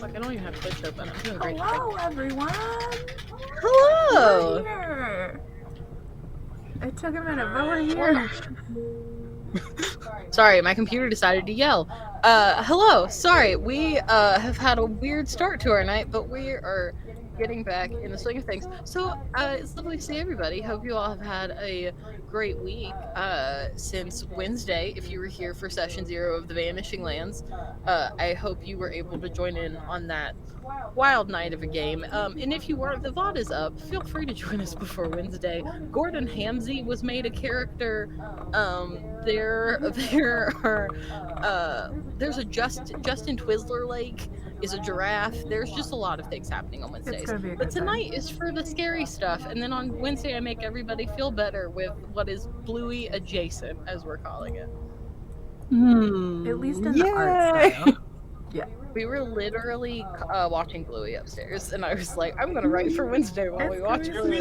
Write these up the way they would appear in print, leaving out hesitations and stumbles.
Fuck, I don't even have Twitch open. I'm doing great. Hello, everyone. Hello. We're here. It took a minute, but we're here. Sorry, my computer decided to yell. Hello. Sorry, we have had a weird start to our night, but we are getting back in the swing of things. So it's lovely to see everybody. Hope you all have had a great week since Wednesday. If you were here for session 0 of the Vanishing Lands, I hope you were able to join in on that wild night of a game. And if you weren't, the VOD is up. Feel free to join us before Wednesday. Gordon Hamsey was made a character. There are there's a Justin Twizzler Lake is a giraffe. There's just a lot of things happening on Wednesdays. It's gonna be a But good time. tonight is for the scary stuff, and then on Wednesday I make everybody feel better with what is Bluey adjacent, as we're calling it. At least in the art style. Yeah. We were literally watching Bluey upstairs, and I was like, I'm gonna write for Wednesday while we watch Bluey.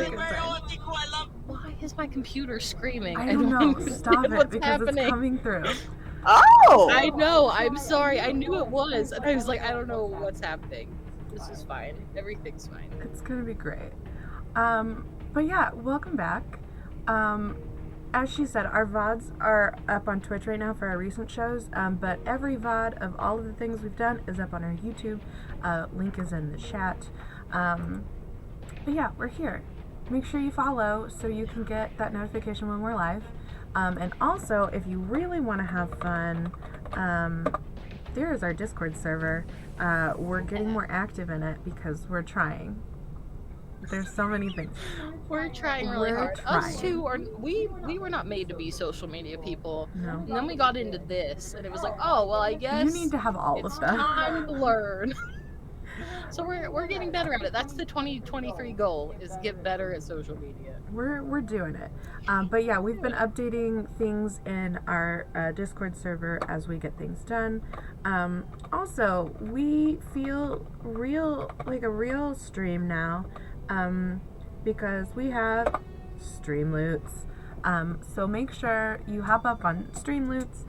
Why is my computer screaming? I don't know. Stop it, what's because happening. It's coming through. Oh! I know. I'm sorry. I knew it was, and I was like, I don't know what's happening. This is fine. Everything's fine. It's gonna be great. But yeah, welcome back. As she said, our VODs are up on Twitch right now for our recent shows, but every VOD of all of the things we've done is up on our YouTube. Link is in the chat. But yeah, we're here. Make sure you follow so you can get that notification when we're live. And also, if you really want to have fun, there is our Discord server. We're getting more active in it because we're trying. There's so many things. We're trying really hard. Us two are we were not made to be social media people. No. And then we got into this, and it was like, oh well, I guess You need to have all the it's stuff. time to learn. So we're getting better at it. That's the 2023 goal: is get better at social media. We're doing it. But yeah, we've been updating things in our Discord server as we get things done. Also, we feel like a real stream now, because we have Streamloots. So make sure you hop up on Streamloots.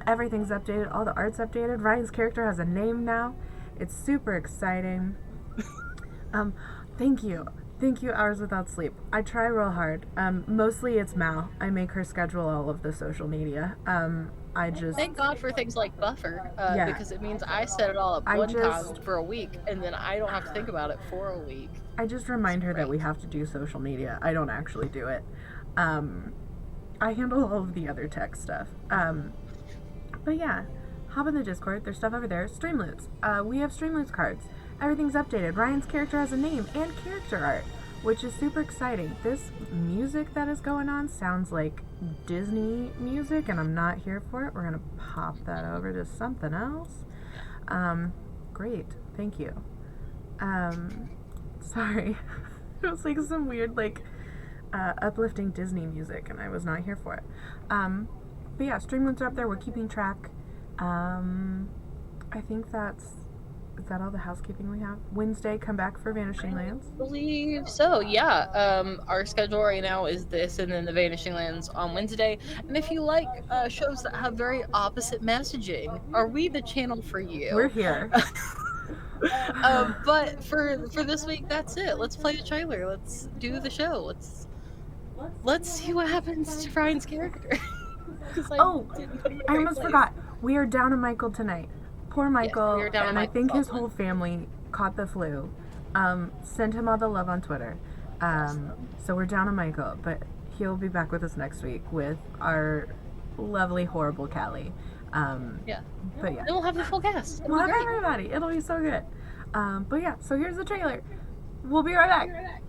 Everything's updated. All the art's updated. Ryan's character has a name now. It's super exciting. Thank you. Thank you, Hours Without Sleep. I try real hard. Mostly it's Mal. I make her schedule all of the social media. I just... Thank God for things like Buffer, Yeah. because it means I set it all up one time for a week, and then I don't have to think about it for a week. I just remind her that we have to do social media. I don't actually do it. I handle all of the other tech stuff. But yeah, hop in the Discord. There's stuff over there. Streamloots. We have Streamloots cards. Everything's updated. Ryan's character has a name and character art, which is super exciting. This music that is going on sounds like Disney music, and I'm not here for it. We're gonna pop that over to something else. Great. Thank you. Sorry. It was like some weird, like, uplifting Disney music, and I was not here for it. But yeah, Streamloots are up there. We're keeping track. I think is that all the housekeeping we have? Wednesday, come back for Vanishing Lands. I believe so, yeah. Our schedule right now is this, and then the Vanishing Lands on Wednesday. And if you like shows that have very opposite messaging, are we the channel for you? We're here. But for this week, that's it. Let's play the trailer. Let's do the show. Let's see what happens to Ryan's character. I almost forgot. We are down to Michael tonight. Poor Michael, yes, and I think his whole family caught the flu. Send him all the love on Twitter. So we're down to Michael, but he'll be back with us next week with our lovely, horrible Callie. Yeah. But yeah. And we'll have the full cast. We'll have everybody. It'll be so good. But yeah, so here's the trailer. We'll be right back.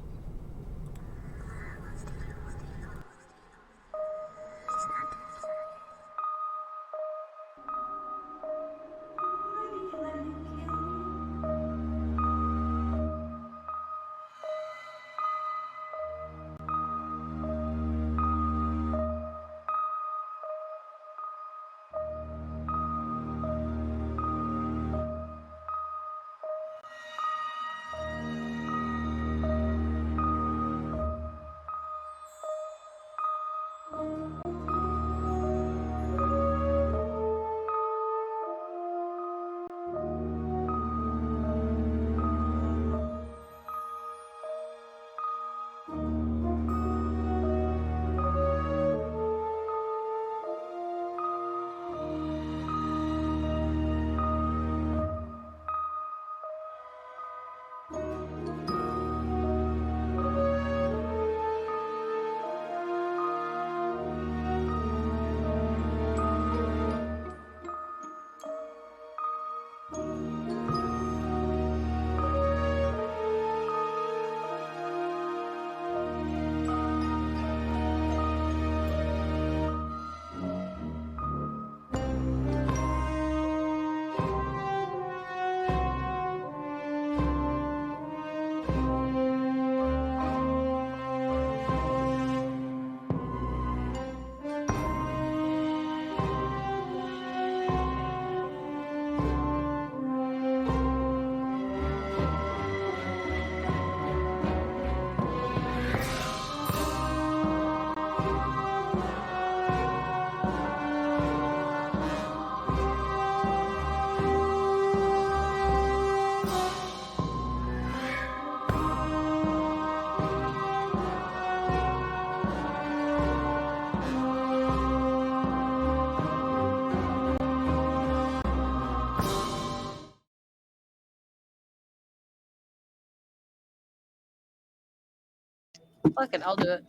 Fuck it, I'll do it.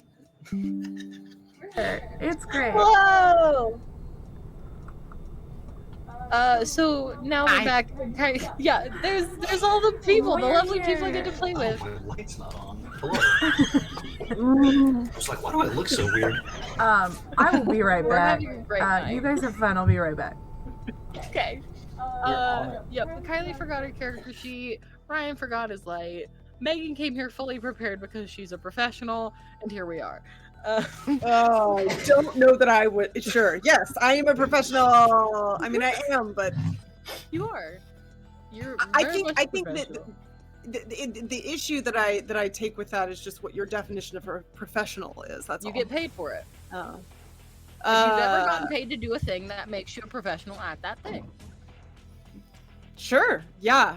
It's great. Whoa! So now we're Hi. back. Yeah, there's all the people, the We're lovely people I get to here. play with. Oh, my light's not on. Hello. I was like, why do I look so weird? I will be right We're back. having a great night. You guys have fun. I'll be right back. Okay. Yep. Kylie forgot her character sheet. Ryan forgot his light. Megan came here fully prepared because she's a professional, and here we are. Oh, I don't know that I would. Sure, yes, I am a professional. I mean, I am, but You are. You're. I very think much I a think that professional. the issue that I take with that is just what your definition of a professional is. That's You all. get paid for it. Oh. If you've ever gotten paid to do a thing, that makes you a professional at that thing. Sure. Yeah.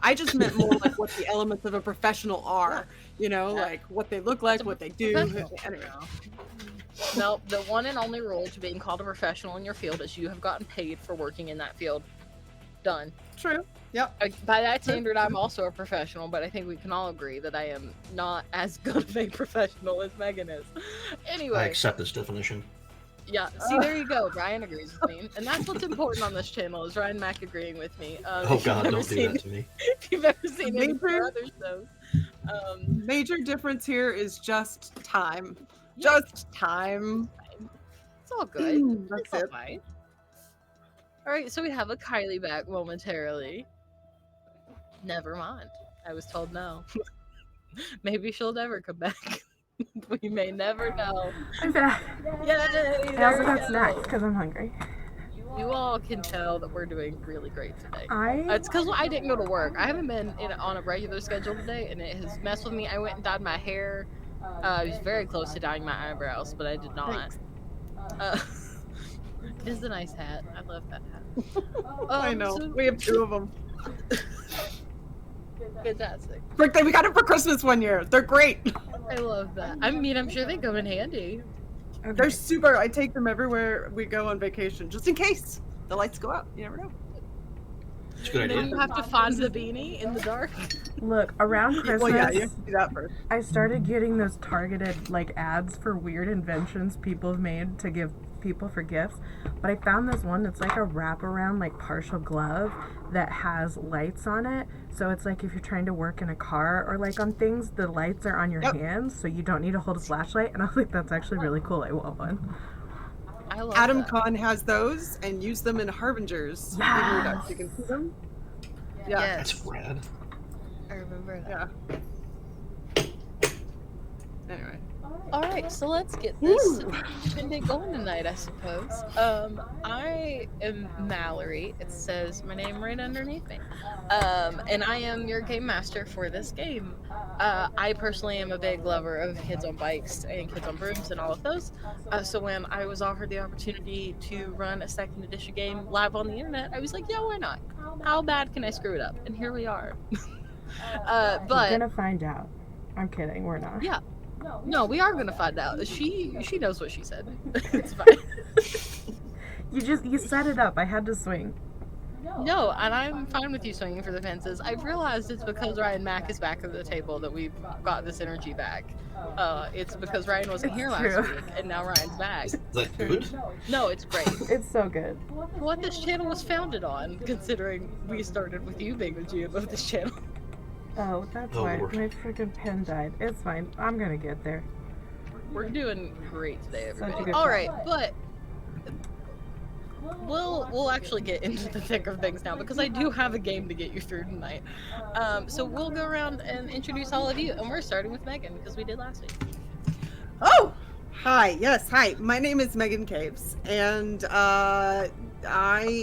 I just meant more like what the elements of a professional are. You know, Yeah. like what they look like, what they do. Professional. Anyway. No, the one and only rule to being called a professional in your field is you have gotten paid for working in that field. Done. True. Yep. By that standard, I'm also a professional, but I think we can all agree that I am not as good of a professional as Megan is. I Anyway, accept this definition. yeah, see, there you go. Ryan agrees with me. And that's what's important on this channel, is Ryan Mack agreeing with me. Oh if you've God, ever don't do seen- that to me. If you've ever seen any of Major- our other shows. Major difference here is just time. Yeah. Just time. It's all good. That's It's all it. fine. Alright, so we have a Kylie back momentarily. Never mind. I was told no. Maybe she'll never come back. We may never know. I'm back. Yay! I also got snacks because I'm hungry. You all can tell that we're doing really great today. I It's because I didn't go to work. I haven't been on a regular schedule today, and it has messed with me. I went and dyed my hair. I was very close to dyeing my eyebrows, but I did not. It is a nice hat. I love that hat. I know. So- We have two of them. Fantastic. We got it for Christmas one year. They're great. I love that. I mean, I'm sure they come in handy. They're super. I take them everywhere we go on vacation, just in case the lights go out. You never know. It's a good Then idea. you have to find the beanie in the dark. look around Christmas. Well, yeah, you have to do that first. I started getting those targeted like ads for weird inventions people have made to give people for gifts. But I found this one that's like a wraparound like partial glove that has lights on it. So it's like if you're trying to work in a car or like on things, the lights are on your Yep. hands, so you don't need to hold a flashlight. And I was like, that's actually really cool. I want one. I love Adam that. Kahn has those and use them in Harbingers. Yes. You can see them. Yeah. Yes. That's rad. I remember that. Yeah. Anyway. Alright, so let's get this shindig going tonight, I suppose. I am Mallory. It says my name right underneath me. And I am your game master for this game. I personally am a big lover of kids on bikes and kids on brooms and all of those. So when I was offered the opportunity to run a second edition game live on the internet, I was like, yeah, why not? How bad can I screw it up? And here we are. We're But gonna find out. I'm kidding, we're not. yeah. No, we are gonna find out. She knows what she said. It's fine. You set it up. I had to swing. No, and I'm fine with you swinging for the fences. I've realized it's because Ryan Mack is back at the table that we've got this energy back. It's because Ryan wasn't It's here true. last week, and now Ryan's back. Is that good? No, it's great. It's so good. What this channel was founded on, considering we started with you being the GM of this channel. Oh, that's Oh, why Lord. my freaking pen died. It's fine. I'm gonna get there. We're doing great today, Such a everybody. good All job. right, but we'll actually get into the thick of things now because I do have a game to get you through tonight. So we'll go around and introduce all of you, and we're starting with Megan because we did last week. Oh, hi. Yes, hi. My name is Megan Caves, and I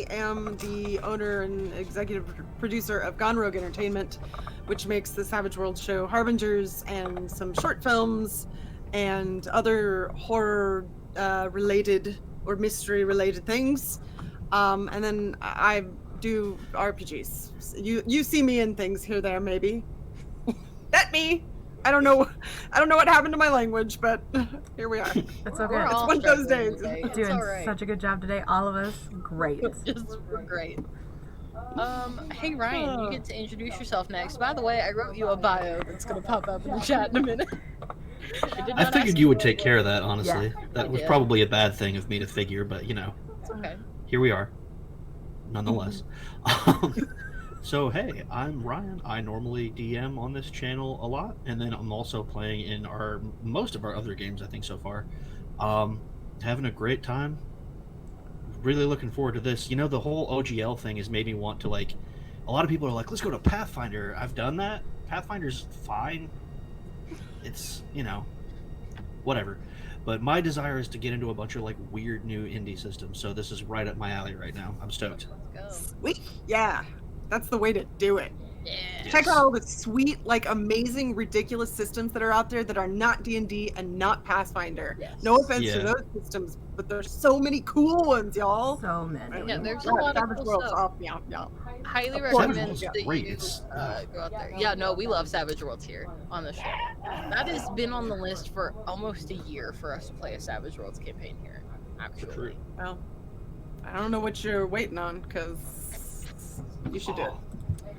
am the owner and executive producer of Gone Rogue Entertainment, which makes the Savage World show Harbingers and some short films and other horror related or mystery related things. And then I do RPGs. You see me in things here there maybe. That me. I don't know what happened to my language, but here we are. It's okay. We're all one of those struggling days. today. It's Doing all right. such a good job today. All of us, great. Just we're great. Hey Ryan, you get to introduce yourself next. By the way, I wrote you a bio that's gonna pop up in the chat in a minute. I did I not figured ask you would for take it. care of that, honestly. Yeah. That was Yeah. probably a bad thing of me to figure, but It's okay. here we are, nonetheless. Um, so, hey, I'm Ryan. I normally DM on this channel a lot, and then I'm also playing in most of our other games, I think, so far. Having a great time. Really looking forward to this. The whole OGL thing has made me want to, like, a lot of people are like, let's go to Pathfinder. I've done that. Pathfinder's fine. It's, whatever. But my desire is to get into a bunch of, like, weird new indie systems, so this is right up my alley right now. I'm stoked. Let's go. Sweet. Yeah, that's the way to do it. Yeah. Check out all the sweet, like, amazing, ridiculous systems that are out there that are not D&D and not Pathfinder. Yes. No offense Yeah. to those systems, but there's so many cool ones, y'all. So many. Yeah, there's a God, lot of Savage cool Worlds stuff. off. Yeah. Highly Of course. recommend Savage Worlds that is great. you It's- go out there. Yeah, no, we love Savage Worlds here on the show. That has been on the list for almost a year for us to play a Savage Worlds campaign here. Actually, True. Well, I don't know what you're waiting on, because you should do it.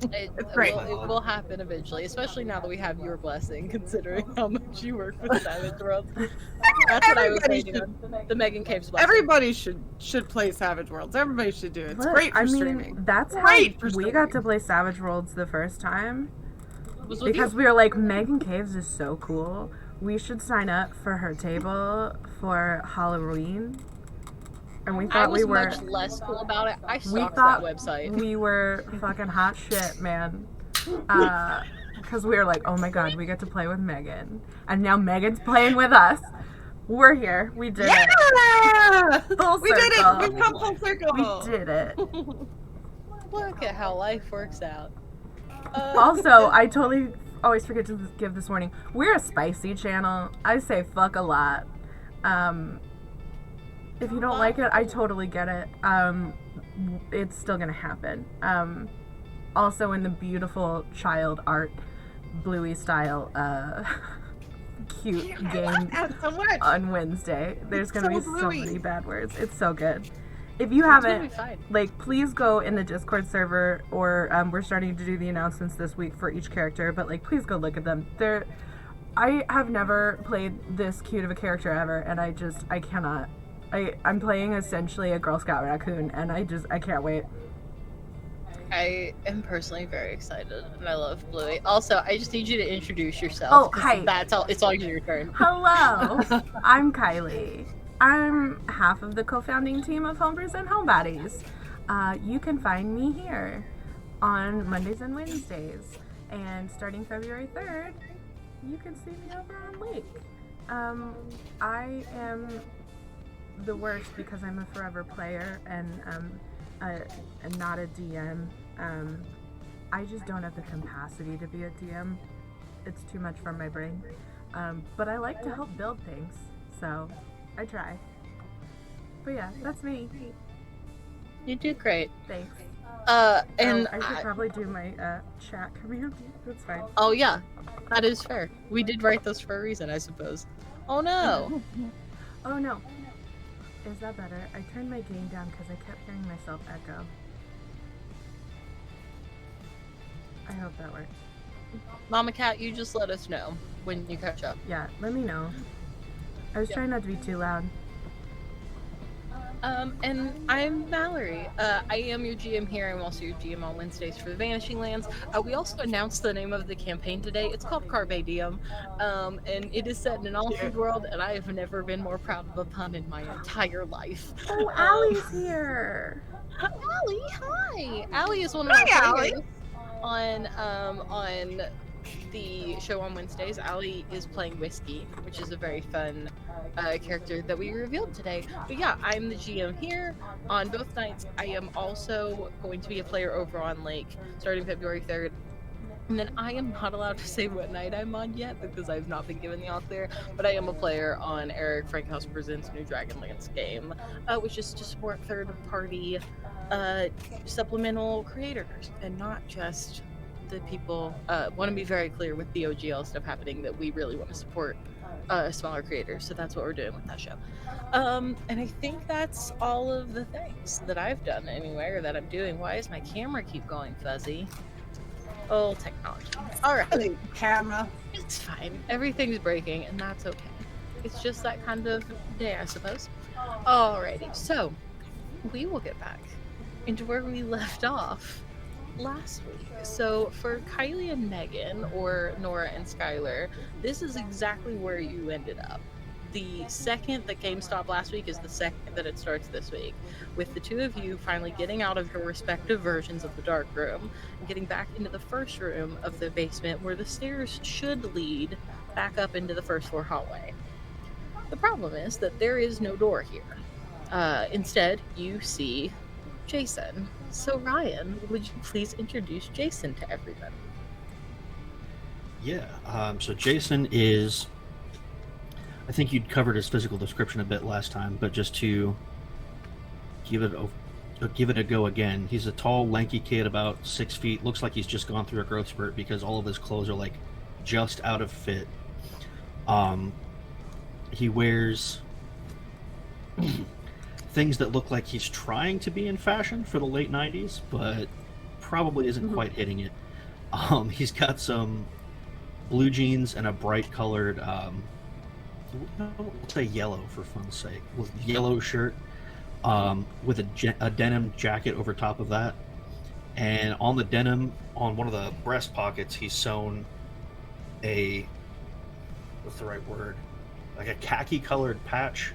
It's great. It will happen eventually, especially now that we have your blessing, considering how much you work with Savage Worlds. That's what I was Everybody waiting on. The Megan Caves blessing. Everybody should play Savage Worlds. Everybody should do it. It's Look, great for I mean, streaming. that's Great how for we got to streaming. play Savage Worlds the first time. Was with Because you. we were like, Megan Caves is so cool. We should sign up for her table for Halloween. And we I thought was we were much less cool about it. I we stalked thought that website. we were fucking hot shit, man. Because we were like, oh my god, we get to play with Megan. And now Megan's playing with us. We're here. We did it. Yeah! Full We did it! circle. We've come full circle! We did it. Look at how life works out. Also, I totally always forget to give this warning. We're a spicy channel. I say fuck a lot. If you don't like it, I totally get it. It's still gonna happen. Also in the beautiful child art, Bluey style, cute game That's so much! on Wednesday. There's gonna so be so Bluey. many bad words. It's so good. If you It's gonna be haven't, fine. like, please go in the Discord server, or we're starting to do the announcements this week for each character, but like, please go look at them. I have never played this cute of a character ever, and I cannot. I'm playing essentially a Girl Scout raccoon, and I can't wait. I am personally very excited, and I love Bluey. Also, I just need you to introduce yourself. Oh, 'cause hi. That's all. It's all your turn. Hello, I'm Kylie. I'm half of the co-founding team of Homebrews and Homebodies. You can find me here on Mondays and Wednesdays, and starting February 3rd, you can see me over on Lake. I am the worst because I'm a forever player and not a DM. I just don't have the capacity to be a DM. It's too much for my brain. But I like to help build things, so I try. But yeah, that's me. You do great. Thanks. And I should probably do my chat community. That's fine. oh yeah, that is fair. We did write those for a reason, I suppose. Oh no. Oh no. Is that better? I turned my gain down because I kept hearing myself echo. I hope that works. Mama Cat, you just let us know when you catch up. Yeah, let me know. I was Yeah. trying not to be too loud. And I'm Mallory. I am your GM here. I'm also your GM on Wednesdays for the Vanishing Lands. We also announced the name of the campaign today. It's called Carpe Diem, and it is set in an all-food world, and I have never been more proud of a pun in my entire life. Oh, Allie's here! Allie, hi! Allie is one of Hi, our Allie. players on the show on Wednesdays. Allie is playing Whiskey, which is a very fun character that we revealed today. But yeah, I'm the GM here on both nights. I am also going to be a player over on Lake starting February 3rd. And then I am not allowed to say what night I'm on yet because I've not been given the auth there, but I am a player on Eric Frankhouse Presents' new Dragonlance game, which is to support third-party supplemental creators and not just the people. Want to be very clear with the OGL stuff happening that we really want to support smaller creators, so that's what we're doing with that show. And I think that's all of the things that I've done anyway, or that I'm doing. Why does my camera keep going fuzzy? Oh, technology. All right. Hello, camera. It's fine. Everything's breaking, and that's okay. It's just that kind of day, I suppose. Alrighty, so we will get back into where we left off last week. So for Kylie and Megan, or Nora and Skylar, this is exactly where you ended up. The second that game stopped last week is the second that it starts this week, with the two of you finally getting out of your respective versions of the dark room and getting back into the first room of the basement where the stairs should lead back up into the first floor hallway. The problem is that there is no door here. Instead, you see Jason. So Ryan, would you please introduce Jason to everybody? Yeah. So Jason is. I think you'd covered his physical description a bit last time, but just to give it a go again, he's a tall, lanky kid, about 6 feet. Looks like he's just gone through a growth spurt because all of his clothes are like just out of fit. He wears things that look like he's trying to be in fashion for the late 90s, but probably isn't quite hitting it. He's got some blue jeans and a bright colored, we'll say yellow for fun's sake, with yellow shirt, with a denim jacket over top of that. And on the denim, on one of the breast pockets, he's sewn what's the right word? Like a khaki colored patch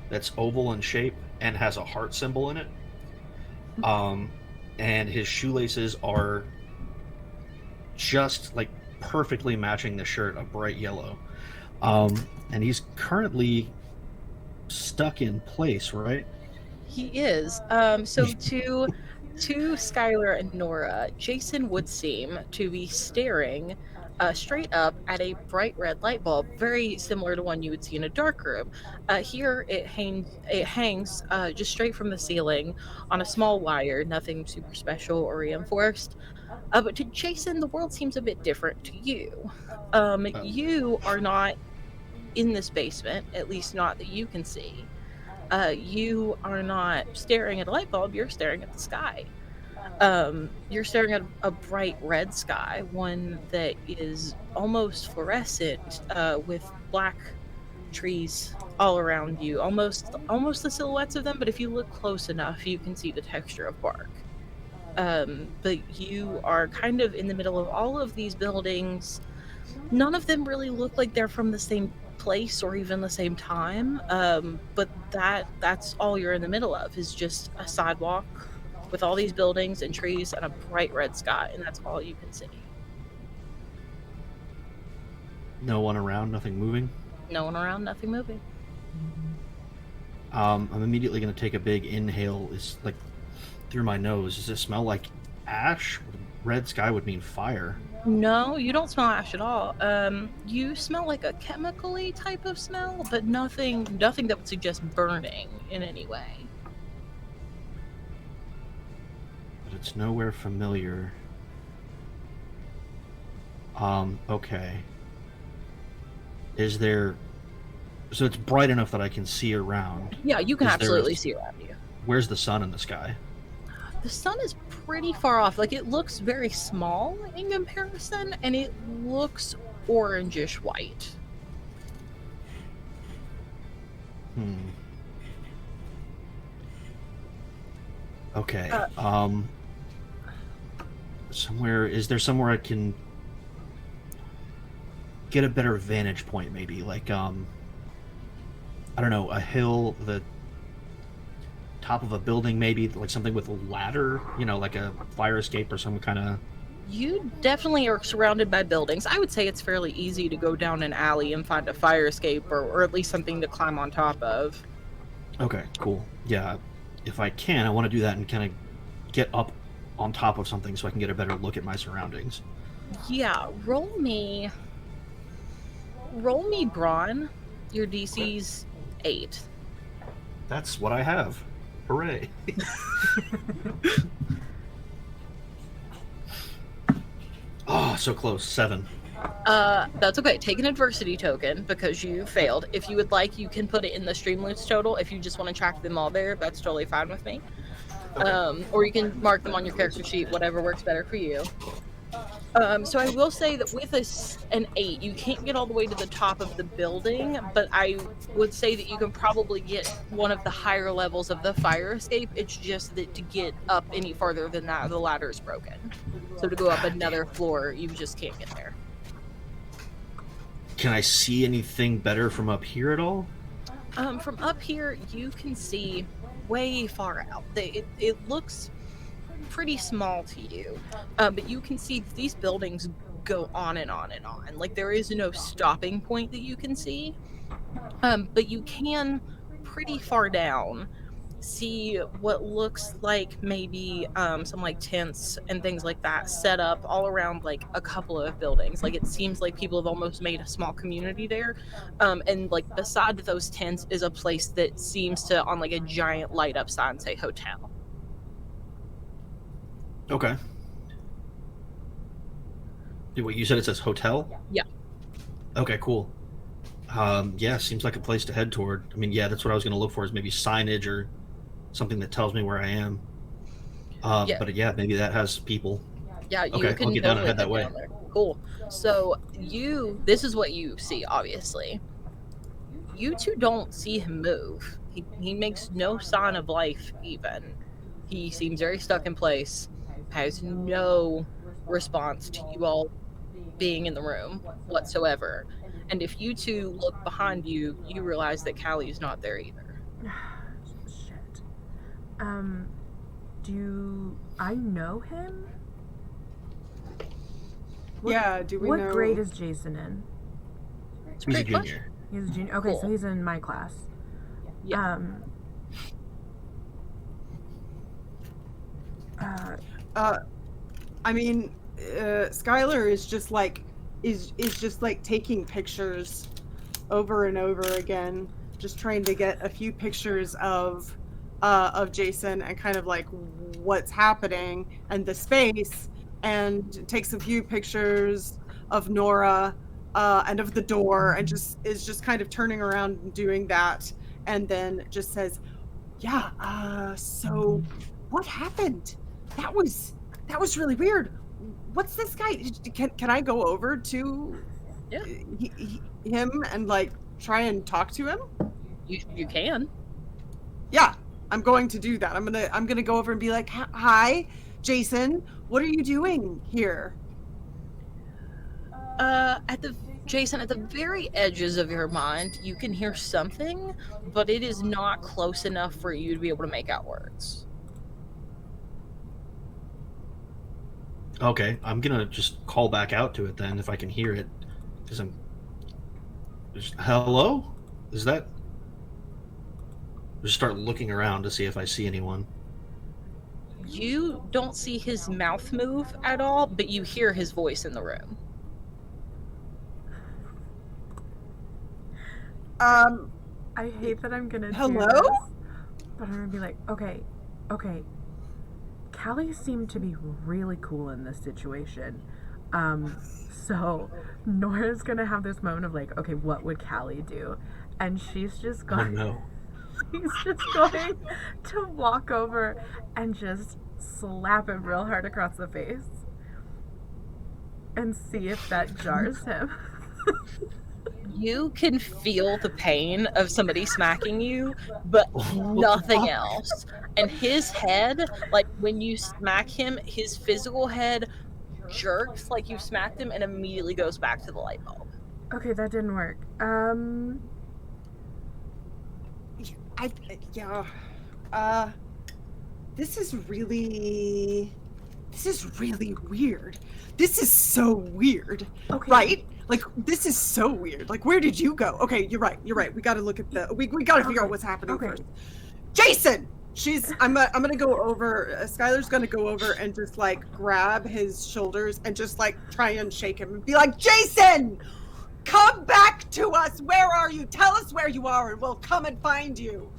that's oval in shape and has a heart symbol in it. And his shoelaces are just like perfectly matching the shirt, a bright yellow. And he's currently stuck in place, right? He is. So to Skylar and Nora, Jason would seem to be staring straight up at a bright red light bulb, very similar to one you would see in a dark room. Here it hangs just straight from the ceiling on a small wire, nothing super special or reinforced. But to Jason, the world seems a bit different to you. You are not in this basement, at least not that you can see. You are not staring at a light bulb, you're staring at the sky. You're staring at a bright red sky, one that is almost fluorescent, with black trees all around you, almost the silhouettes of them, but if you look close enough, you can see the texture of bark. But you are kind of in the middle of all of these buildings. None of them really look like they're from the same place or even the same time, but that's all you're in the middle of, is just a sidewalk with all these buildings and trees and a bright red sky, and that's all you can see. No one around, nothing moving. No one around, nothing moving. I'm immediately going to take a big inhale, is like through my nose. Does it smell like ash? Red sky would mean fire. No, you don't smell ash at all. You smell like a chemically type of smell, but nothing that would suggest burning in any way. But it's nowhere familiar. Okay. So it's bright enough that I can see around. Yeah, you can absolutely see around you. Where's the sun in the sky? The sun is pretty far off. Like, it looks very small in comparison, and it looks orangish white. Okay. Is there somewhere I can get a better vantage point, maybe? Like, I don't know, a hill, the top of a building, maybe, like something with a ladder, like a fire escape or some kind of... You definitely are surrounded by buildings. I would say it's fairly easy to go down an alley and find a fire escape, or at least something to climb on top of. Okay, cool. Yeah, if I can, I want to do that and kind of get up on top of something so I can get a better look at my surroundings. Yeah, roll me brawn. Your DC's 8. That's what I have. Hooray. Oh, so close. 7. That's okay. Take an adversity token because you failed. If you would like, you can put it in the Streamloots total. If you just want to track them all there, that's totally fine with me. Okay. Or you can mark them on your character sheet, whatever works better for you. So I will say that with an 8, you can't get all the way to the top of the building, but I would say that you can probably get one of the higher levels of the fire escape. It's just that to get up any farther than that, the ladder is broken. So to go up Ah, another floor, you just can't get there. Can I see anything better from up here at all? From up here, you can see way far out. It looks pretty small to you, but you can see these buildings go on and on and on. Like there is no stopping point that you can see, but you can pretty far down see what looks like maybe some like tents and things like that set up all around like a couple of buildings. Like it seems like people have almost made a small community there, and like beside those tents is a place that seems to on like a giant light up sign say hotel. Okay. What you said, it says hotel? Yeah. Okay, cool. Yeah, seems like a place to head toward. I mean, yeah, that's what I was going to look for, is maybe signage or something that tells me where I am. Yeah. But yeah, maybe that has people. Yeah, you Okay, can I'll get down and totally head that get way. down there. Cool. So this is what you see, obviously. You two don't see him move. He makes no sign of life even. He seems very stuck in place, has no response to you all being in the room whatsoever. And if you two look behind you, you realize that Callie's not there either. Shit. Do I know him? Yeah, do we What know? grade is Jason in? It's a He's a great junior. question. He's a junior. Okay, so Cool. he's in my class. Yeah. I mean, Skylar is just like just like taking pictures over and over again, just trying to get a few pictures of Jason and kind of like what's happening and the space, and takes a few pictures of Nora and of the door, and just is just kind of turning around and doing that, and then just says, "Yeah, so what happened? That was really weird. What's this guy? Can I go over to Yeah. him and like try and talk to him?" You can. Yeah, I'm going to do that. I'm gonna go over and be like, "Hi, Jason. What are you doing here?" Jason, at the very edges of your mind, you can hear something, but it is not close enough for you to be able to make out words. Okay, I'm gonna just call back out to it then if I can hear it, because I'm. Hello? Is that? Just start looking around to see if I see anyone. You don't see his mouth move at all, but you hear his voice in the room. I hate that I'm gonna Hello? do this, but I'm gonna be like, okay. Callie seemed to be really cool in this situation. So Nora's gonna have this moment of like, okay, what would Callie do? And she's just Oh going no. she's just going to walk over and just slap him real hard across the face and see if that jars him. You can feel the pain of somebody smacking you, but nothing else. And his head, like when you smack him, his physical head jerks like you smacked him and immediately goes back to the light bulb. Okay, that didn't work. This is really weird. This is so weird. Okay. Right? Like, this is so weird. Like, where did you go? Okay, you're right. We gotta look at we gotta figure out what's happening first. Jason! I'm gonna go over, Skylar's gonna go over and just like grab his shoulders and just like try and shake him and be like, "Jason! Come back to us! Where are you? Tell us where you are and we'll come and find you!"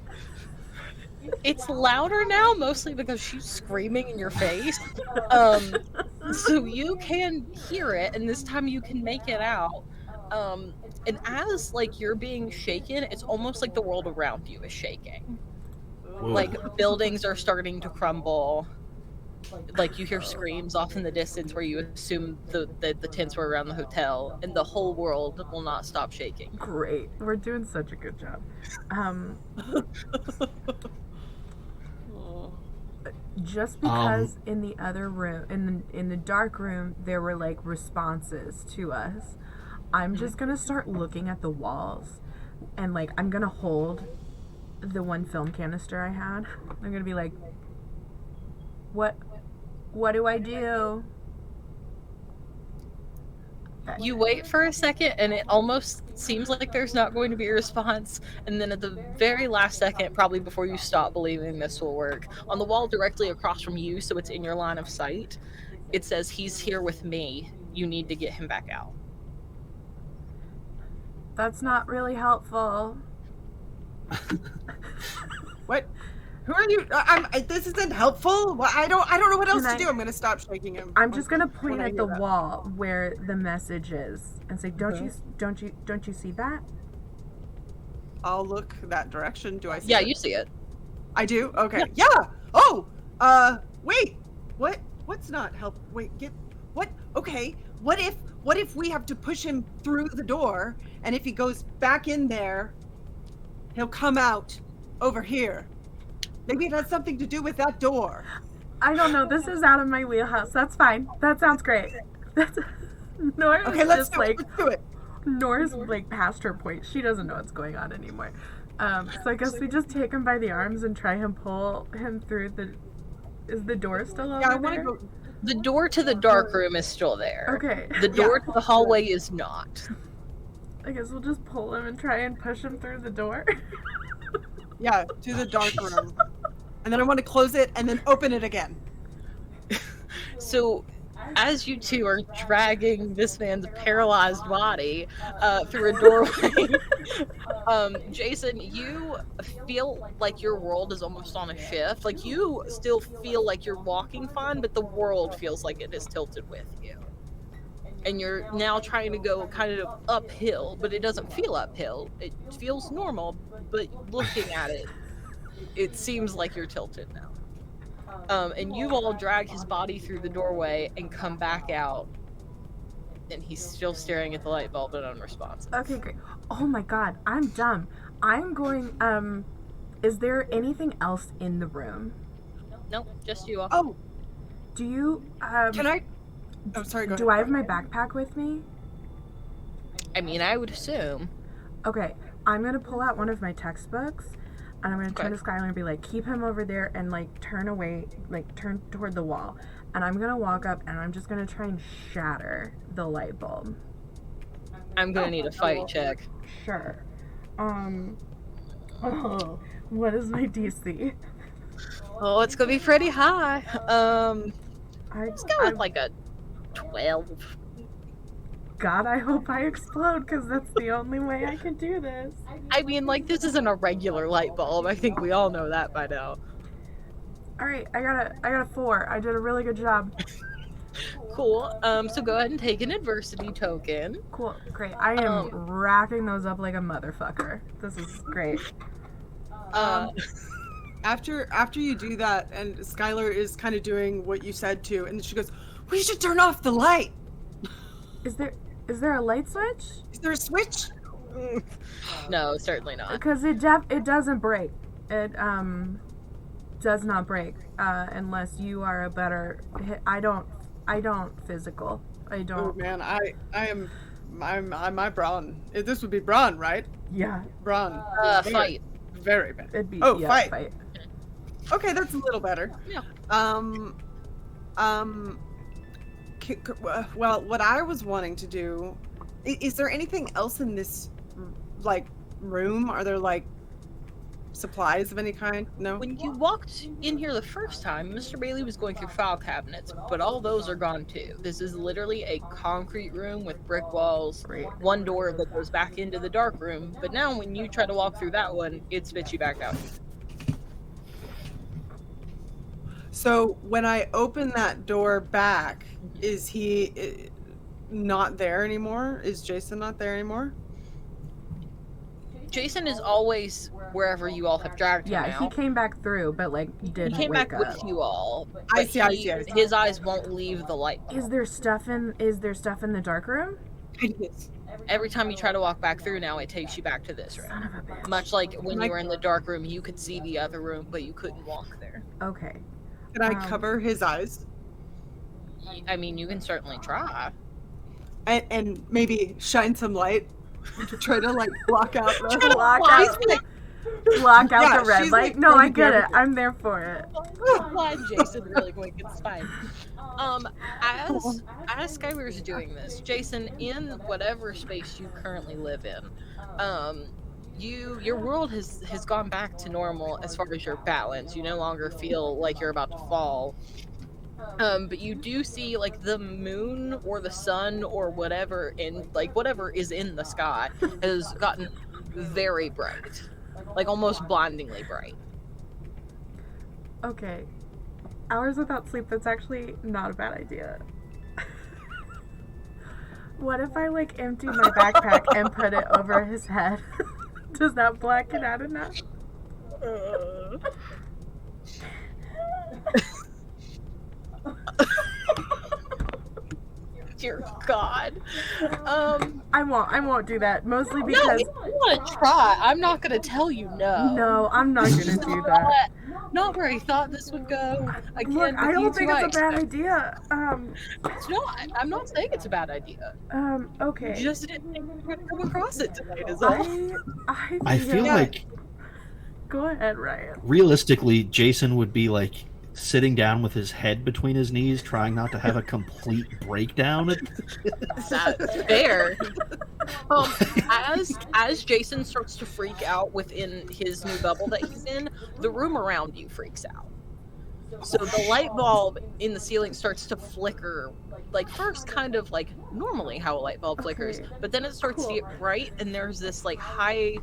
It's louder now, mostly because she's screaming in your face. So you can hear it, and this time you can make it out. And as like you're being shaken, it's almost like the world around you is shaking. Whoa. Like buildings are starting to crumble. Like you hear screams off in the distance where you assume the tents were around the hotel, and the whole world will not stop shaking. Great. We're doing such a good job. Um, Oh. just because in the other room, in the dark room, there were like responses to us. I'm just gonna start looking at the walls, and like I'm gonna hold the one film canister I had. I'm gonna be like, what do I do? You wait for a second, and it almost seems like there's not going to be a response. And then at the very last second, probably before you stop believing this will work, on the wall directly across from you, so it's in your line of sight, it says, "He's here with me. You need to get him back out." That's not really helpful. What? Who are you? This isn't helpful. I don't know what else to do. I'm gonna stop shaking him. I'm just gonna point when I at the hear that. wall where the message is and say, "Don't you see that?" I'll look that direction. Do I see Yeah, it? you see it. I do? Okay. Yeah. Oh, wait. What's not help? Wait, what? Okay. What if we have to push him through the door, and if he goes back in there, he'll come out over here? Maybe it has something to do with that door. I don't know. This is out of my wheelhouse. That's fine. That sounds great. That's Nora's Okay, let's just do it. like Let's do it. Nora's like past her point. She doesn't know what's going on anymore. So I guess we just take him by the arms and try and pull him through the. Is the door still over Yeah, I want there? to go. The door to the dark room is still there. Okay. The door to the hallway is not. I guess we'll just pull him and try and push him through the door. Yeah, to the dark room, and then I want to close it and then open it again. So, as you two are dragging this man's paralyzed body through a doorway, Jason, you feel like your world is almost on a shift. Like, you still feel like you're walking fine, but the world feels like it is tilted with you. And you're now trying to go kind of uphill, but it doesn't feel uphill. It feels normal, but looking at it, it seems like you're tilted now. And you all drag his body through the doorway and come back out, and he's still staring at the light bulb and unresponsive. Okay, great. Oh my god, I'm dumb. I'm going, is there anything else in the room? Nope, just you all. Oh, Do you, can I? Oh, sorry. Go ahead. do I have my backpack with me? I mean, I would assume. Okay, I'm gonna pull out one of my textbooks, and I'm gonna turn to Skylar and be like, keep him over there and like turn away, like turn toward the wall. And I'm gonna walk up and I'm just gonna try and shatter the light bulb. I'm gonna need a fight check. Sure. Oh, what is my DC? Oh, it's gonna be pretty high. Let's go with I like a 12. God, I hope I explode because that's the only way I can do this. I mean, like, this isn't a regular light bulb. I think we all know that by now. All right, I got a 4. I did a really good job. Cool. So go ahead and take an adversity token. Cool, great. I am racking those up like a motherfucker. This is great. After you do that, and Skylar is kind of doing what you said to, and she goes, "We should turn off the light. Is there a light switch? Is there a switch?" No, certainly not. Because it doesn't break. It does not break unless you are a better. I don't physical. I Oh don't. man, I'm my brawn. This would be brawn, right? Yeah, Brawn. Fight. Very bad. it'd be. Oh, yeah, fight. Okay, that's a little better. Yeah. Well, what I was wanting to do, is there anything else in this, like, room? Are there, like, supplies of any kind? No? When you walked in here the first time, Mr. Bailey was going through file cabinets, but all those are gone too. This is literally a concrete room with brick walls, one door that goes back into the dark room, but now when you try to walk through that one, it spits you back out. So, when I open that door back, is he not there anymore? Is Jason not there anymore? Jason is always wherever you all have dragged him Yeah, he out. came back through, but like He didn't came wake back up. with you all. I But see, I see. his eyes won't leave the light. Is there stuff in the dark room? It is. Every time you try to walk back through now, it takes you back to this room. Son of a bitch. Much like when you were in the dark room, you could see the other room, but you couldn't walk there. Okay. Can I cover his eyes? I mean, you can certainly try. And maybe shine some light to try to like block out the block out Yeah, the red she's, light. like, No, I trying to get do it. everything. I'm there for it. Blind Jason really quick, it's fine. As Skylar's doing this, Jason, in whatever space you currently live in, your world has gone back to normal as far as your balance. You no longer feel like you're about to fall. But you do see like the moon or the sun or whatever whatever is in the sky has gotten very bright. Like almost blindingly bright. Okay. Hours without sleep, that's actually not a bad idea. What if I like empty my backpack and put it over his head? Does that black it out enough? Dear God. I won't do that. Mostly No, because if you want to try, I'm not going to tell you no. no, I'm not gonna do that. Not where I thought this would go. Again, Look, I with you don't think two, it's a I bad idea. It's not. I'm not saying it's a bad idea. Okay. You just didn't think we were going to come across it tonight, is all. I feel Yeah. like Go ahead, Ryan. realistically, Jason would be like sitting down with his head between his knees, trying not to have a complete breakdown. That's fair. As Jason starts to freak out within his new bubble that he's in, the room around you freaks out. So the light bulb in the ceiling starts to flicker, like first kind of like normally how a light bulb flickers, Okay. but then it starts to get bright, and there's this like high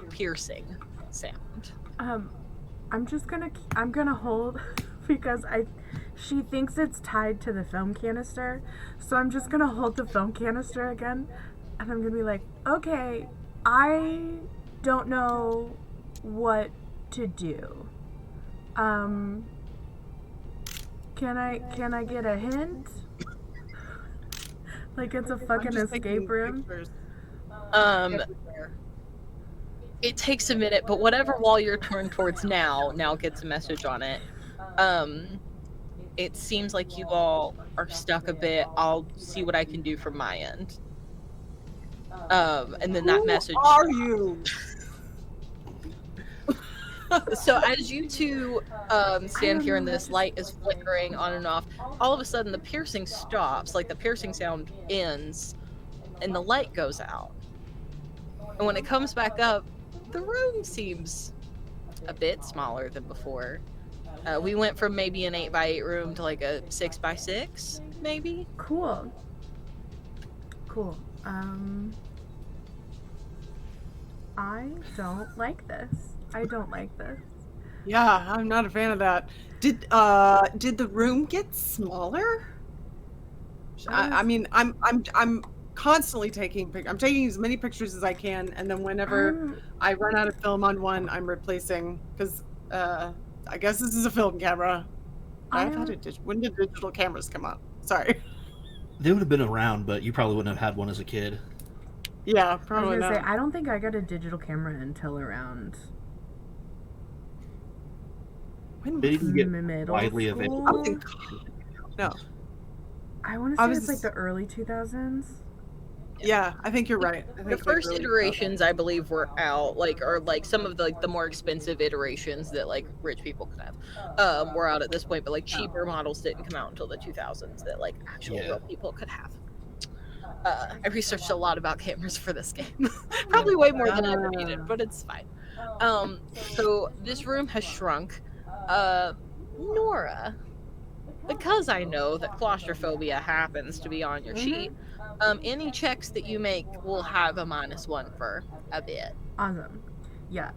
piercing sound. I'm gonna hold because she thinks it's tied to the film canister, so I'm just gonna hold the film canister again, and I'm gonna be like, okay, I don't know what to do. Can I get a hint? Like it's a I'm fucking just taking escape room. pictures everywhere. It takes a minute, but whatever wall you're turned towards now gets a message on it. It seems like you all are stuck a bit. I'll see what I can do from my end. And then that Who message. are you? So as you two stand here and this light is flickering on and off, all of a sudden the piercing stops, like the piercing sound ends, and the light goes out. And when it comes back up, the room seems a bit smaller than before. We went from maybe an 8x8 room to like a 6x6, maybe. Cool. I don't like this. Yeah, I'm not a fan of that. Did the room get smaller? I mean, I'm constantly taking I'm taking as many pictures as I can, and then whenever I run out of film on one, I'm replacing, because I guess this is a film camera. I've had when did digital cameras come out? Sorry. They would have been around, but you probably wouldn't have had one as a kid. Yeah, I was probably gonna not. say I don't think I got a digital camera until around They didn't get middle widely school. available. I think no. I want to say it's like the early 2000s. Yeah, I think you're right. I think The like first really iterations, I believe, were out, or some of the more expensive iterations that like rich people could have, were out at this point. But like cheaper models didn't come out until the 2000s that like actual real people could have. I researched a lot about cameras for this game, probably way more than I ever needed, but it's fine. So this room has shrunk. Nora, because I know that claustrophobia happens to be on your sheet, any checks that you make will have a -1 for a bit. Awesome. Yeah.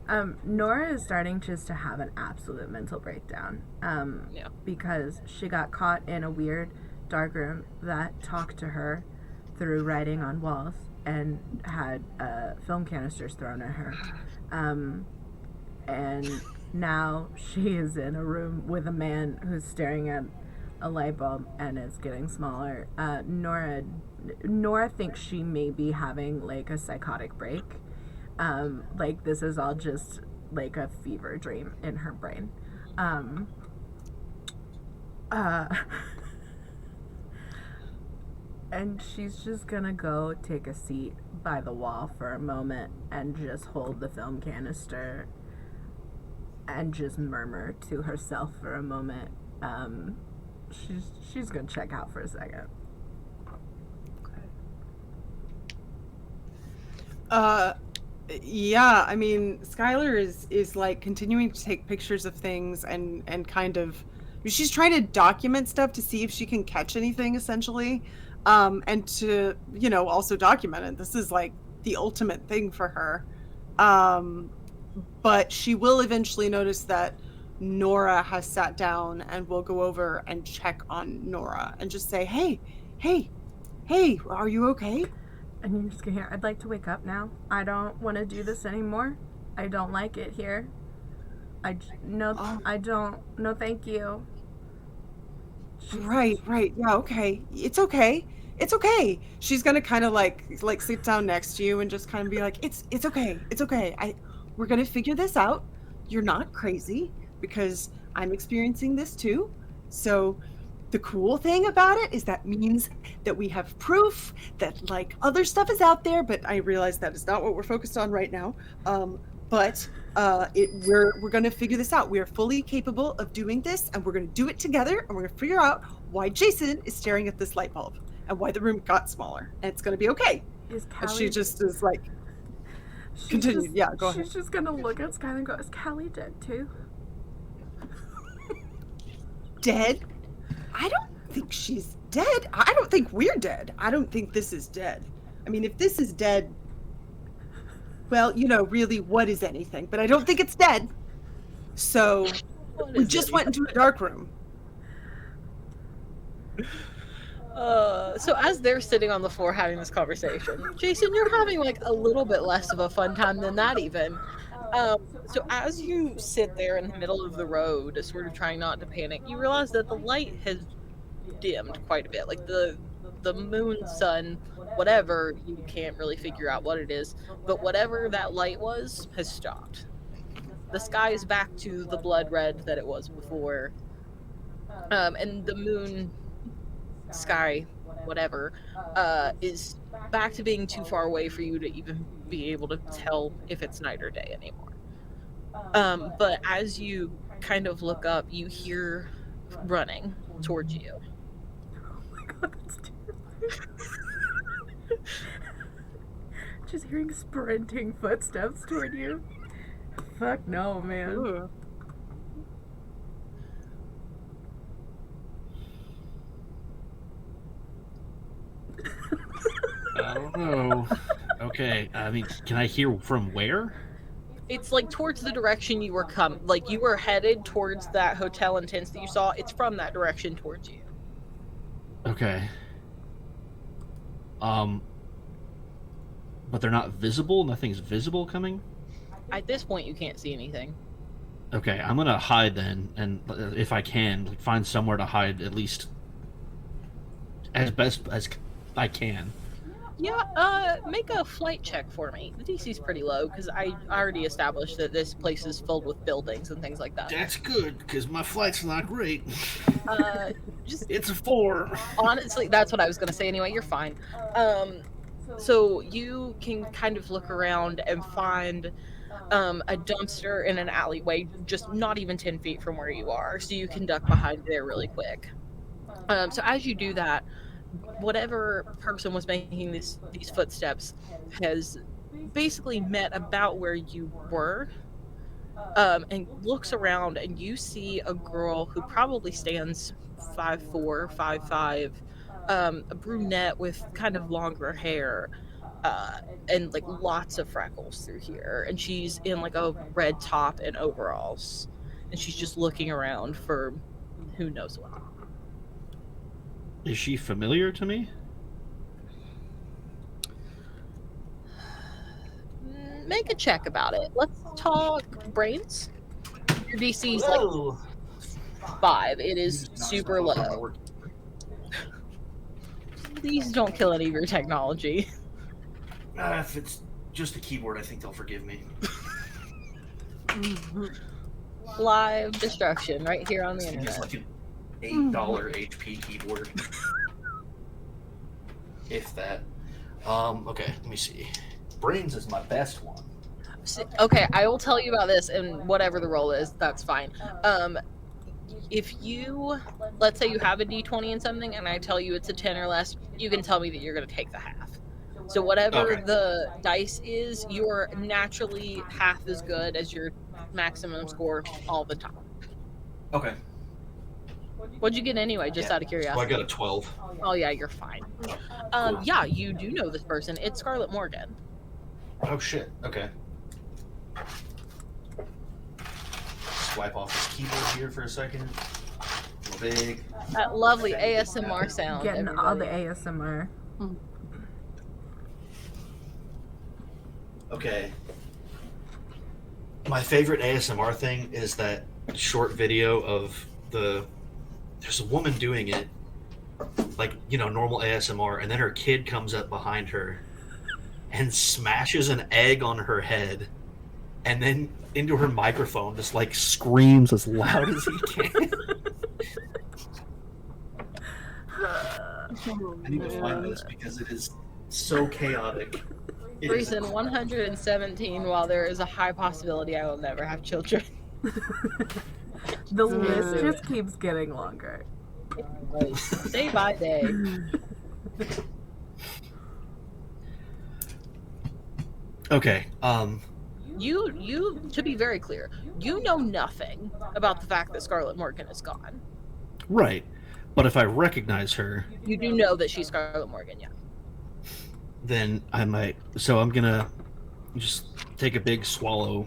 Nora is starting just to have an absolute mental breakdown. Yeah. Because she got caught in a weird dark room that talked to her through writing on walls and had film canisters thrown at her. And now she is in a room with a man who's staring at a light bulb and it's getting smaller. Nora thinks she may be having like a psychotic break. Like this is all just like a fever dream in her brain. Uh, and she's just gonna go take a seat by the wall for a moment and just hold the film canister and just murmur to herself for a moment. She's gonna check out for a second. Yeah, I mean, Skylar is like continuing to take pictures of things and kind of she's trying to document stuff to see if she can catch anything essentially. And to, you know, also document it. This is like the ultimate thing for her. But she will eventually notice that Nora has sat down and will go over and check on Nora and just say, hey, are you okay? And you're just gonna hear, I'd like to wake up now. I don't want to do this anymore. I don't like it here. I don't. No, thank you. Right. Yeah, okay. It's okay. She's gonna kind of like sit down next to you and just kind of be like, it's okay. We're gonna figure this out. You're not crazy because I'm experiencing this too. So the cool thing about it is that means that we have proof that like other stuff is out there, but I realize that is not what we're focused on right now. But we're going to figure this out. We are fully capable of doing this, and we're going to do it together, and we're going to figure out why Jason is staring at this light bulb and why the room got smaller, and it's going to be okay. And she just is like, continue. Yeah, go ahead. She's just going to look at Skylar and go, is Callie dead too? Dead? I don't think she's dead. I don't think we're dead. I don't think this is dead. I mean, if this is dead, well, you know, really, what is anything? But I don't think it's dead. So we just went into a dark room. So as they're sitting on the floor having this conversation, Jason, you're having like a little bit less of a fun time than that even. So as you sit there in the middle of the road, sort of trying not to panic, you realize that the light has dimmed quite a bit. Like the moon, sun, whatever, you can't really figure out what it is, but whatever that light was has stopped. The sky is back to the blood red that it was before. And the moon, sky, whatever, is back to being too far away for you to even be able to tell if it's night or day anymore. But as you kind of look up, you hear running towards you. Oh my god, that's terrifying. Just hearing sprinting footsteps toward you. Fuck no, man. Ooh. I don't know. Okay, I mean, can I hear from where? It's like towards the direction you were like you were headed towards that hotel and tents that you saw. It's from that direction towards you. Okay. But they're not visible? Nothing's visible coming? At this point, you can't see anything. Okay, I'm gonna hide then, and if I can, like, find somewhere to hide at least as best as I can. Yeah, make a flight check for me. The DC's pretty low, because I already established that this place is filled with buildings and things like that. That's good, because my flight's not great. It's a 4. Honestly, that's what I was going to say anyway. You're fine. So you can kind of look around and find a dumpster in an alleyway, just not even 10 feet from where you are. So you can duck behind there really quick. So as you do that, whatever person was making these footsteps has basically met about where you were, and looks around, and you see a girl who probably stands 5'4", 5'5", a brunette with kind of longer hair, and like lots of freckles through here, and she's in like a red top and overalls, and she's just looking around for who knows what. Is she familiar to me? Make a check about it. Let's talk brains. Your DC's like Whoa. 5. It You is just knocked super my phone off my low. work. Please don't kill any of your technology. If it's just a keyboard, I think they'll forgive me. Live destruction right here on the It's internet. like an $8 HP keyboard. If that. Okay, let me see. Brains is my best one. Okay, I will tell you about this, and whatever the roll is, that's fine. If you, let's say you have a d20 and something, and I tell you it's a 10 or less, you can tell me that you're going to take the half. So whatever Okay. the dice is, you're naturally half as good as your maximum score all the time. Okay. What'd you get anyway, just out of So I curiosity? got a 12. Oh yeah, you're fine. Cool. Yeah, you do know this person. It's Scarlett Morgan. Oh shit. Okay. Swipe off this keyboard here for a second. Real big. That lovely ASMR sound. Getting all the everybody. ASMR. Okay. My favorite ASMR thing is that short video of there's a woman doing it, like, normal ASMR, and then her kid comes up behind her and smashes an egg on her head, and then into her microphone just like screams as loud as he can. I need to find this because it is so chaotic. It is- Reason 117, while there is a high possibility I will never have children. The list just keeps getting longer. Day by day. Okay. You, to be very clear, you know nothing about the fact that Scarlett Morgan is gone. Right. But if I recognize her, You do know that she's Scarlett Morgan, yeah. then I might. So I'm gonna just take a big swallow.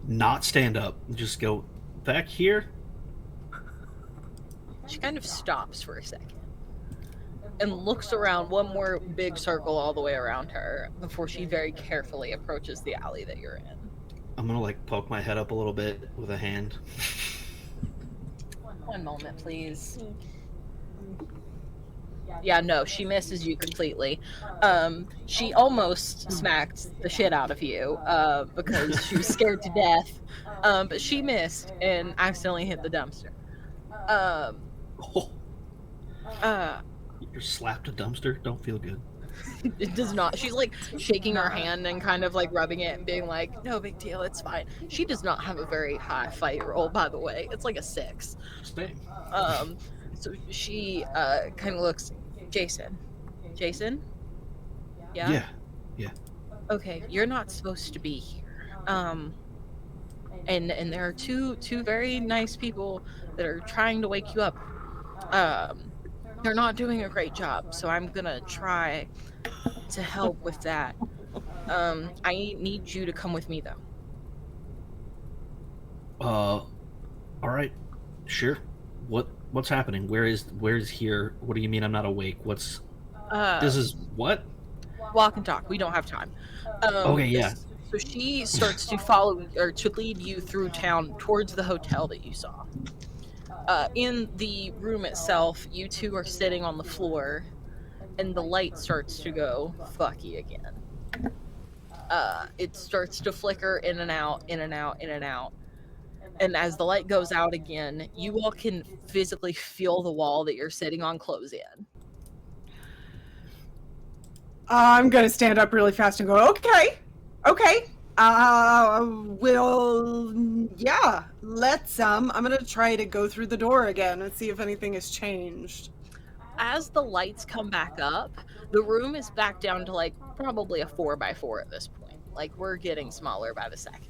Not stand up. Just go back here. She kind of stops for a second and looks around one more big circle all the way around her before she very carefully approaches the alley that you're in. I'm gonna like poke my head up a little bit with a hand. One moment, please. Yeah, no, she misses you completely. She almost smacked the shit out of you because she was scared to death. But she missed and accidentally hit the dumpster. Oh, you slapped a dumpster. Don't feel good. It does not. She's like shaking her hand and kind of like rubbing it and being like, no big deal, it's fine. She does not have a very high fight roll, by the way. It's like a 6. Stay. So she kind of looks, Jason? Yeah? Yeah. Okay, you're not supposed to be here. And there are two very nice people that are trying to wake you up. They're not doing a great job, so I'm gonna try to help with that. I need you to come with me though. All right. Sure. What's happening? Where's here? What do you mean I'm not awake? What's this is what? Walk and talk. We don't have time. Okay, yeah. So she starts to follow or to lead you through town towards the hotel that you saw. In the room itself, you two are sitting on the floor, and the light starts to go fucky again. It starts to flicker in and out, in and out, in and out. And as the light goes out again, you all can physically feel the wall that you're sitting on close in. I'm gonna stand up really fast and go, okay. Yeah, I'm gonna try to go through the door again and see if anything has changed. As the lights come back up, the room is back down to like probably a 4x4 at this point. Like we're getting smaller by the second.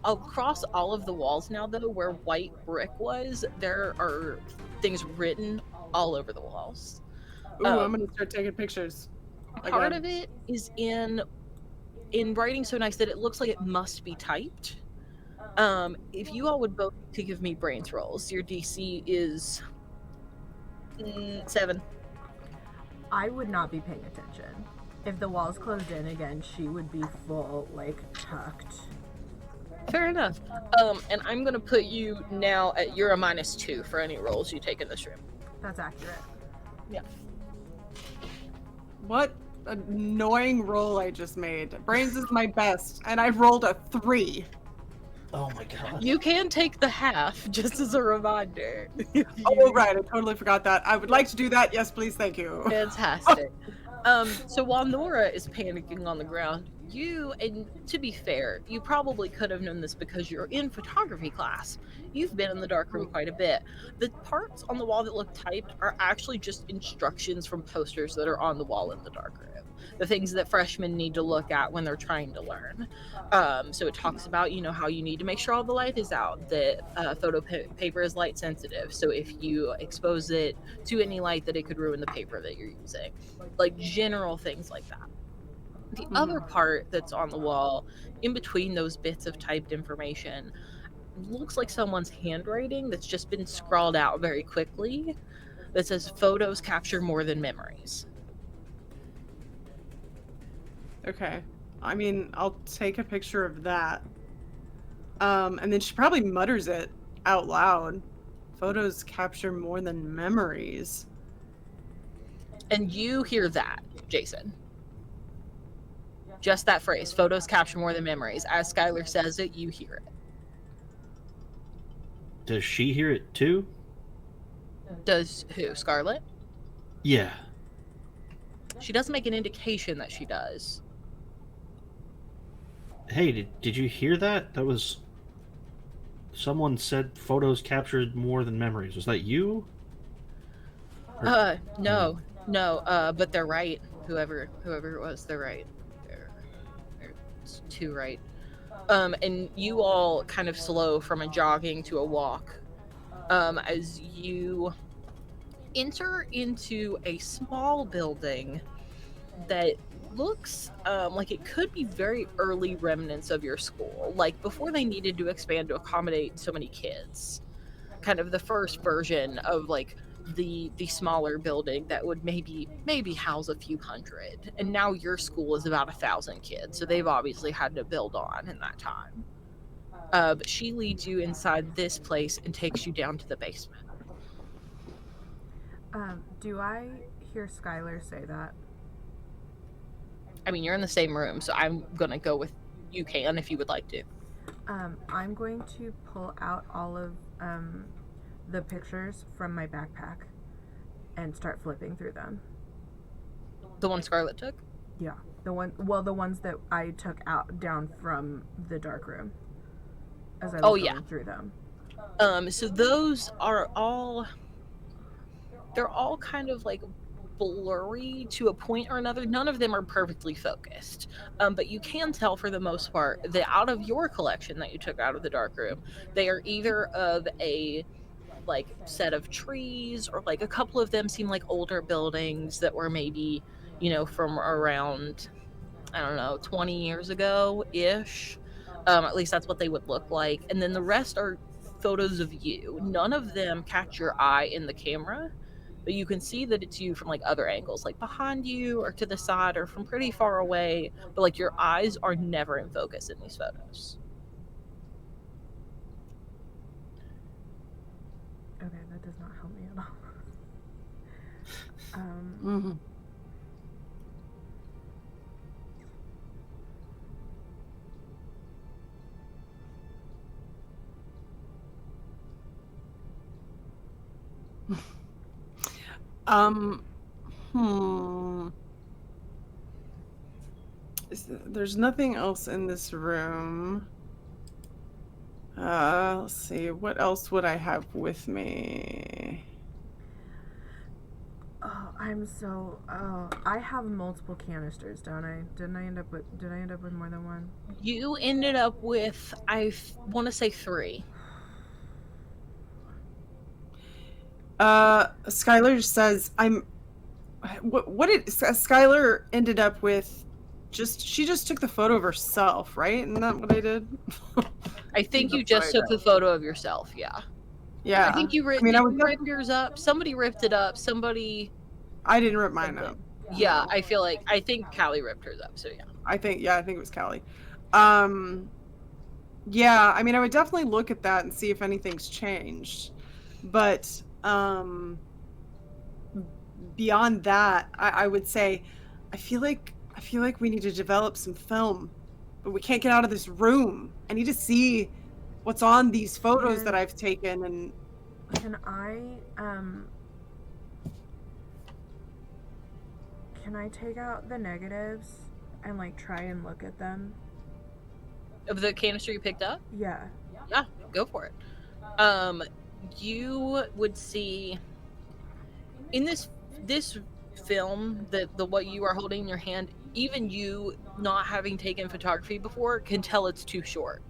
Across all of the walls now, though, where white brick was, there are things written all over the walls. Ooh, I'm gonna start taking pictures. Part of it is in writing so nice that it looks like it must be typed. If you all would both to give me brains rolls, your DC is 7. I would not be paying attention. If the walls closed in again, she would be full, like, tucked. Fair enough. And I'm gonna put you now at you're a -2 for any rolls you take in this room. That's accurate. Yeah. What annoying roll I just made. Brains is my best, and I rolled a 3. Oh my god. You can take the half, just as a reminder. Oh, right. I totally forgot that. I would like to do that. Yes, please. Thank you. Fantastic. So while Nora is panicking on the ground, and to be fair, you probably could have known this because you're in photography class. You've been in the darkroom quite a bit. The parts on the wall that look typed are actually just instructions from posters that are on the wall in the darkroom. The things that freshmen need to look at when they're trying to learn. So it talks about, how you need to make sure all the light is out, that photo paper is light sensitive. So if you expose it to any light, that it could ruin the paper that you're using. Like general things like that. The other part that's on the wall, in between those bits of typed information, looks like someone's handwriting that's just been scrawled out very quickly that says photos capture more than memories. Okay. I mean, I'll take a picture of that. And then she probably mutters it out loud. Photos capture more than memories. And you hear that, Jason. Just that phrase, photos capture more than memories. As Skylar says it, you hear it. Does she hear it too? Does who? Scarlett? Yeah. She doesn't make an indication that she does. Hey, did you hear that? That was... Someone said photos captured more than memories. Was that you? No. But they're right. Whoever it was, they're right. It's too right. And you all kind of slow from a jogging to a walk. As you enter into a small building that looks like it could be very early remnants of your school, like before they needed to expand to accommodate so many kids. Kind of the first version of like the smaller building that would maybe house a few hundred, and now your school is about 1,000 kids, so they've obviously had to build on in that time. But she leads you inside this place and takes you down to the basement. Do I hear Skylar say that? I mean, you're in the same room, so I'm gonna go with you can if you would like to. I'm going to pull out all of the pictures from my backpack and start flipping through them. The one Scarlett took? Yeah, the ones that I took out down from the dark room. As I was going through them. So those are all. They're all kind of like blurry to a point or another. None of them are perfectly focused, but you can tell for the most part that out of your collection that you took out of the dark room, they are either of a like set of trees, or like a couple of them seem like older buildings that were maybe from around, I don't know, 20 years ago ish. At least that's what they would look like. And then the rest are photos of you. None of them catch your eye in the camera, but you can see that it's you from like other angles, like behind you or to the side or from pretty far away, but like your eyes are never in focus in these photos. Okay, that does not help me at all. There's nothing else in this room. Let's see. What else would I have with me? I have multiple canisters, don't I? Did I end up with more than one? You ended up with, I want to say 3. Skylar says what did Skylar ended up with? She just took the photo of herself, right? Isn't that what I did? I think you just took the photo of yourself, yeah. Yeah. I think you ripped yours up. Somebody ripped it up. I didn't rip mine up. Yeah, I think Callie ripped hers up, so yeah. I think it was Callie. Um, yeah, I mean, I would definitely look at that and see if anything's changed. But beyond that, I would say I feel like we need to develop some film, but we can't get out of this room. I need to see what's on these photos that I've taken and Can I take out the negatives and like try and look at them? Of the canister you picked up? Yeah. Yeah, go for it. You would see in this film that the what you are holding in your hand, even you not having taken photography before can tell it's too short.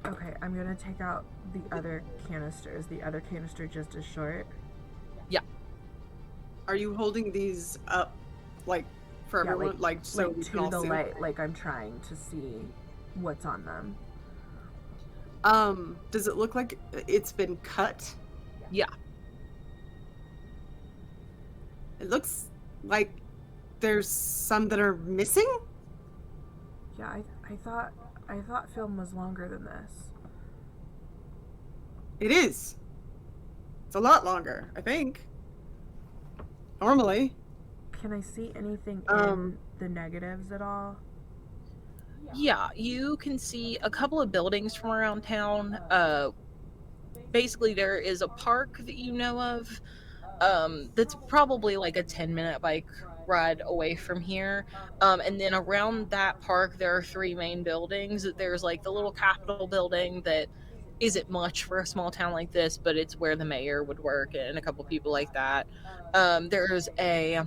Okay, I'm gonna take out the other canisters. The other canister just as short. Yeah. are you holding these up like for Yeah, everyone like so like we can to all the see? light, like I'm trying to see what's on them. Does it look like it's been cut? Yeah. It looks like there's some that are missing. Yeah, I thought film was longer than this. It is. It's a lot longer, I think. Normally. Can I see anything in the negatives at all? Yeah, you can see a couple of buildings from around town. Basically there is a park that you know of. That's probably like a 10-minute bike ride away from here. And then around that park there are three main buildings. There's like the little Capitol building that isn't much for a small town like this, but it's where the mayor would work and a couple people like that. There's a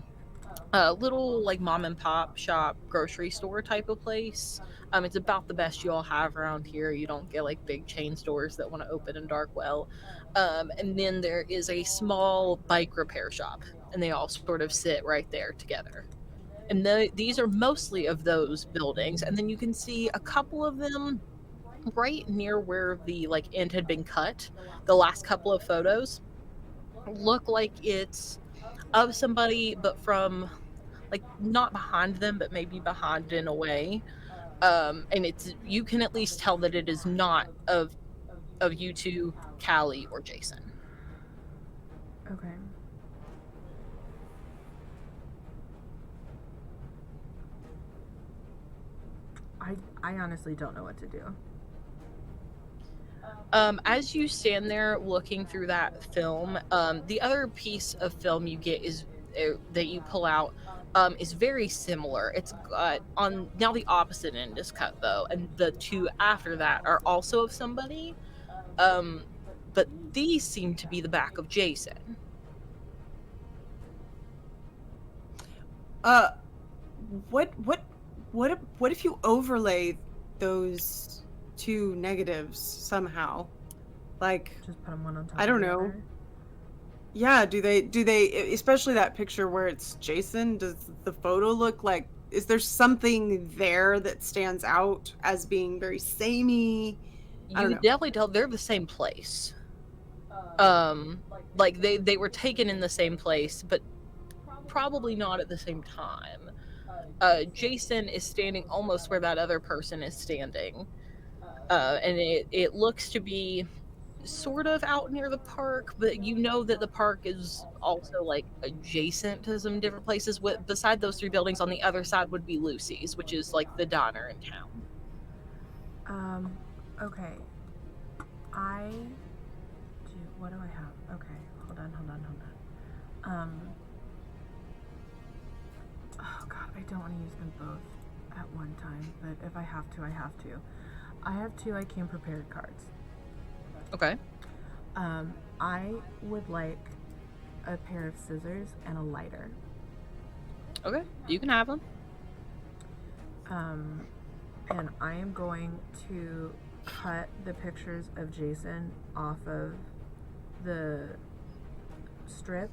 little like mom and pop shop grocery store type of place. It's about the best you all have around here. You don't get like big chain stores that want to open in Darkwell. And then there is a small bike repair shop, and they all sort of sit right there together. And these are mostly of those buildings. And then you can see a couple of them right near where the like end had been cut. The last couple of photos look like it's of somebody, but from like not behind them, but maybe behind in a way. And it's you can at least tell that it is not of you two, Callie or Jason. Okay. I honestly don't know what to do. As you stand there looking through that film, the other piece of film you get is that you pull out is very similar. It's got on now the opposite end is cut though, and the two after that are also of somebody. But these seem to be the back of Jason. Uh, what if you overlay those two negatives somehow? Like, Just put them one on top. I don't of the know. other? Yeah, do they especially that picture where it's Jason, does the photo look like is there something there that stands out as being very samey? I You don't can know. definitely tell they're the same place. Like they were taken in the same place, but probably not at the same time. Jason is standing almost where that other person is standing. And it looks to be sort of out near the park, but you know that the park is also like adjacent to some different places. Beside those three buildings, on the other side would be Lucy's, which is like the diner in town. Okay. What do I have? Okay, hold on. Oh god, I don't want to use them both at one time, but if I have to, I have to. I have two I came prepared cards. Okay. I would like a pair of scissors and a lighter. Okay, you can have them. And I am going to cut the pictures of Jason off of the strip,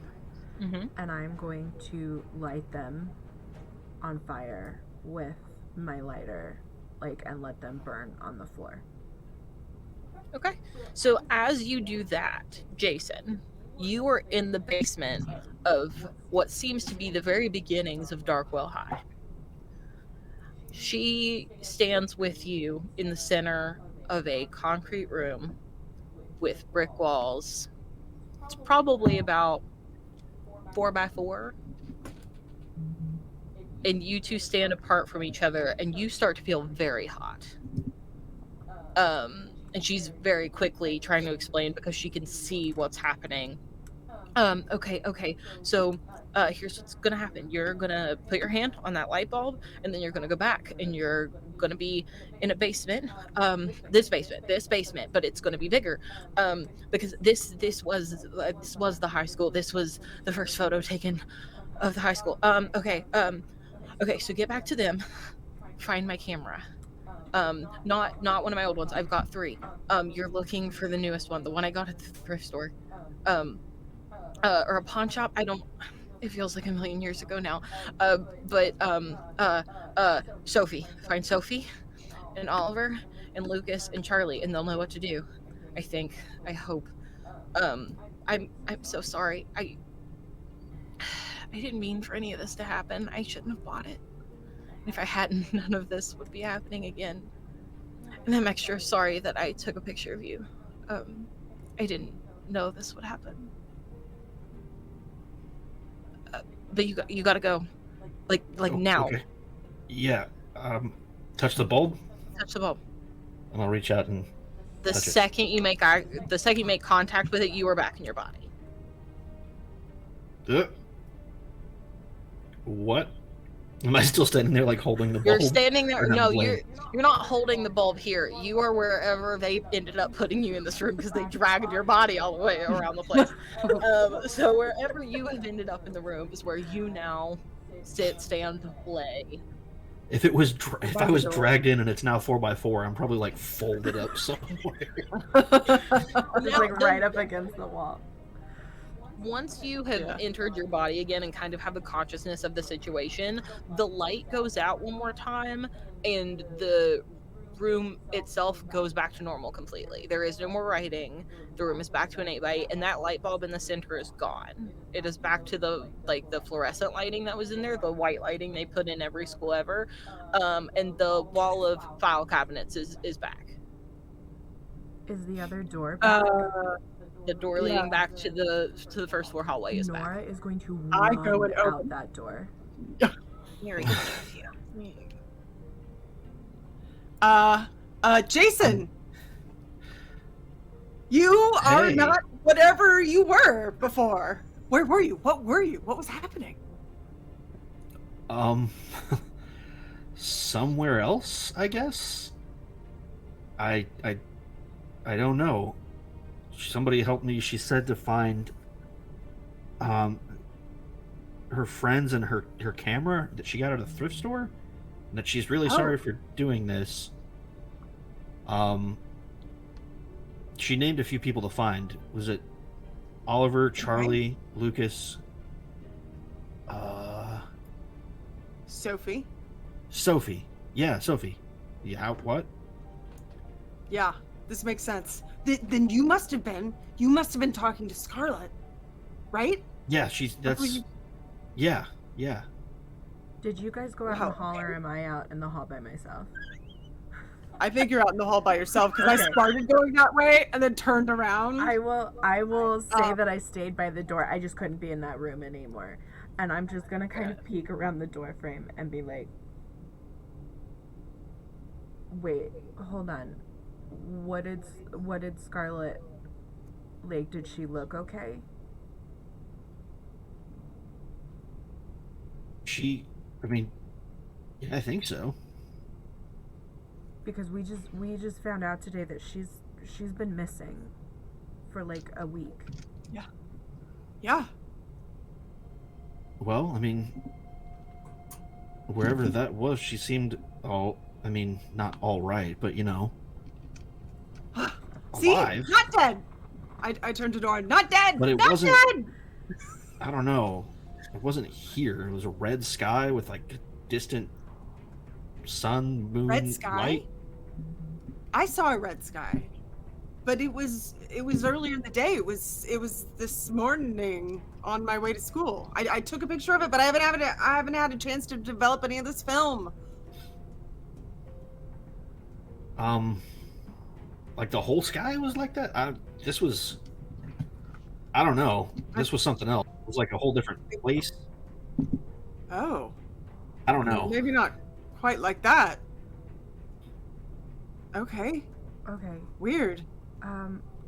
and I'm going to light them on fire with my lighter, like, and let them burn on the floor. Okay. So as you do that, Jason, You are in the basement of what seems to be the very beginnings of Darkwell High. She stands with you in the center of a concrete room with brick walls. It's probably about 4x4. And you two stand apart from each other, and you start to feel very hot. And she's very quickly trying to explain because she can see what's happening. Okay. So, here's what's gonna happen. You're gonna put your hand on that light bulb, and then you're gonna go back, and you're gonna be in a basement. This basement, but it's gonna be bigger. Because this was the high school. This was the first photo taken of the high school. Okay. So get back to them. Find my camera. Not one of my old ones. I've got 3. You're looking for the newest one, the one I got at the thrift store. Or a pawn shop. I don't. It feels like a million years ago now. Sophie. Find Sophie and Oliver and Lucas and Charlie, and they'll know what to do. I think. I hope. I'm so sorry. I didn't mean for any of this to happen. I shouldn't have bought it. If I hadn't, none of this would be happening again. And I'm extra sorry that I took a picture of you. I didn't know this would happen. But you gotta go, like now. Okay. Yeah. Touch the bulb, Touch the bulb. and I'll reach out and The touch it. second you make contact with it, you are back in your body. What? Am I still standing there, like holding the bulb? You're standing there. Or not No, laying? you're not holding the bulb here. You are wherever they ended up putting you in this room because they dragged your body all the way around the place. So wherever you have ended up in the room is where you now sit, stand, play. If it was, if I was dragged in and it's now 4x4, I'm probably like folded up somewhere. Just like right up against the wall. Once you have entered your body again and kind of have the consciousness of the situation, the light goes out one more time and the room itself goes back to normal completely. There is no more writing. The room is back to an 8x8, and that light bulb in the center is gone. It is back to the fluorescent lighting that was in there, the white lighting they put in every school ever. And the wall of file cabinets is back. Is the other door back? The door leading back to the first floor hallway is Nora back. is going to I run go and out open. that door. Very good of you. Jason, you are Hey. not whatever you were before. Where were you? What were you? What was happening? Somewhere else, I guess. I don't know. Somebody helped me. She said to find her friends and her camera that she got at a thrift store, and that she's really sorry for doing this. She named a few people to find. Was it Oliver, Charlie, Lucas, Sophie. Sophie? Yeah, Sophie. Yeah, what? Yeah, this makes sense. Then you must have been talking to Scarlett, right? Yeah, yeah. Did you guys go out in Wow. the hall, or am I out in the hall by myself? I think you're out in the hall by yourself because Okay. I started going that way and then turned around. I will say that I stayed by the door. I just couldn't be in that room anymore. And I'm just gonna kind of peek around the door frame and be like, wait, hold on. What did Scarlett, like, did she look okay? Yeah, I think so. Because we just found out today that she's been missing for like a week. Yeah. Well, I mean, wherever that was, she seemed not all right, but See, alive. not dead. I turned to Nora. Not dead. But it not wasn't- dead. I don't know. It wasn't here. It was a red sky with like distant sun, moon, Red sky? light. I saw a red sky. but it was earlier in the day. It was this morning on my way to school. I took a picture of it, but I haven't had a chance to develop any of this film. Like the whole sky was like that. This was, I don't know. This was something else. It was like a whole different place. Oh, I don't know. maybe not quite like that. Okay, Okay. weird.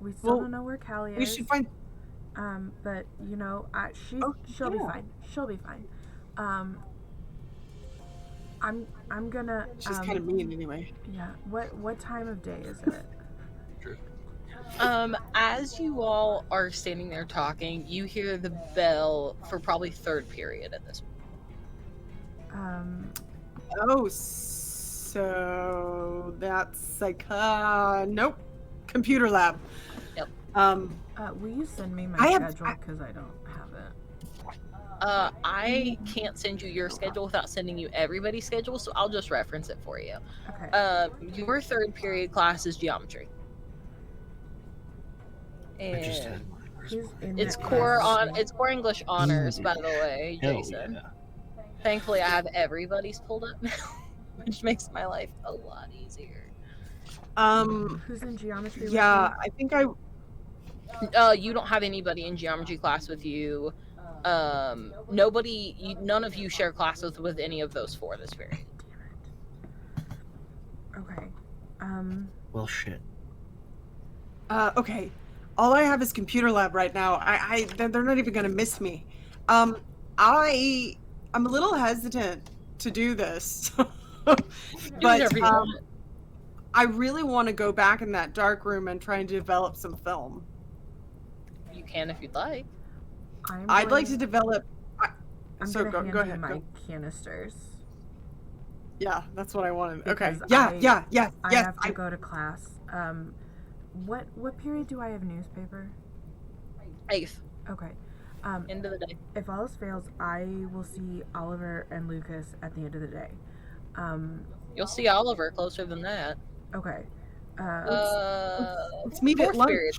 We still Well, don't know where Callie is. We should find. But you know, Oh, she'll be yeah. fine. She'll be fine. I'm gonna. She's kind of mean anyway. Yeah. What time of day is it? As you all are standing there talking, you hear the bell for probably third period at this point. Oh, so that's like nope, computer lab. Yep. Will you send me my I have- schedule because I don't have it. I can't send you your schedule without sending you everybody's schedule, so I'll just reference it for you. Okay. Your third period class is geometry. I just And had mine. Who's in it's that core class? it's core English honors, by the way, Hell Jason. yeah. Thankfully, I have everybody's pulled up now, which makes my life a lot easier. Who's in geometry? with Yeah, me? I think I. You don't have anybody in geometry class with you. None of you share classes with any of those four this period. Okay. Well, shit. Okay. All I have is computer lab right now. They're not even gonna miss me. I'm a little hesitant to do this, Do whatever but you want. I really want to go back in that dark room and try and develop some film. You can if you'd like. I'd like to develop. I'm So gonna hand go you ahead. my Go. canisters. Yeah, that's what I wanted. Okay. Because Yeah. I Yes. have to go to class. What period do I have newspaper? 8th, Okay. end of the day. If all else fails, I will see Oliver and Lucas at the end of the day. You'll see Oliver closer than that. Okay. Let's meet at Fourth lunch. period.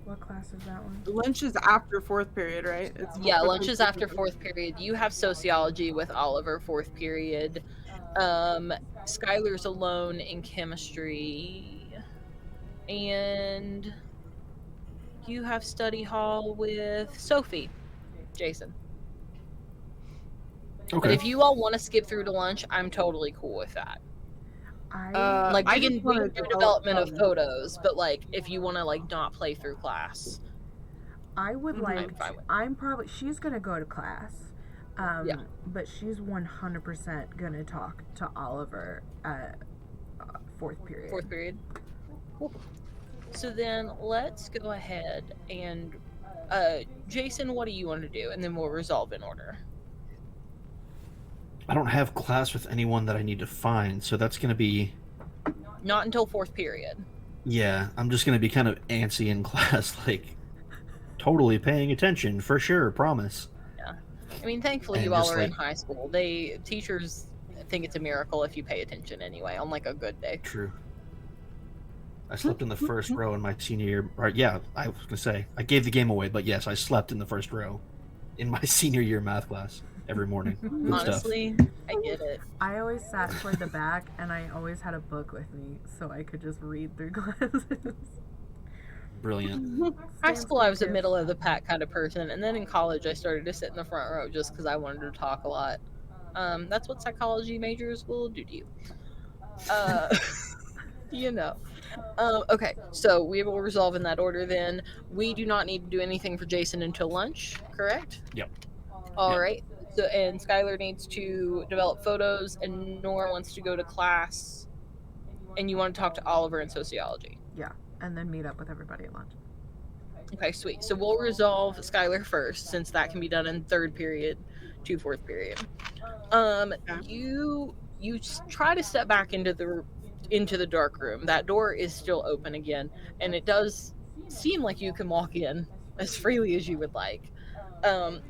What class is that one? Lunch is after fourth period, right? Yeah, lunch is after fourth period. You have sociology with Oliver, fourth period. Skylar's alone in chemistry. And you have study hall with Sophie, Jason. But Okay. if you all want to skip through to lunch, I'm totally cool with that. Like I we just can wanna do develop development of film. photos, but like if you want to like not play through class, I would Mhm. like. I'm fine with I'm probably. She's gonna go to class. Yeah. But she's 100% gonna talk to Oliver at fourth period. fourth period. Cool. So then let's go ahead and Jason, what do you want to do? And then we'll resolve in order. I don't have class with anyone that I need to find, so that's going to be... Not until fourth period. Yeah, I'm just going to be kind of antsy in class, like, totally paying attention, for sure, promise. I mean, thankfully And you all just, are in like- high school. Teachers think it's a miracle if you pay attention anyway, on like a good day. True. I slept in the first row in my senior year. Or, yeah, I was going to say, I gave the game away, but yes, I slept in the first row in my senior year math class every morning. Good stuff. Honestly, I get it. I always sat toward the back, and I always had a book with me, so I could just read through classes. Brilliant. High school, I was a middle of the pack kind of person, and then in college, I started to sit in the front row just because I wanted to talk a lot. That's what psychology majors will do to you. You know. Okay, so we will resolve in that order then. We do not need to do anything for Jason until lunch, correct? Yep. All Yep. right. So, and Skylar needs to develop photos, and Nora wants to go to class, and you want to talk to Oliver in sociology. And then meet up with everybody at lunch. Okay, sweet. So we'll resolve Skylar first, since that can be done in third period to fourth period. You try to step back into the dark room. That door is still open again, and it does seem like you can walk in as freely as you would like.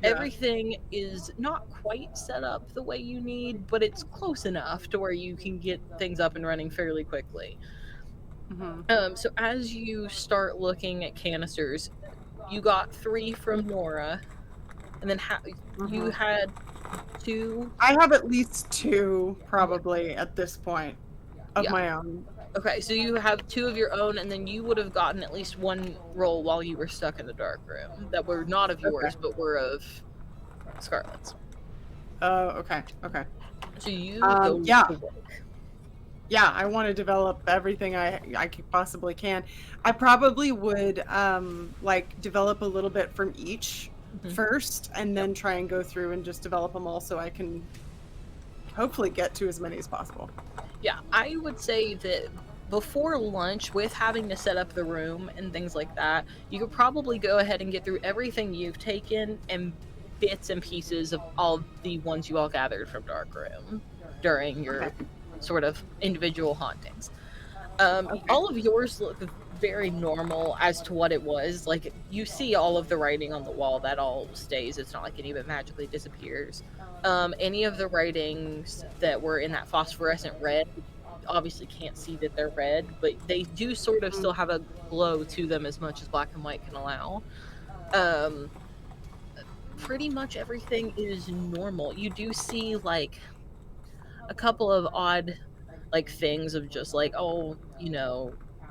Everything is not quite set up the way you need, but it's close enough to where you can get things up and running fairly quickly. Hmm. So as you start looking at canisters, you got 3 from Nora, and then you Hmm. had 2. I have at least 2 probably at this point of Yeah. my own. Okay, so you have 2 of your own, and then you would have gotten at least 1 roll while you were stuck in the dark room that were not of Okay. yours, but were of Scarlet's. Oh, okay. Okay. So you go Yeah. to work. Yeah, I want to develop everything I possibly can. I probably would like develop a little bit from each Mhm. first, and Yep. then try and go through and just develop them all so I can hopefully get to as many as possible. Yeah, I would say that before lunch, with having to set up the room and things like that, you could probably go ahead and get through everything you've taken and bits and pieces of all the ones you all gathered from Darkroom during Okay. your sort of individual hauntings. Okay. All of yours look very normal as to what it was. Like, you see all of the writing on the wall, that all stays. It's not like it even magically disappears. Any of the writings that were in that phosphorescent red, obviously can't see that they're red, but they do sort of Mm. still have a glow to them as much as black and white can allow. Um, Pretty much everything is normal. You do see like a couple of odd like things of just like, oh,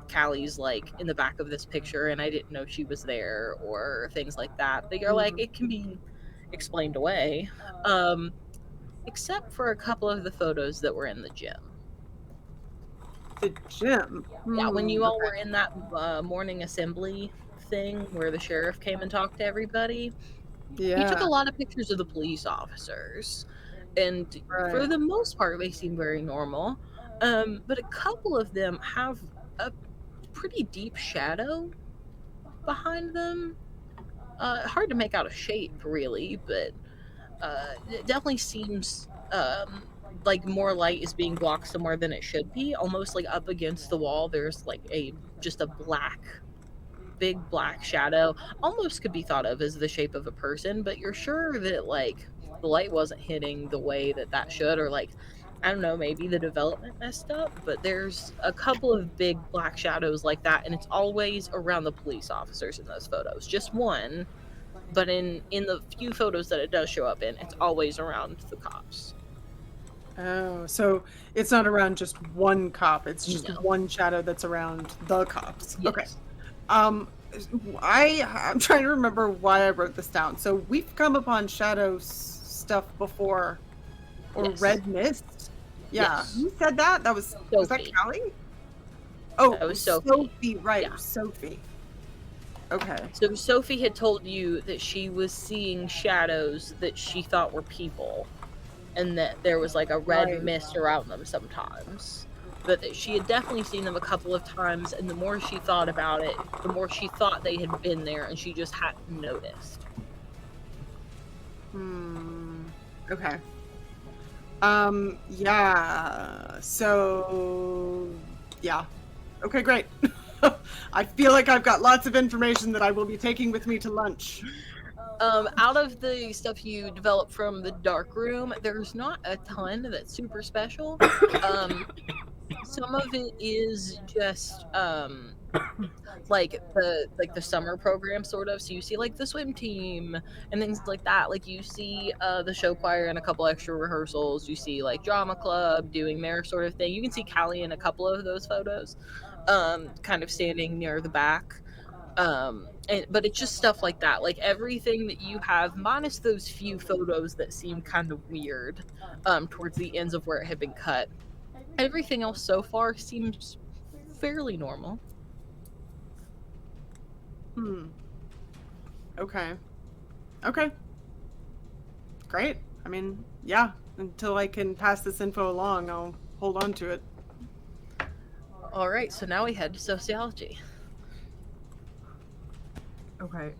Callie's like in the back of this picture and I didn't know she was there, or things like that. They are like, Mhm. it can be explained away. Um, except for a couple of the photos that were in the gym. The gym. Yeah, when you all Okay. were in that morning assembly thing where the sheriff came and talked to everybody, he took a Yeah. lot of pictures of the police officers. And for Right. the most part, they seem very normal. But a couple of them have a pretty deep shadow behind them. Hard to make out a shape, really, but it definitely seems like more light is being blocked somewhere than it should be. Almost like up against the wall, there's like just a big black shadow. Almost could be thought of as the shape of a person, but you're sure that like the light wasn't hitting the way that should, or like I don't know, maybe the development messed up, but there's a couple of big black shadows like that, and it's always around the police officers in those photos. Just one, but in the few photos that it does show up in, it's always around the cops. Oh, so it's not around just one cop. It's just No. one shadow that's around the cops. Okay. Yes. Um, I'm trying to remember why I wrote this down. So we've come upon stuff before, or Yes. red mist. Yeah, Yes. who said that? Was that Sophie. Callie? Oh, That it was was Sophie. Sophie. Right, it Yeah. was Sophie. Okay. So Sophie had told you that she was seeing shadows that she thought were people, and that there was like a red Right. mist around them sometimes. But that she had definitely seen them a couple of times, and the more she thought about it, the more she thought they had been there, and she just hadn't noticed. Okay. Yeah. So, yeah. Okay, great. I feel like I've got lots of information that I will be taking with me to lunch. Out of the stuff you develop from the dark room, there's not a ton that's super special. Some of it is just like the summer program sort of. So you see like the swim team and things like that. Like you see the show choir and a couple extra rehearsals. You see like drama club doing their sort of thing. You can see Callie in a couple of those photos, kind of standing near the back. But it's just stuff like that, like everything that you have minus those few photos that seem kind of weird towards the ends of where it had been cut. Everything else so far seems fairly normal. Okay. Okay. Great. I mean, yeah, until I can pass this info along, I'll hold on to it. All right, so now we head to sociology. Okay.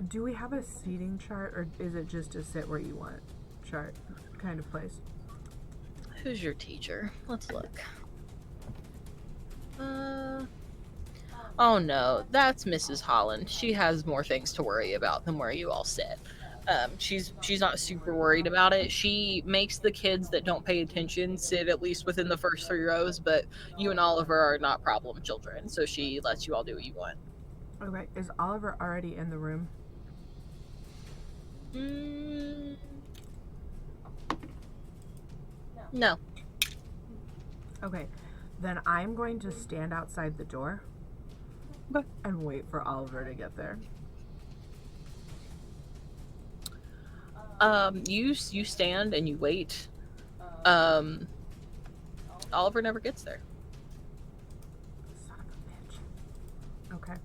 Do we have a seating chart, or is it just a sit where you want chart kind of place? Who's your teacher? Let's look. Oh no, that's Mrs. Holland. She has more things to worry about than where you all sit. She's not super worried about it. She makes the kids that don't pay attention sit at least within the first 3 rows, but you and Oliver are not problem children, so she lets you all do what you want. Okay, is Oliver already in the room? Mm, no. Okay, then I'm going to stand outside the door Okay. and wait for Oliver to get there. You stand and you wait. Um, Oliver never gets there. Son of a bitch. Okay.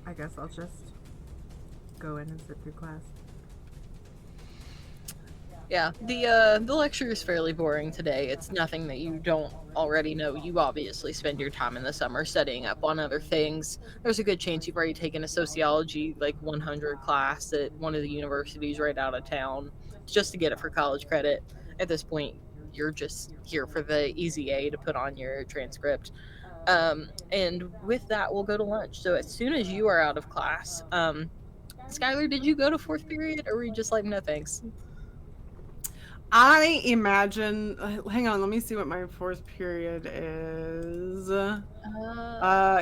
I guess I'll just go in and sit through class. Yeah, the lecture is fairly boring today. It's nothing that you don't already know. You obviously spend your time in the summer studying up on other things. There's a good chance you've already taken a sociology like 100 class at one of the universities right out of town just to get it for college credit. At this point, you're just here for the easy A to put on your transcript. And with that, we'll go to lunch. So as soon as you are out of class, Skylar, did you go to fourth period or were you just like, no thanks? I imagine. Hang on, let me see what my fourth period is.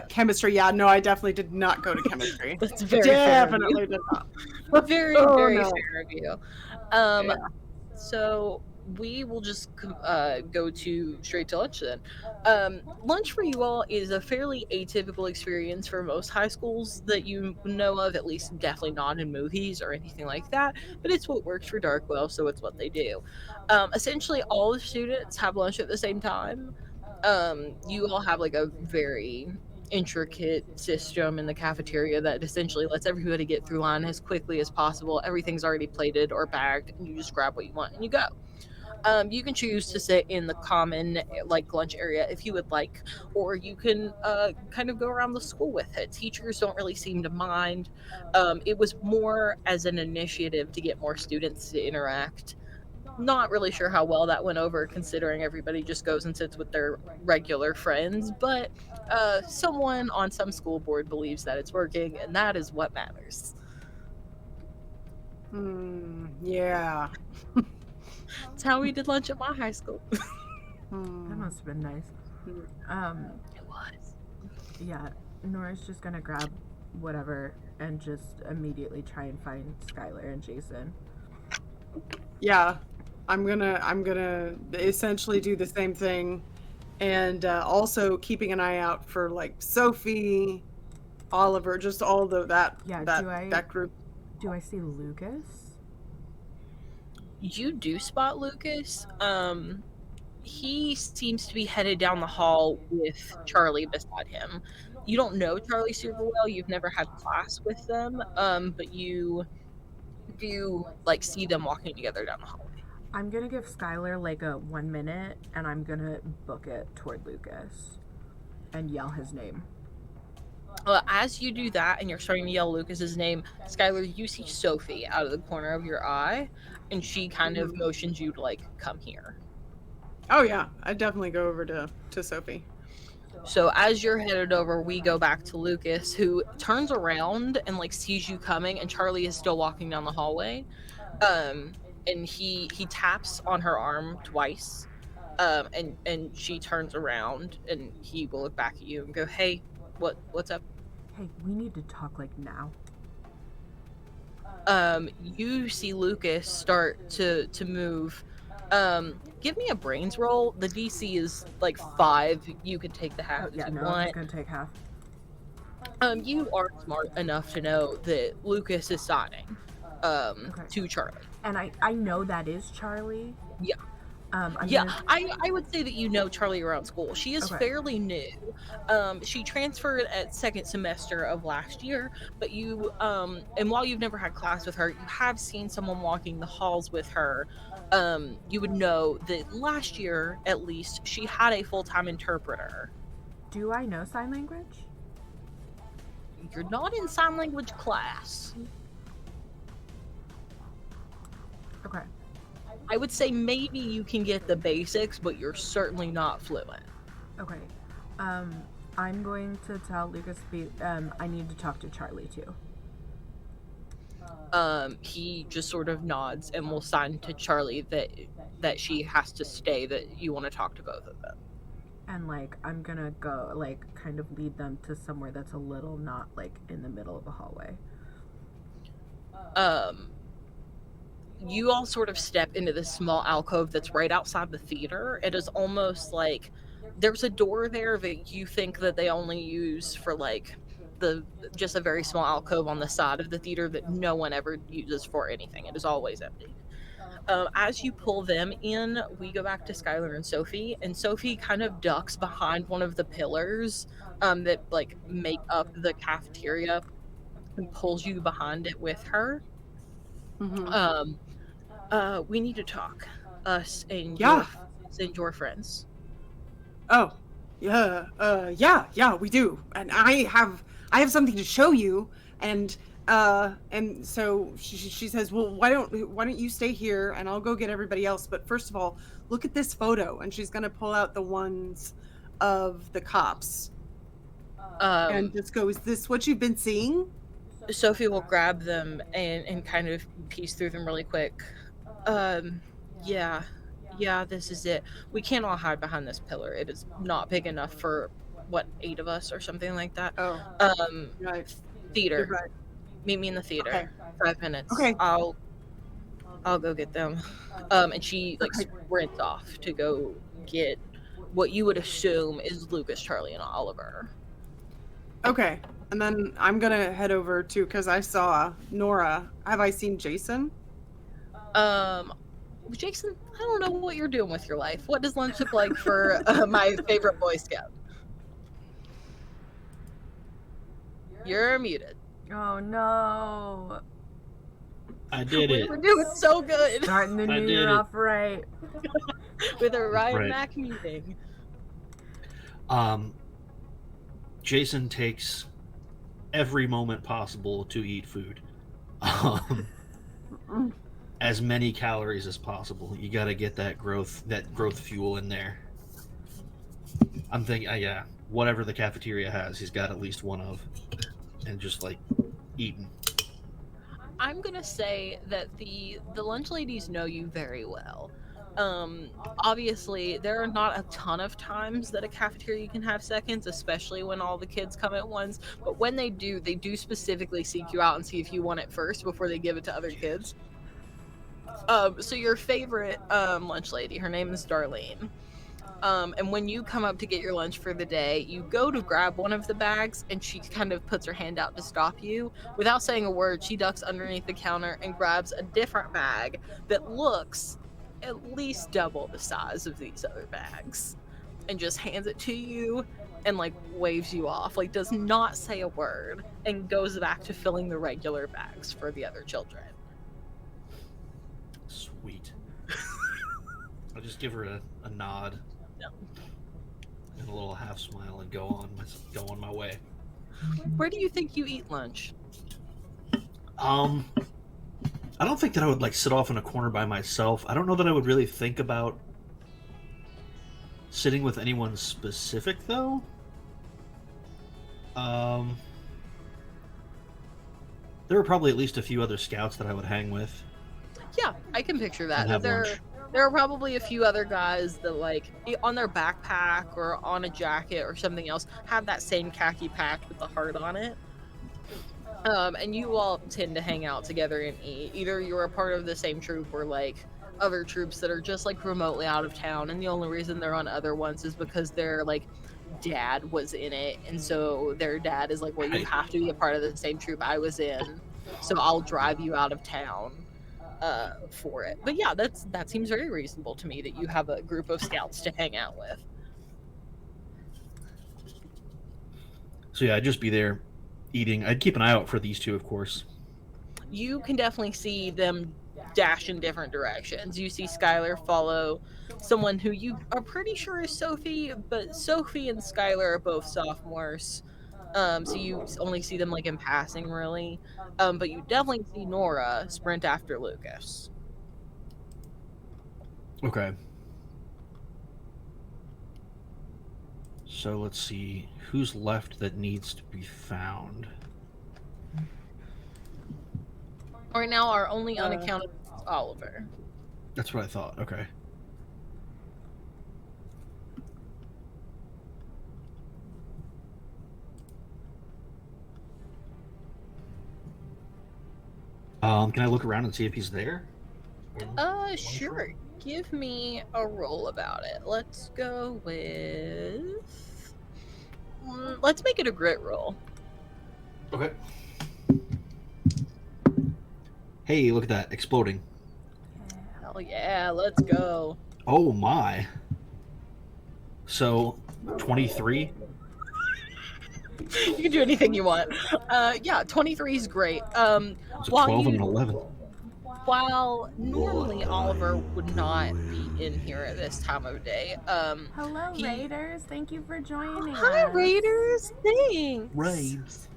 Chemistry. Yeah, no, I definitely did not go to chemistry. That's very fair of Definitely you. did not. Very, Oh, very no. fair of you. Um, Yeah. so we will just go to straight to lunch then. Lunch for you all is a fairly atypical experience for most high schools that you know of, at least definitely not in movies or anything like that, but it's what works for Darkwell, so it's what they do. Essentially, all the students have lunch at the same time. You all have like a very intricate system in the cafeteria that essentially lets everybody get through line as quickly as possible. Everything's already plated or bagged, and you just grab what you want and you go. You can choose to sit in the common like lunch area if you would like, or you can kind of go around the school with it. Teachers don't really seem to mind. It was more as an initiative to get more students to interact. Not really sure how well that went over considering everybody just goes and sits with their regular friends, but someone on some school board believes that it's working, and that is what matters. Yeah. It's how we did lunch at my high school. That must have been nice. It was. Yeah, Nora's just gonna grab whatever and just immediately try and find Skylar and Jason. Yeah. I'm gonna essentially do the same thing, and also keeping an eye out for like Sophie, Oliver, just all Yeah, that group. do I see Lucas? You do spot Lucas. He seems to be headed down the hall with Charlie beside him. You don't know Charlie super well. You've never had class with them, but you do like see them walking together down the hallway. I'm gonna give Skylar like a 1 minute and I'm gonna book it toward Lucas and yell his name. As you do that and you're starting to yell Lucas's name, Skylar, you see Sophie out of the corner of your eye, and she kind of motions you to like come here. Oh yeah, I definitely go over to Sophie. So as you're headed over, we go back to Lucas, who turns around and like sees you coming, and Charlie is still walking down the hallway. And he taps on her arm twice. And she turns around, and he will look back at you and go, "Hey, what's up?" Hey, we need to talk like now. You see Lucas start to move. Give me a brains roll. The DC is like 5. You can take the half if you I'm want. just gonna take half. You are smart enough to know that Lucas is signing to Charlie. And I know that is Charlie. Yeah. I would say that you know Charlie around school. She is fairly new. She transferred at second semester of last year, but you and while you've never had class with her, you have seen someone walking the halls with her. You would know that last year, at least, she had a full-time interpreter. Do I know sign language? You're not in sign language class. Okay. I would say maybe you can get the basics, but you're certainly not fluent. Okay. I'm going to tell Lucas I need to talk to Charlie too. He just sort of nods and will sign to Charlie that she has to stay, that you want to talk to both of them. And like I'm gonna go like kind of lead them to somewhere that's a little not like in the middle of a hallway. You all sort of step into this small alcove that's right outside the theater. It is almost like there's a door there that you think that they only use for like just a very small alcove on the side of the theater that no one ever uses for anything. It is always empty. As you pull them in, we go back to Skylar and Sophie kind of ducks behind one of the pillars that like make up the cafeteria and pulls you behind it with her. Mm-hmm. We need to talk. Us and Yeah. your friends. Oh, yeah. Yeah. We do, and I have something to show you. And so she says, well, why don't you stay here, and I'll go get everybody else. But first of all, look at this photo, and she's gonna pull out the ones of the cops, and just go, is this what you've been seeing? Sophie will grab them and kind of piece through them really quick. Yeah. Yeah, this is it. We can't all hide behind this pillar. It is not big enough for, what, 8 of us or something like that. Oh, right. Theater. You're right. Meet me in the theater. Okay. 5 minutes. Okay. I'll go get them. And she like Okay. sprints off to go get what you would assume is Lucas, Charlie, and Oliver. Okay. And then I'm gonna head over to, because I saw Nora. Have I seen Jason? Jason, I don't know what you're doing with your life. What does lunch look like for my favorite Boy Scout? You're muted. Oh no. I did We it. were doing so good Starting the I new did year it. off right. with a Ryan Right. Mack muting. Jason takes every moment possible to eat food. As many calories as possible. You got to get that growth fuel in there. I'm thinking, yeah, whatever the cafeteria has, he's got at least one of, and just like eating. I'm gonna say that the lunch ladies know you very well. Obviously, there are not a ton of times that a cafeteria can have seconds, especially when all the kids come at once. But when they do specifically seek you out and see if you want it first before they give it to other kids. So your favorite lunch lady, her name is Darlene. And when you come up to get your lunch for the day, you go to grab one of the bags, and she kind of puts her hand out to stop you. Without saying a word, she ducks underneath the counter and grabs a different bag that looks at least double the size of these other bags, and just hands it to you and like waves you off, like does not say a word, and goes back to filling the regular bags for the other children. Sweet. I'll just give her a nod No. and a little half smile and go on my way. Where do you think you eat lunch? I don't think that I would like sit off in a corner by myself. I don't know that I would really think about sitting with anyone specific though. There are probably at least a few other scouts that I would hang with Yeah, I can picture that. and have There lunch. there are probably a few other guys that like on their backpack or on a jacket or something else have that same khaki patch with the heart on it. And you all tend to hang out together and eat. Either you're a part of the same troop or like other troops that are just like remotely out of town, and the only reason they're on other ones is because their like dad was in it, and so their dad is like, well, you Right. have to be a part of the same troop I was in, so I'll drive you out of town for it. But yeah, that seems very reasonable to me that you have a group of scouts to hang out with. So yeah, I'd just be there eating. I'd keep an eye out for these two, of course. You can definitely see them dash in different directions. You see Skylar follow someone who you are pretty sure is Sophie, but Sophie and Skylar are both sophomores. So you only see them like in passing, really. But you definitely see Nora sprint after Lucas. Okay. So let's see who's left that needs to be found. Right now, our only Uh, unaccounted is Oliver. That's what I thought. Okay. Can I look around and see if he's there? Sure. Give me a roll about it. Let's go with. Let's make it a grit roll. Okay. Hey, look at that exploding. Hell yeah, let's go. Oh my. So, 23. You can do anything you want. Yeah, 23 is great. It's a While 12 and an you 11. while normally Oliver would not be in here at this time of day, Hello, he. Raiders. Thank you for joining Hi, us. Raiders. Thanks. Raids.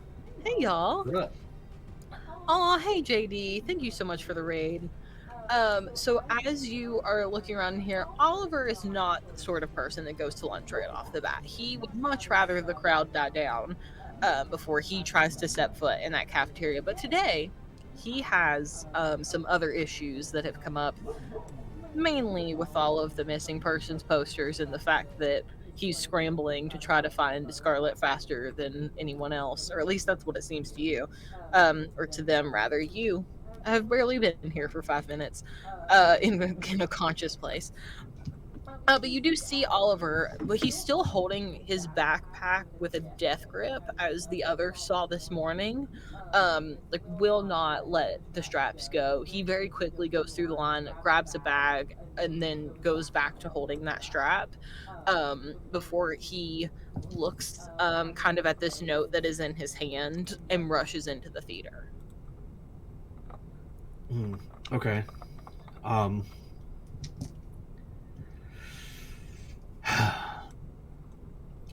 Hey, y'all. What up? Aw, hey, JD. Thank you so much for the raid. So as you are looking around here, Oliver is not the sort of person that goes to lunch right off the bat. He would much rather the crowd die down before he tries to step foot in that cafeteria. But today, he has some other issues that have come up, mainly with all of the missing persons posters and the fact that he's scrambling to try to find Scarlet faster than anyone else, or at least that's what it seems to you, or to them rather. You have barely been here for 5 minutes in a conscious place. But you do see Oliver, but he's still holding his backpack with a death grip, as the others saw this morning. Like, will not let the straps go. He very quickly goes through the line, grabs a bag, and then goes back to holding that strap before he looks kind of at this note that is in his hand and rushes into the theater. Okay.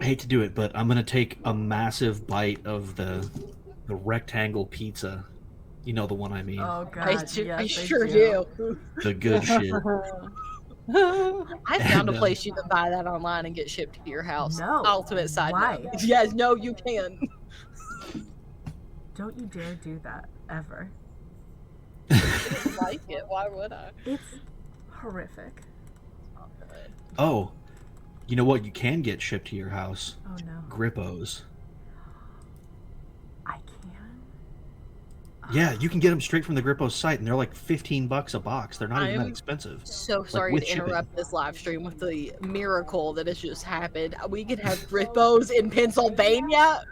I hate to do it, but I'm gonna take a massive bite of the rectangle pizza. You know the one I mean. Oh God, I yes, sure do. The good shit. I found And, a place you can buy that online and get shipped to your house. No. Ultimate side Why? note. Yes, no, you can. Don't you dare do that ever. I like it. Why would I? It's horrific. Oh, you know what? You can get shipped to your house. Oh no. Grippos. I can. Yeah, you can get them straight from the Grippos site, and they're like $15 a box. They're not even that I'm expensive. So sorry with to shipping. interrupt this live stream with the miracle that has just happened. We could have Grippos in Pennsylvania.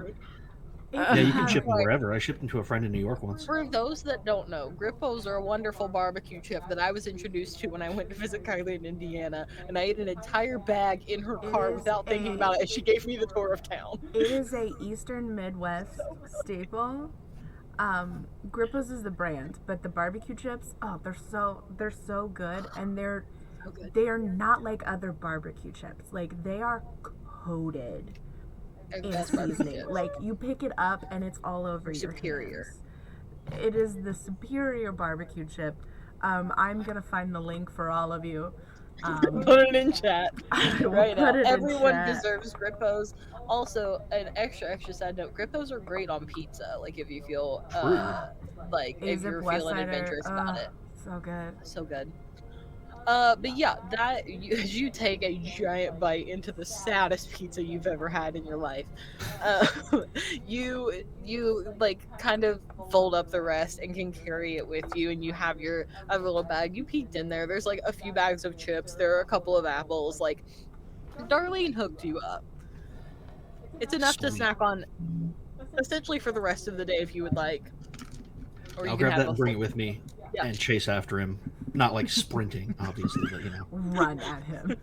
Yeah, you can ship them Right. wherever. I shipped them to a friend in New York once. For those that don't know, Grippos are a wonderful barbecue chip that I was introduced to when I went to visit Kylie in Indiana, and I ate an entire bag in her car is without thinking about it, and she gave me the tour of town. It is a Eastern Midwest staple. Grippos is the brand, but the barbecue chips, oh, they're so good, and So good. they are not like other barbecue chips. Like they are coated They're the in best barbecue seasoning. chips. Like you pick it up and it's all over your Superior. hands. It is the superior barbecue chip. I'm gonna find the link for all of you. Put it in chat I will right put now. it in Everyone chat. deserves Grippos. Also, an extra side note: Grippos are great on pizza. Like if you feel like if A-Zip you're West feeling Sider, adventurous about it, so good. so good. But yeah, you take a giant bite into the saddest pizza you've ever had in your life. You like kind of fold up the rest and can carry it with you, and you have your a little bag. You peeked in there. There's like a few bags of chips. There are a couple of apples. Like Darlene hooked you up. It's enough to Sweet. snack on, essentially for the rest of the day if you would like. Or you I'll can grab have that and a bring it full- with me Yeah. and chase after him. Not like sprinting, obviously, but you know. Run at him.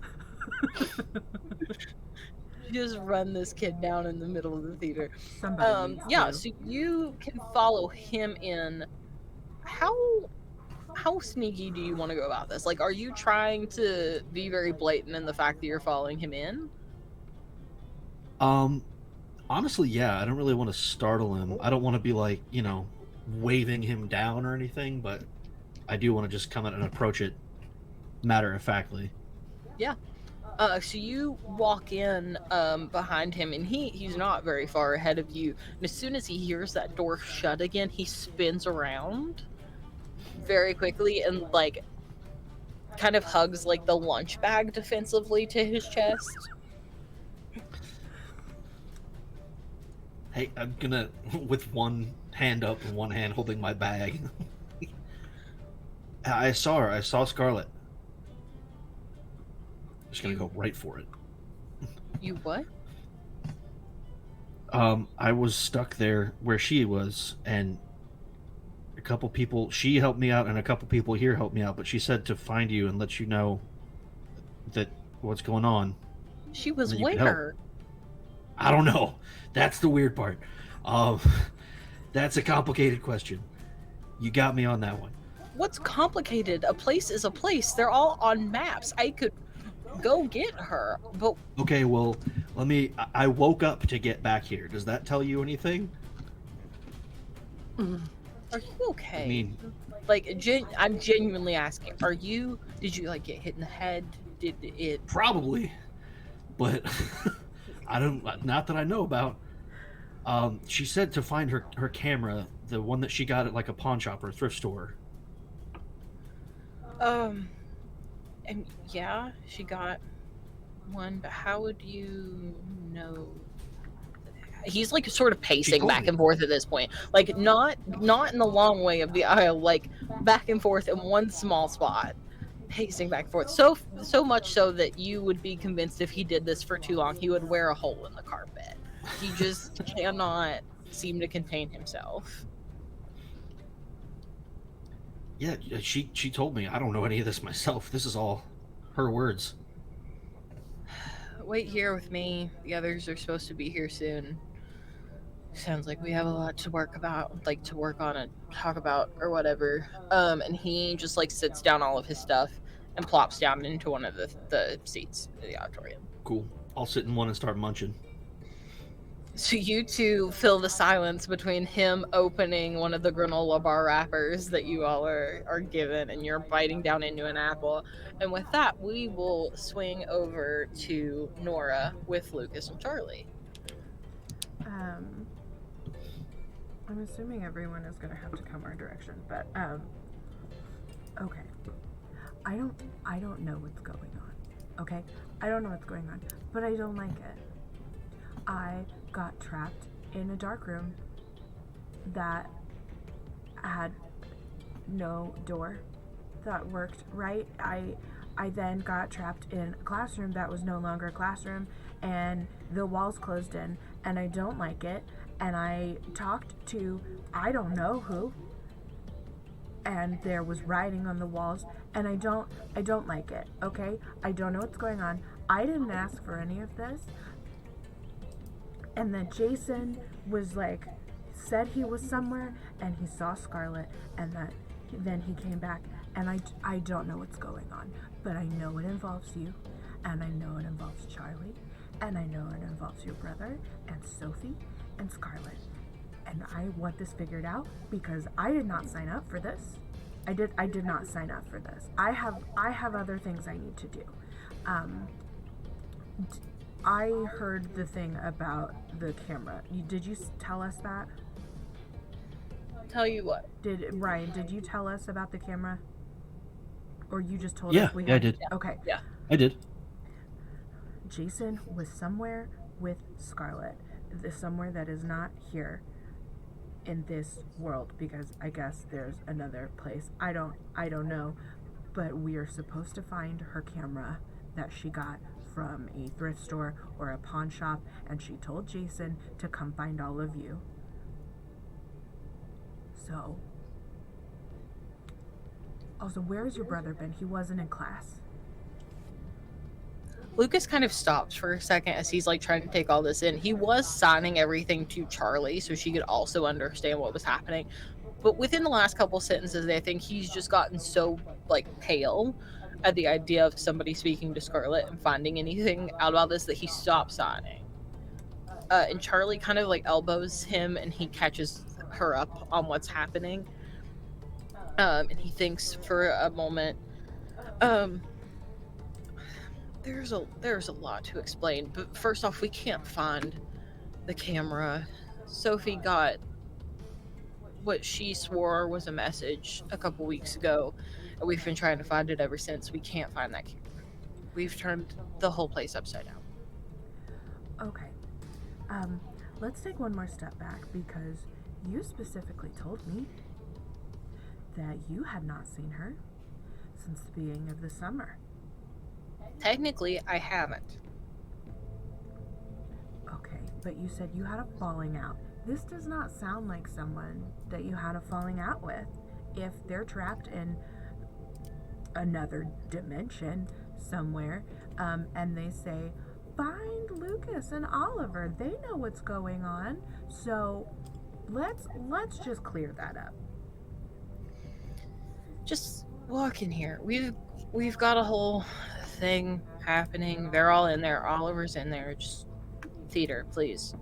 Just run this kid down in the middle of the theater. Somebody needs Yeah, to. so you can follow him in. How sneaky do you want to go about this? Like, are you trying to be very blatant in the fact that you're following him in? Honestly, yeah, I don't really want to startle him. I don't want to be like, waving him down or anything, but I do want to just come out and approach it matter of factly. Yeah. So you walk in behind him, and he's not very far ahead of you. And as soon as he hears that door shut again, he spins around very quickly and like kind of hugs like the lunch bag defensively to his chest. Hey, I'm gonna, with one hand up and one hand holding my bag. I saw her. I saw Scarlet. Just gonna go right for it. You what? I was stuck there where she was, and a couple people. She helped me out, and a couple people here helped me out. But she said to find you and let you know that what's going on. She was And you could help. where? I don't know. That's the weird part. Um, that's a complicated question. You got me on that one. What's complicated? A place is a place. They're all on maps. I could go get her, but Okay, well, let me. I woke up to get back here. Does that tell you anything? are you okay? I mean, like, I'm genuinely asking. Are you? Did you like get hit in the head? Did it? probably, but I don't. Not that I know about. She said to find her camera, the one that she got at like a pawn shop or a thrift store. And yeah, she got one. But how would you know? He's like sort of pacing back and forth at this point, like not in the long way of the aisle, like back and forth in one small spot, pacing back and forth. So much so that you would be convinced if he did this for too long, he would wear a hole in the carpet. He just cannot seem to contain himself. Yeah, she told me. I don't know any of this myself. This is all her words. Wait here with me. The others are supposed to be here soon. Sounds like we have a lot to work on and talk about or whatever. And he just like sits down all of his stuff and plops down into one of the seats in the auditorium. Cool. I'll sit in one and start munching. So you two fill the silence between him opening one of the granola bar wrappers that you all are given, and you're biting down into an apple. And with that, we will swing over to Nora with Lucas and Charlie. I'm assuming everyone is gonna have to come our direction, but okay. I don't know what's going on. Okay? I don't know what's going on, but I don't like it. I got trapped in a dark room that had no door that worked right. I then got trapped in a classroom that was no longer a classroom, and the walls closed in, and I don't like it. And I talked to I don't know who, and there was writing on the walls, and I don't like it. Okay? I don't know what's going on. I didn't ask for any of this. And then Jason was like, said he was somewhere, and he saw Scarlet, and then he came back, and I don't know what's going on, but I know it involves you, and I know it involves Charlie, and I know it involves your brother, and Sophie, and Scarlet, and I want this figured out because I did not sign up for this. I did not sign up for this. I have other things I need to do. I heard the thing about the camera. Did you tell us that? Tell you what. Ryan, did you tell us about the camera? Or you just told us we had... Yeah, I did. Okay. Yeah. I did. Jason was somewhere with Scarlet. Somewhere that is not here in this world, because I guess there's another place. I don't know. But we are supposed to find her camera that she got from a thrift store or a pawn shop, and she told Jason to come find all of you. So, also, where's your brother been? He wasn't in class. Lucas kind of stops for a second as he's like trying to take all this in. He was signing everything to Charlie so she could also understand what was happening. But within the last couple sentences, I think he's just gotten so like pale at the idea of somebody speaking to Scarlet and finding anything out about this that he stops signing. And Charlie kind of like elbows him, and he catches her up on what's happening. And he thinks for a moment. there's a lot to explain, but first off, we can't find the camera. Sophie got what she swore was a message a couple weeks ago, and we've been trying to find it ever since. We can't find that camera. We've turned the whole place upside down. Okay. Um, let's take one more step back because you specifically told me that you had not seen her since the beginning of the summer. Technically, I haven't. Okay, but you said you had a falling out. This does not sound like someone that you had a falling out with. If they're trapped in another dimension somewhere, and they say, find Lucas and Oliver, they know what's going on. So let's just clear that up. Just walk in here. We've got a whole thing happening. They're all in there. Oliver's in there. Just theater, please,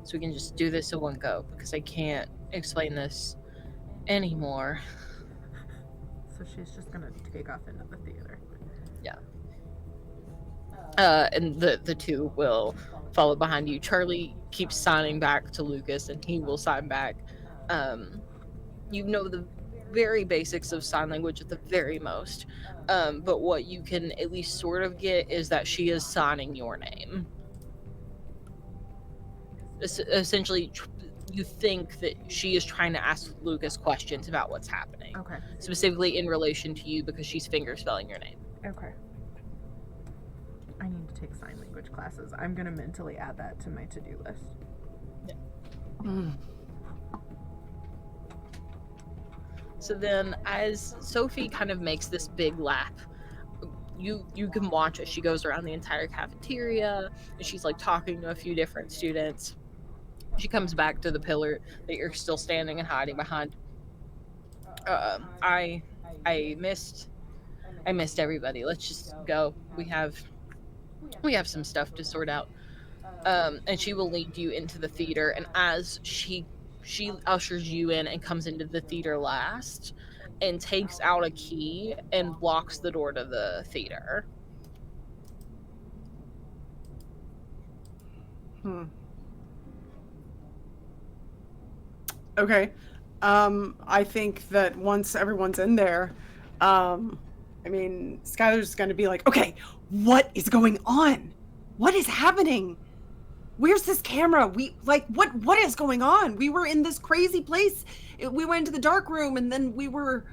so we can just do this in one go, because I can't explain this anymore. So she's just gonna take off into the theater. Yeah. And the two will follow behind you. Charlie keeps signing back to Lucas, and he will sign back. You know the very basics of sign language at the very most, but what you can at least sort of get is that she is signing your name. Essentially, you think that she is trying to ask Lucas questions about what's happening. Okay. Specifically in relation to you, because she's finger spelling your name. Okay. I need to take sign language classes. I'm gonna mentally add that to my to-do list. Yeah. So then, as Sophie kind of makes this big lap, you can watch as she goes around the entire cafeteria, and she's like talking to a few different students. She comes back to the pillar that you're still standing and hiding behind. I missed everybody. Let's just go. We have some stuff to sort out. And she will lead you into the theater. And as she ushers you in and comes into the theater last, and takes out a key and locks the door to the theater. Okay. I think that once everyone's in there, Skylar's going to be like, okay, what is going on? What is happening? Where's this camera? What is going on? We were in this crazy place. We went to the dark room, and then we were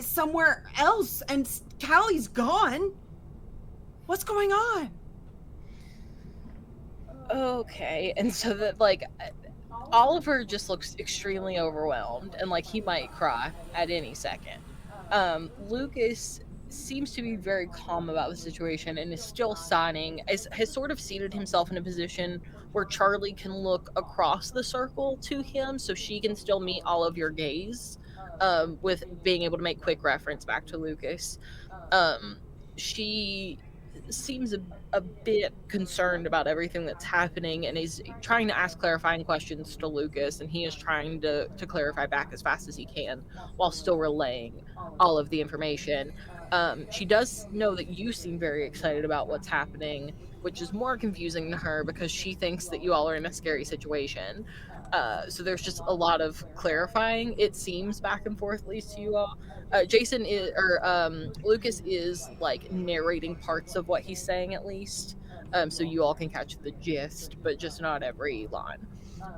somewhere else, and Callie's gone. What's going on? Okay. And so that, like, Oliver just looks extremely overwhelmed, and like he might cry at any second. Lucas seems to be very calm about the situation and is still signing, has sort of seated himself in a position where Charlie can look across the circle to him, so she can still meet all of your gaze, with being able to make quick reference back to Lucas. She seems a bit concerned about everything that's happening, and is trying to ask clarifying questions to Lucas, and he is trying to clarify back as fast as he can while still relaying all of the information. She does know that you seem very excited about what's happening, which is more confusing to her because she thinks that you all are in a scary situation. So there's just a lot of clarifying, it seems, back and forth, at least to you all. Lucas is like narrating parts of what he's saying, at least, so you all can catch the gist, but just not every line.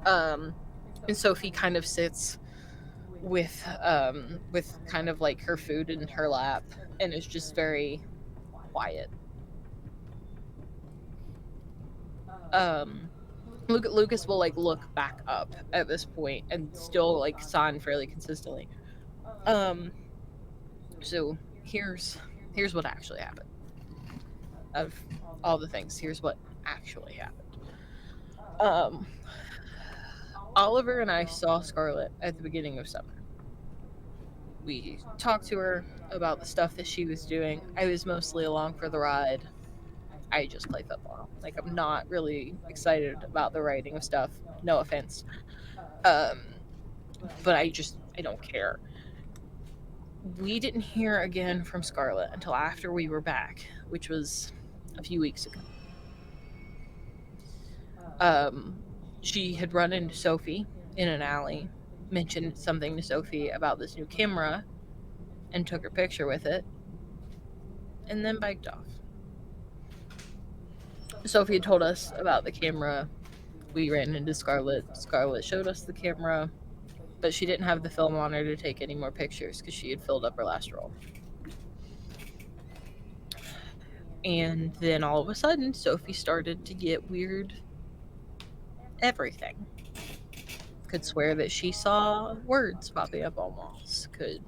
And Sophie kind of sits with kind of like her food in her lap and is just very quiet. Lucas will like look back up at this point and still like sign fairly consistently. So here's what actually happened. Of all the things, here's what actually happened. Oliver and I saw Scarlett at the beginning of summer. We talked to her about the stuff that she was doing. I was mostly along for the ride. I just play football. Like, I'm not really excited about the writing of stuff. No offense. But I don't care. We didn't hear again from Scarlett until after we were back, which was a few weeks ago. She had run into Sophie in an alley, mentioned something to Sophie about this new camera, and took her picture with it, and then biked off. Sophie had told us about the camera. We ran into Scarlett. Scarlett showed us the camera, but she didn't have the film on her to take any more pictures because she had filled up her last roll. And then all of a sudden, Sophie started to get weird everything. Could swear that she saw words popping up on walls. Could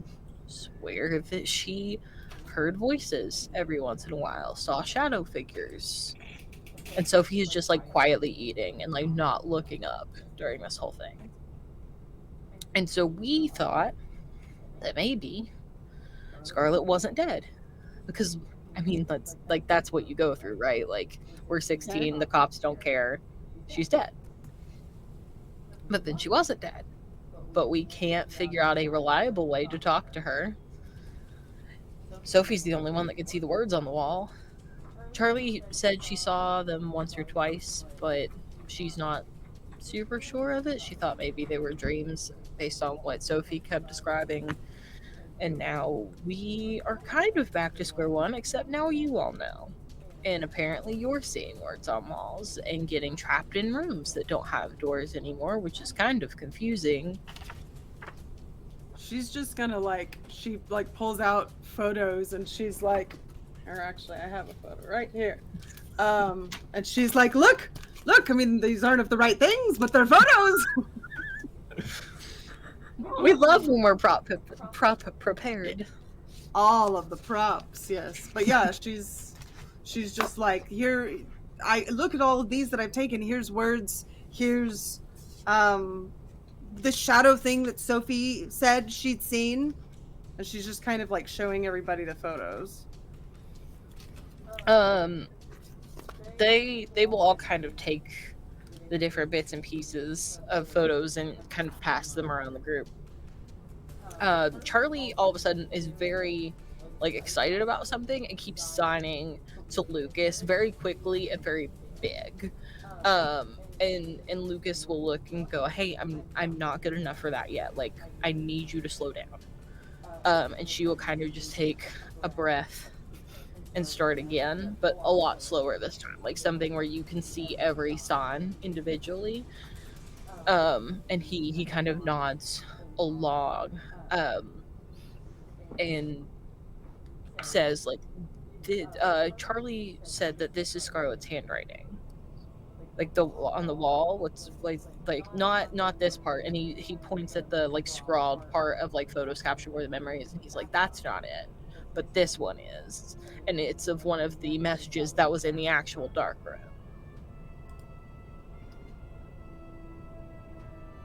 swear that she heard voices every once in a while. Saw shadow figures. And Sophie is just like quietly eating and like not looking up during this whole thing. And so we thought that maybe Scarlett wasn't dead. Because I mean, that's what you go through, right? Like, we're 16, the cops don't care. She's dead. But then she wasn't dead. But we can't figure out a reliable way to talk to her. Sophie's the only one that can see the words on the wall. Charlie said she saw them once or twice, but she's not super sure of it. She thought maybe they were dreams based on what Sophie kept describing. And now we are kind of back to square one, except now you all know. And apparently you're seeing words on walls and getting trapped in rooms that don't have doors anymore, which is kind of confusing. She's just gonna she pulls out photos and she's like, or actually I have a photo right here. And she's like, look, I mean, these aren't of the right things, but they're photos. We love when we're prop prepared. All of the props, yes. But yeah, she's just like, here, I look at all of these that I've taken. Here's words. Here's the shadow thing that Sophie said she'd seen. And she's just kind of like showing everybody the photos. They will all kind of take the different bits and pieces of photos and kind of pass them around the group. Charlie all of a sudden is very excited about something and keeps signing to Lucas very quickly and very big. And Lucas will look and go, "Hey, I'm not good enough for that yet. Like, I need you to slow down." And she will kind of just take a breath and start again, but a lot slower this time. Like something where you can see every sign individually. And he kind of nods along, and says, Charlie said that this is Scarlett's handwriting. Like on the wall, what's not this part, and he points at the scrawled part of photos captured where the memory is, and he's like, that's not it, but this one is, and it's of one of the messages that was in the actual Darkroom.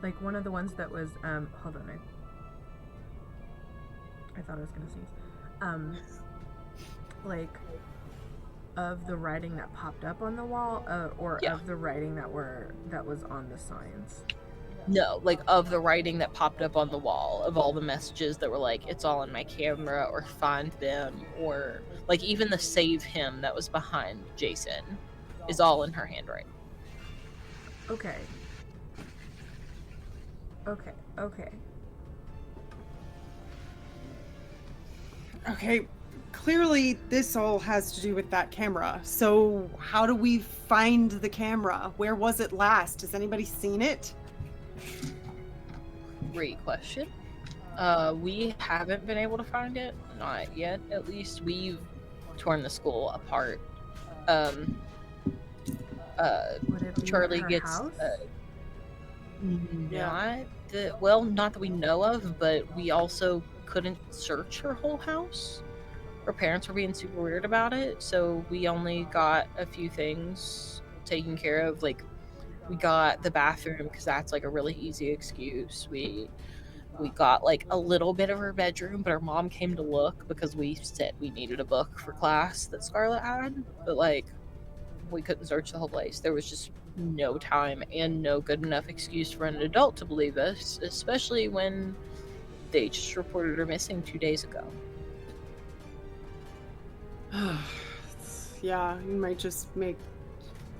Like one of the ones that was hold on, I thought I was gonna sneeze. Of the writing that popped up on the wall, or Yeah. of the writing that was on the signs? No, of the writing that popped up on the wall, of all the messages that were like, it's all in my camera, or find them, or even the save him that was behind Jason is all in her handwriting. Okay. Okay, clearly this all has to do with that camera. So how do we find the camera? Where was it last? Has anybody seen it? Great question. We haven't been able to find it. Not yet, at least. We've torn the school apart. Would it be Charlie at her gets house? not that we know of, but we also couldn't search her whole house. Her parents were being super weird about it, so we only got a few things taken care of. We got the bathroom because that's a really easy excuse. We got a little bit of her bedroom, but her mom came to look because we said we needed a book for class that Scarlett had, but we couldn't search the whole place. There was just no time and no good enough excuse for an adult to believe us, especially when they just reported her missing 2 days ago. Yeah, you might just make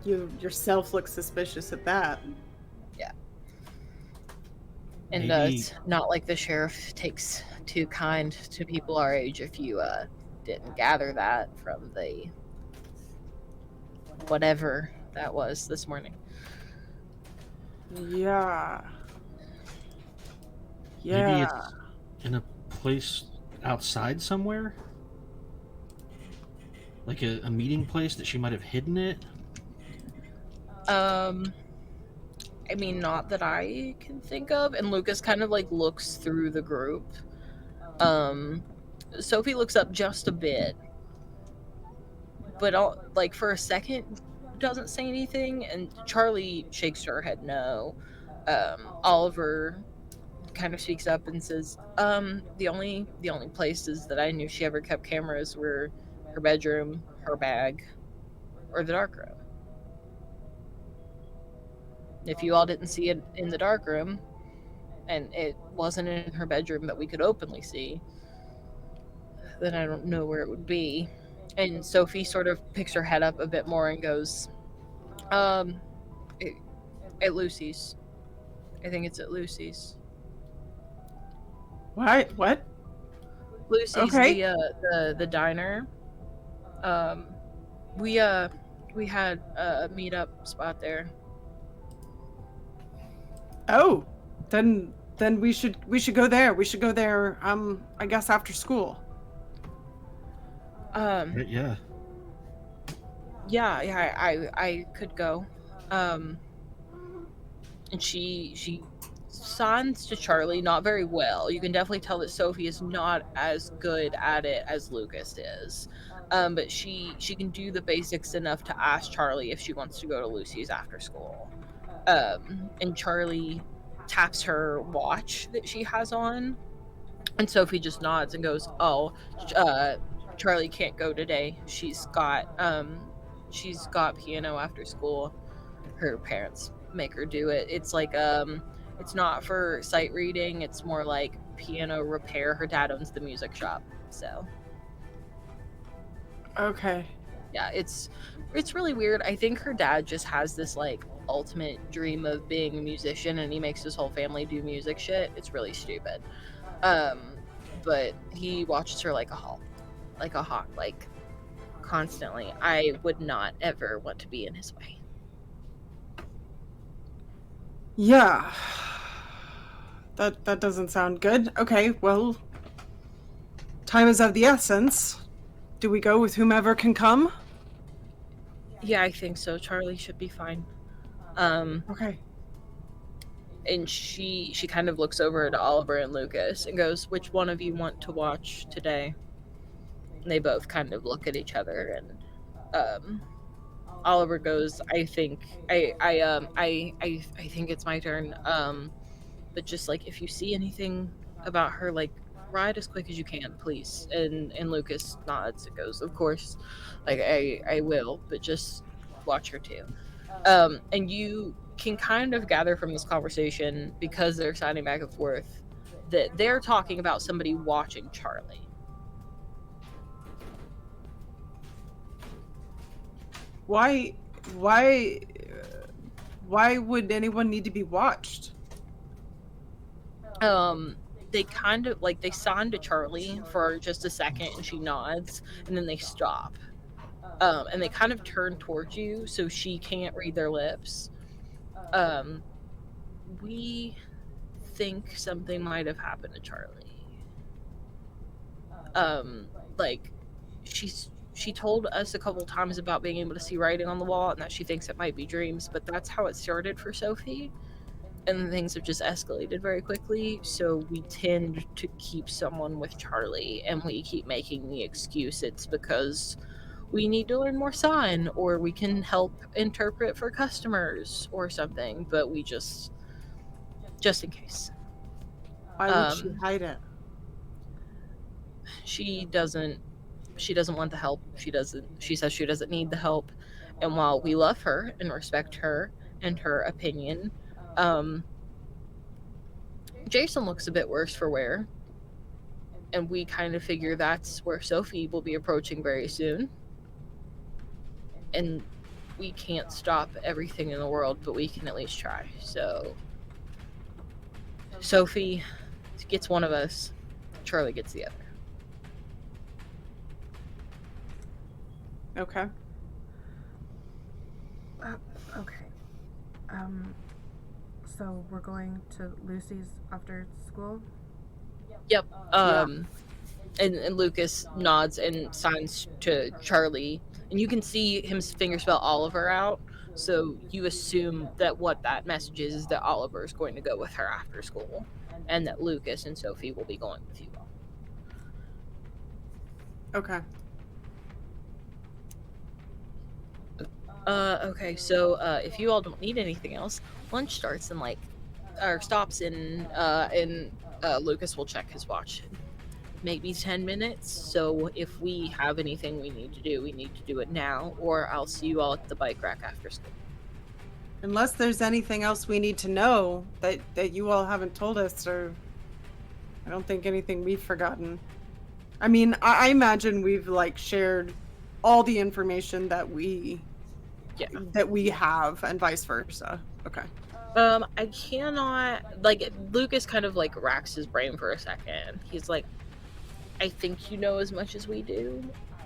yourself look suspicious at that. Yeah. And Maybe it's not like the sheriff takes too kind to people our age if you didn't gather that from the whatever that was this morning. Yeah. maybe Yeah. it's in a place outside somewhere, like a meeting place that she might have hidden it. Um, I mean, not that I can think of. And Lucas kind of like looks through the group. Sophie looks up just a bit, but like for a second doesn't say anything. And Charlie shakes her head no. Oliver kind of speaks up and says, the only places that I knew she ever kept cameras were her bedroom, her bag, or the dark room. If you all didn't see it in the dark room, and it wasn't in her bedroom that we could openly see, then I don't know where it would be. And Sophie sort of picks her head up a bit more and goes, um, it, at Lucy's. I think it's at Lucy's. What? Lucy's Okay. the diner. Um, we had a meetup spot there. Oh, then we should go there. We should go there. I guess after school. Right, yeah. Yeah, I could go. And she signs to Charlie not very well. You can definitely tell that Sophie is not as good at it as Lucas is. But she can do the basics enough to ask Charlie if she wants to go to Lucy's after school. And Charlie taps her watch that she has on, and Sophie just nods and goes, "Oh, Charlie can't go today. She's got piano after school. Her parents make her do it. It's like it's not for sight reading. It's more like piano repair. Her dad owns the music shop, so Okay. yeah, it's really weird. I think her dad just has this like ultimate dream of being a musician, and he makes his whole family do music shit. It's really stupid. Um, but he watches her like a hawk, like constantly. I would not ever want to be in his way. Yeah. That doesn't sound good. Okay, well, time is of the essence. Do we go with whomever can come? Yeah, I think so. Charlie should be fine. Okay. And she kind of looks over to Oliver and Lucas and goes, "Which one of you want to watch today?" And they both kind of look at each other, and Oliver goes, "I think I think it's my turn. But just like if you see anything about her, like ride as quick as you can, please." And Lucas nods and goes, "Of course, like I will, but just watch her too." And you can kind of gather from this conversation, because they're signing back and forth, that they're talking about somebody watching Charlie. Why would anyone need to be watched? They kind of like they sign to Charlie for just a second, and she nods, and then they stop. And they kind of turn towards you, so she can't read their lips. We think something might have happened to Charlie. Like she told us a couple times about being able to see writing on the wall, and that she thinks it might be dreams, but that's how it started for Sophie. And things have just escalated very quickly, so we tend to keep someone with Charlie, and we keep making the excuse it's because we need to learn more sign, or we can help interpret for customers or something, but we just in case. Why would she hide it? She doesn't want the help. She says she doesn't need the help. And while we love her and respect her and her opinion, Jason looks a bit worse for wear, and we kind of figure that's where Sophie will be approaching very soon. and we can't stop everything in the world, but we can at least try. So Sophie gets one of us, Charlie gets the other. Okay. Okay. So we're going to Lucy's after school? Yep. And Lucas nods and signs to Charlie, and you can see him finger spell Oliver out. So you assume that what that message is that Oliver is going to go with her after school, and that Lucas and Sophie will be going with you all. Okay. Okay. So if you all don't need anything else, lunch starts in stops in Lucas will check his watch. Maybe 10 minutes. So if we have anything we need to do it now, or I'll see you all at the bike rack after school. Unless there's anything else we need to know that you all haven't told us, or I don't think anything we've forgotten. I mean, I imagine we've shared all the information that we have, and vice versa. Okay. I cannot Lucas kind of racks his brain for a second. He's like, I think you know as much as we do.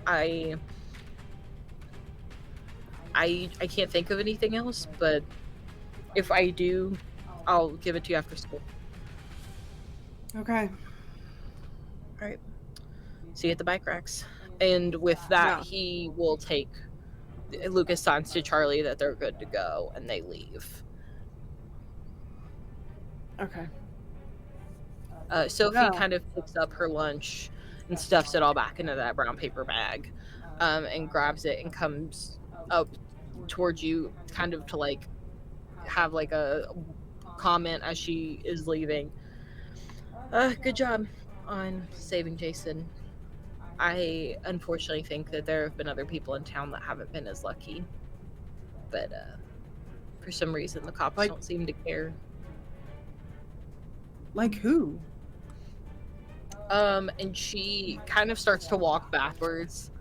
I can't think of anything else, but if I do, I'll give it to you after school. Okay. All right. See you at the bike racks. And with that, Yeah. he will take Lucas signs to Charlie that they're good to go, and they leave. Okay. Sophie Yeah. kind of picks up her lunch and stuffs it all back into that brown paper bag, and grabs it and comes up towards you, kind of to have a comment as she is leaving. Good job on saving Jason. I unfortunately think that there have been other people in town that haven't been as lucky, but for some reason the cops don't seem to care. Like who? And she kind of starts to walk backwards.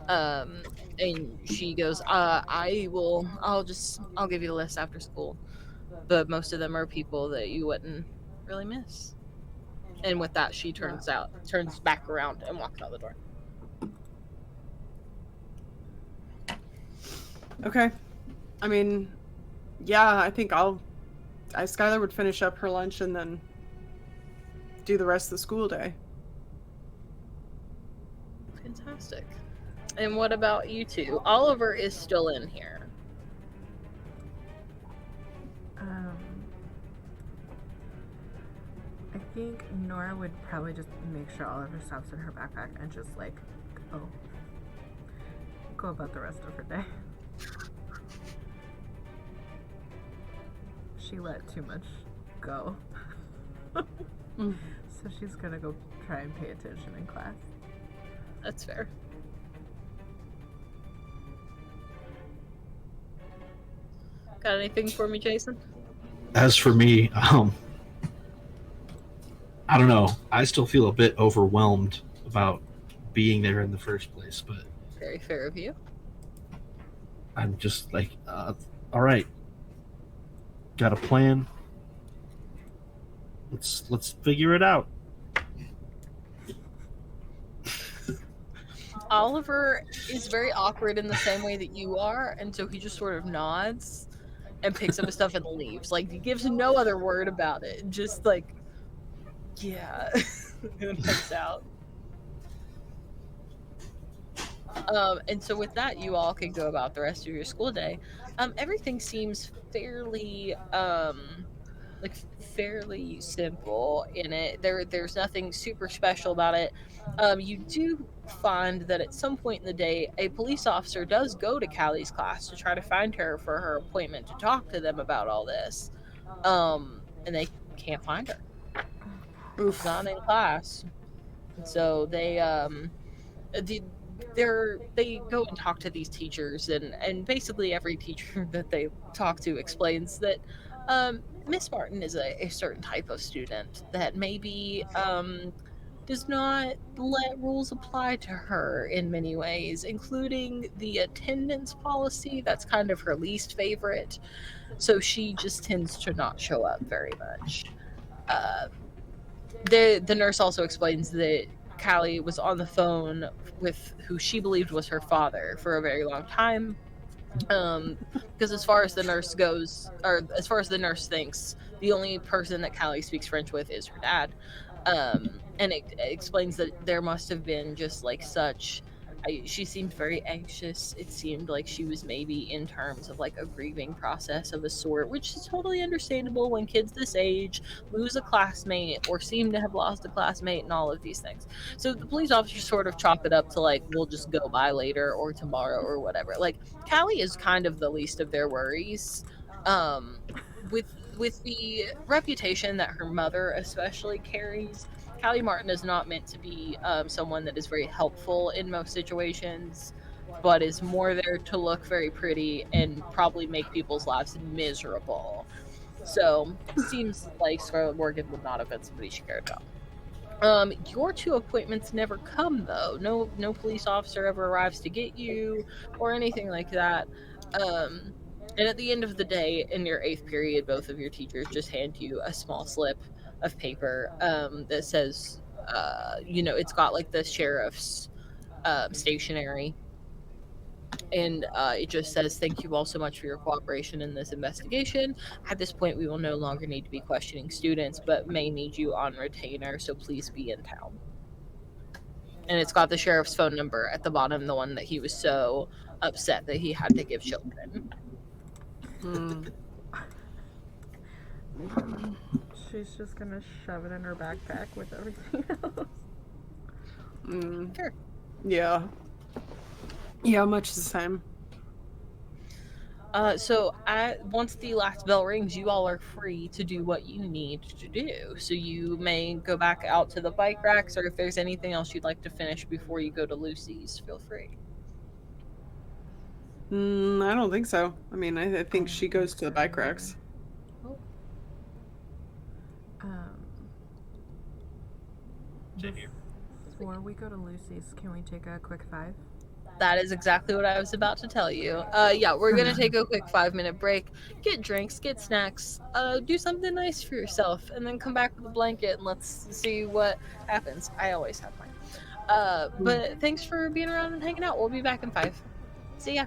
And she goes, I'll give you the list after school. But most of them are people that you wouldn't really miss. And with that, she turns back around and walks out the door. Okay. I mean, yeah, I think Skylar would finish up her lunch and then do the rest of the school day. Fantastic. And what about you two? Oliver is still in here. I think Nora would probably just make sure all of her stuff's in her backpack and just go about the rest of her day. She let too much go. So she's gonna go try and pay attention in class. That's fair. Got anything for me, Jason? As for me, I don't know. I still feel a bit overwhelmed about being there in the first place, but very fair of you. I'm just all right. Got a plan. Let's figure it out. Oliver is very awkward in the same way that you are, and so he just sort of nods and picks up his stuff and leaves. He gives no other word about it. Just yeah, and heads out. And so with that, you all can go about the rest of your school day. Everything seems fairly fairly simple in it. There's nothing super special about it. You do find that at some point in the day, a police officer does go to Callie's class to try to find her for her appointment to talk to them about all this. And they can't find her. She's not in class. So they go and talk to these teachers, and basically every teacher that they talk to explains that Miss Martin is a certain type of student that maybe does not let rules apply to her in many ways, including the attendance policy. That's kind of her least favorite. So she just tends to not show up very much. The nurse also explains that Callie was on the phone with who she believed was her father for a very long time. Because as far as the nurse goes, or as far as the nurse thinks, the only person that Callie speaks French with is her dad. And it explains that there must have been just like such. She seemed very anxious. It seemed like she was maybe in terms of like a grieving process of a sort, which is totally understandable when kids this age lose a classmate or seem to have lost a classmate and all of these things. So the police officers sort of chalk it up to like, we'll just go by later or tomorrow or whatever. Like Callie is kind of the least of their worries. Um, with the reputation that her mother especially carries, Callie Martin is not meant to be someone that is very helpful in most situations, but is more there to look very pretty and probably make people's lives miserable. So seems like Scarlett Morgan would not have been somebody she cared about. Your two appointments never come though. No police officer ever arrives to get you or anything like that. Um, and at the end of the day, in your eighth period, both of your teachers just hand you a small slip of paper that says, it's got like the sheriff's stationery, and it just says, "Thank you all so much for your cooperation in this investigation. At this point, we will no longer need to be questioning students, but may need you on retainer, so please be in town." And it's got the sheriff's phone number at the bottom, the one that he was so upset that he had to give children. Mm. She's just gonna shove it in her backpack with everything else. Mm. Sure. Yeah. Yeah, much the same. So once the last bell rings, you all are free to do what you need to do. So you may go back out to the bike racks, or if there's anything else you'd like to finish before you go to Lucy's, feel free. I don't think so. I mean, I think she goes to the bike racks. Oh, Um, Same here. before we go to Lucy's, can we take a quick 5? that is exactly what I was about to tell you. Yeah, we're gonna take a quick 5-minute break, get drinks, get snacks, do something nice for yourself, and then come back with a blanket and let's see what happens. I always have mine. But thanks for being around and hanging out. We'll be back in 5. See ya.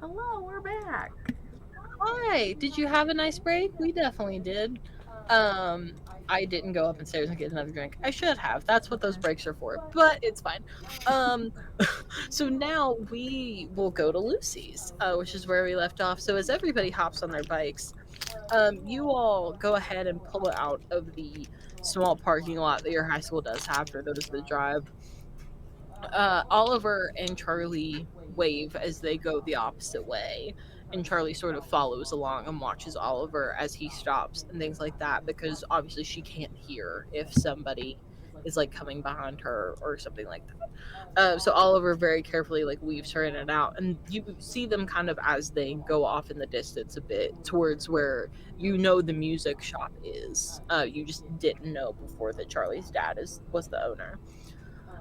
Hello, we're back. Hi, did you have a nice break? We definitely did. Um, I didn't go up stairs and get another drink. I should have. That's what those breaks are for, but it's fine. Um, so now we will go to Lucy's, which is where we left off. So as everybody hops on their bikes, you all go ahead and pull out of the small parking lot that your high school does have for those that drive. Oliver and Charlie wave as they go the opposite way, and Charlie sort of follows along and watches Oliver as he stops and things like that because obviously she can't hear if somebody is like coming behind her or something like that. So Oliver very carefully like weaves her in and out, and you see them kind of as they go off in the distance a bit towards where you know the music shop is. You just didn't know before that Charlie's dad was the owner.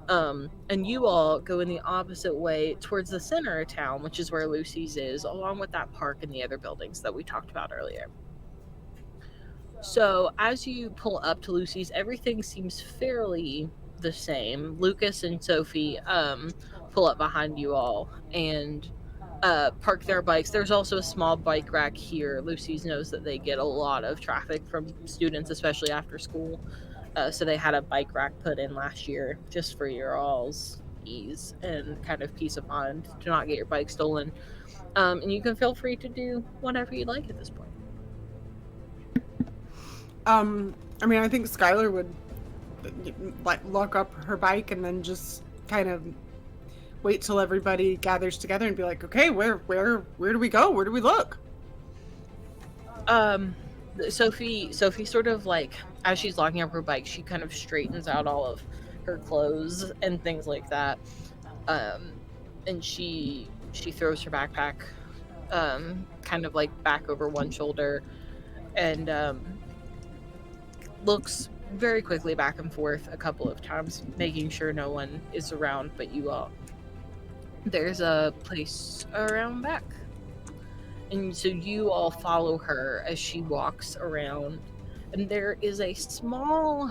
And you all go in the opposite way towards the center of town, which is where Lucy's is, along with that park and the other buildings that we talked about earlier. So as you pull up to Lucy's, everything seems fairly the same. Lucas and Sophie pull up behind you all and park their bikes. There's also a small bike rack here. Lucy's knows that they get a lot of traffic from students, especially after school. So they had a bike rack put in last year just for your all's ease and kind of peace of mind to not get your bike stolen. And you can feel free to do whatever you'd like at this point. I mean, I think Skylar would like lock up her bike and then just kind of wait till everybody gathers together and be like, okay, where do we go? Where do we look? Sophie sort of like as she's locking up her bike, she kind of straightens out all of her clothes and things like that. And she throws her backpack kind of like back over one shoulder and looks very quickly back and forth a couple of times, making sure no one is around but you all. There's a place around back. And so you all follow her as she walks around. And there is a small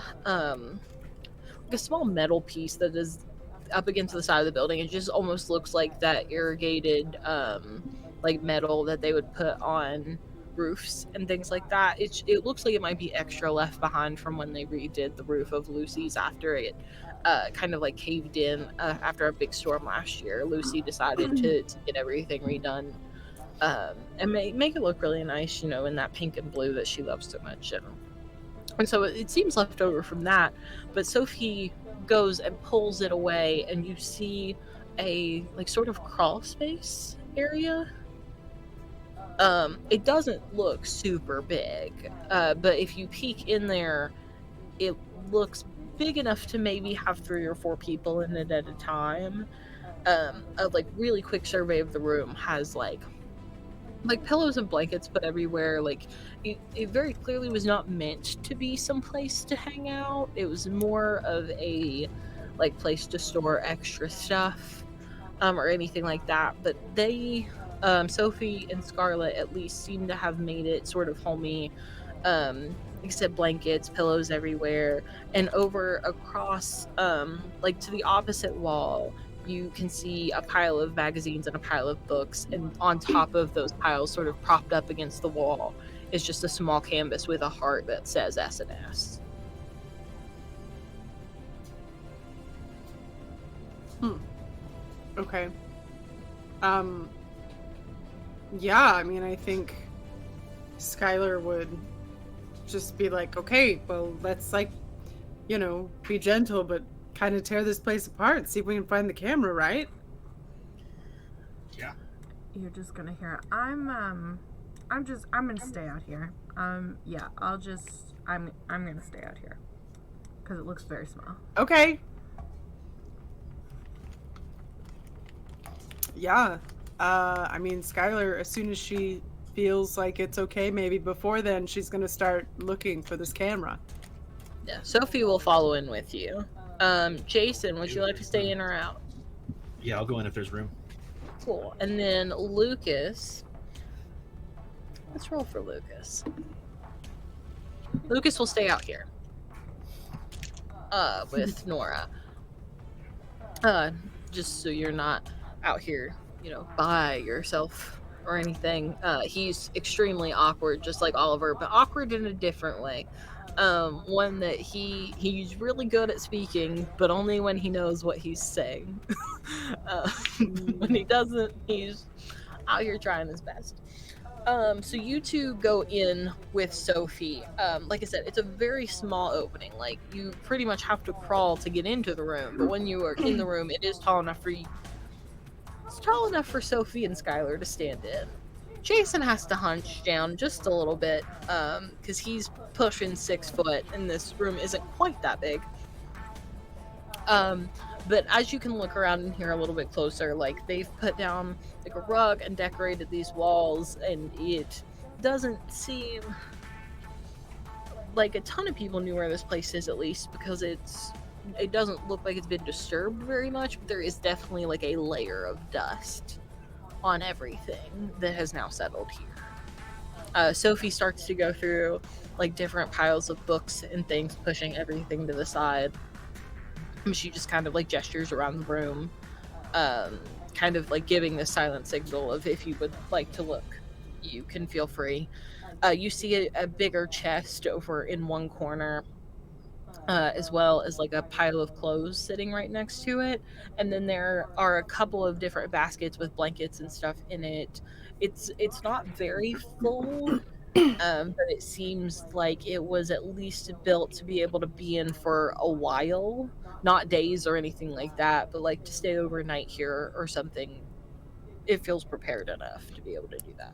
metal piece that is up against the side of the building. It just almost looks like that irrigated like metal that they would put on roofs and things like that. It looks like it might be extra left behind from when they redid the roof of Lucy's after it kind of like caved in after a big storm last year. Lucy decided to get everything redone and make it look really nice, you know, in that pink and blue that she loves so much. And so it seems left over from that, but Sophie goes and pulls it away, and you see a like sort of crawl space area. It doesn't look super big, but if you peek in there, it looks big enough to maybe have 3 or 4 people in it at a time. A like really quick survey of the room has like pillows and blankets put everywhere. Like it very clearly was not meant to be some place to hang out. It was more of a like place to store extra stuff or anything like that. But they Sophie and Scarlett at least seem to have made it sort of homey. Except blankets, pillows everywhere, and over across like to the opposite wall you can see a pile of magazines and a pile of books, and on top of those piles, sort of propped up against the wall, is just a small canvas with a heart that says S&S. Okay. Yeah, I mean, I think Skylar would just be like, okay, well, let's like, you know, be gentle, but kind of tear this place apart, see if we can find the camera, right? Yeah. You're just gonna hear, I'm gonna stay out here. Yeah, I'm gonna stay out here. Because it looks very small. Okay. Yeah. I mean, Skylar, as soon as she feels like it's okay, maybe before then, she's gonna start looking for this camera. Yeah, Sophie will follow in with you. Jason, would you like to stay in or out? Yeah, I'll go in if there's room. Cool. And then Lucas. Let's roll for Lucas. Lucas will stay out here. With Nora. Just so you're not out here, you know, by yourself or anything. He's extremely awkward, just like Oliver, but awkward in a different way. One that he's really good at speaking, but only when he knows what he's saying. uh, when he doesn't, he's out here trying his best. So you two go in with Sophie. Like I said, it's a very small opening. Like you pretty much have to crawl to get into the room, but when you are in the room, it is tall enough for you. It's tall enough for Sophie and Skylar to stand in. Jason has to hunch down just a little bit, because he's pushing 6 foot, and this room isn't quite that big. But as you can look around in here a little bit closer, like they've put down like a rug and decorated these walls, and it doesn't seem like a ton of people knew where this place is, at least because it doesn't look like it's been disturbed very much, but there is definitely like a layer of dust on everything that has now settled here. Sophie starts to go through like different piles of books and things, pushing everything to the side. She just kind of like gestures around the room, kind of like giving the silent signal of if you would like to look, you can feel free. You see a bigger chest over in one corner, as well as like a pile of clothes sitting right next to it. And then there are a couple of different baskets with blankets and stuff in it. It's not very full, but it seems like it was at least built to be able to be in for a while, not days or anything like that, but like to stay overnight here or something. It feels prepared enough to be able to do that.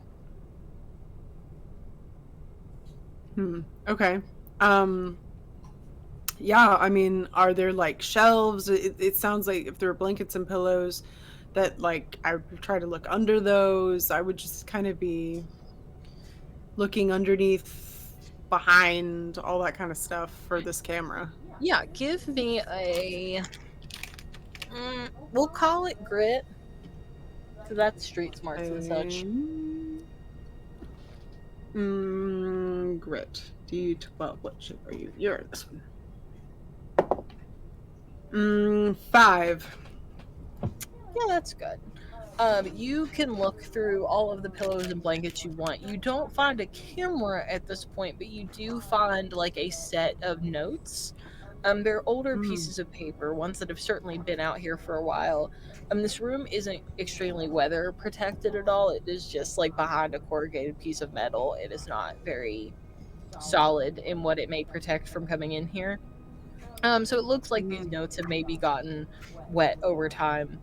Okay. Yeah, I mean, are there like shelves? It sounds like if there are blankets and pillows, that like I would try to look under those. I would just kind of be looking underneath, behind, all that kind of stuff for this camera. Yeah, give me a. We'll call it grit, because that's street smarts and such. Grit. Well, what shape are you? You're this one. 5. Yeah, that's good. You can look through all of the pillows and blankets you want. You don't find a camera at this point, but you do find like a set of notes. They're older pieces of paper, ones that have certainly been out here for a while. This room isn't extremely weather protected at all. It is just like behind a corrugated piece of metal. It is not very solid in what it may protect from coming in here. So it looks like these notes have maybe gotten wet over time.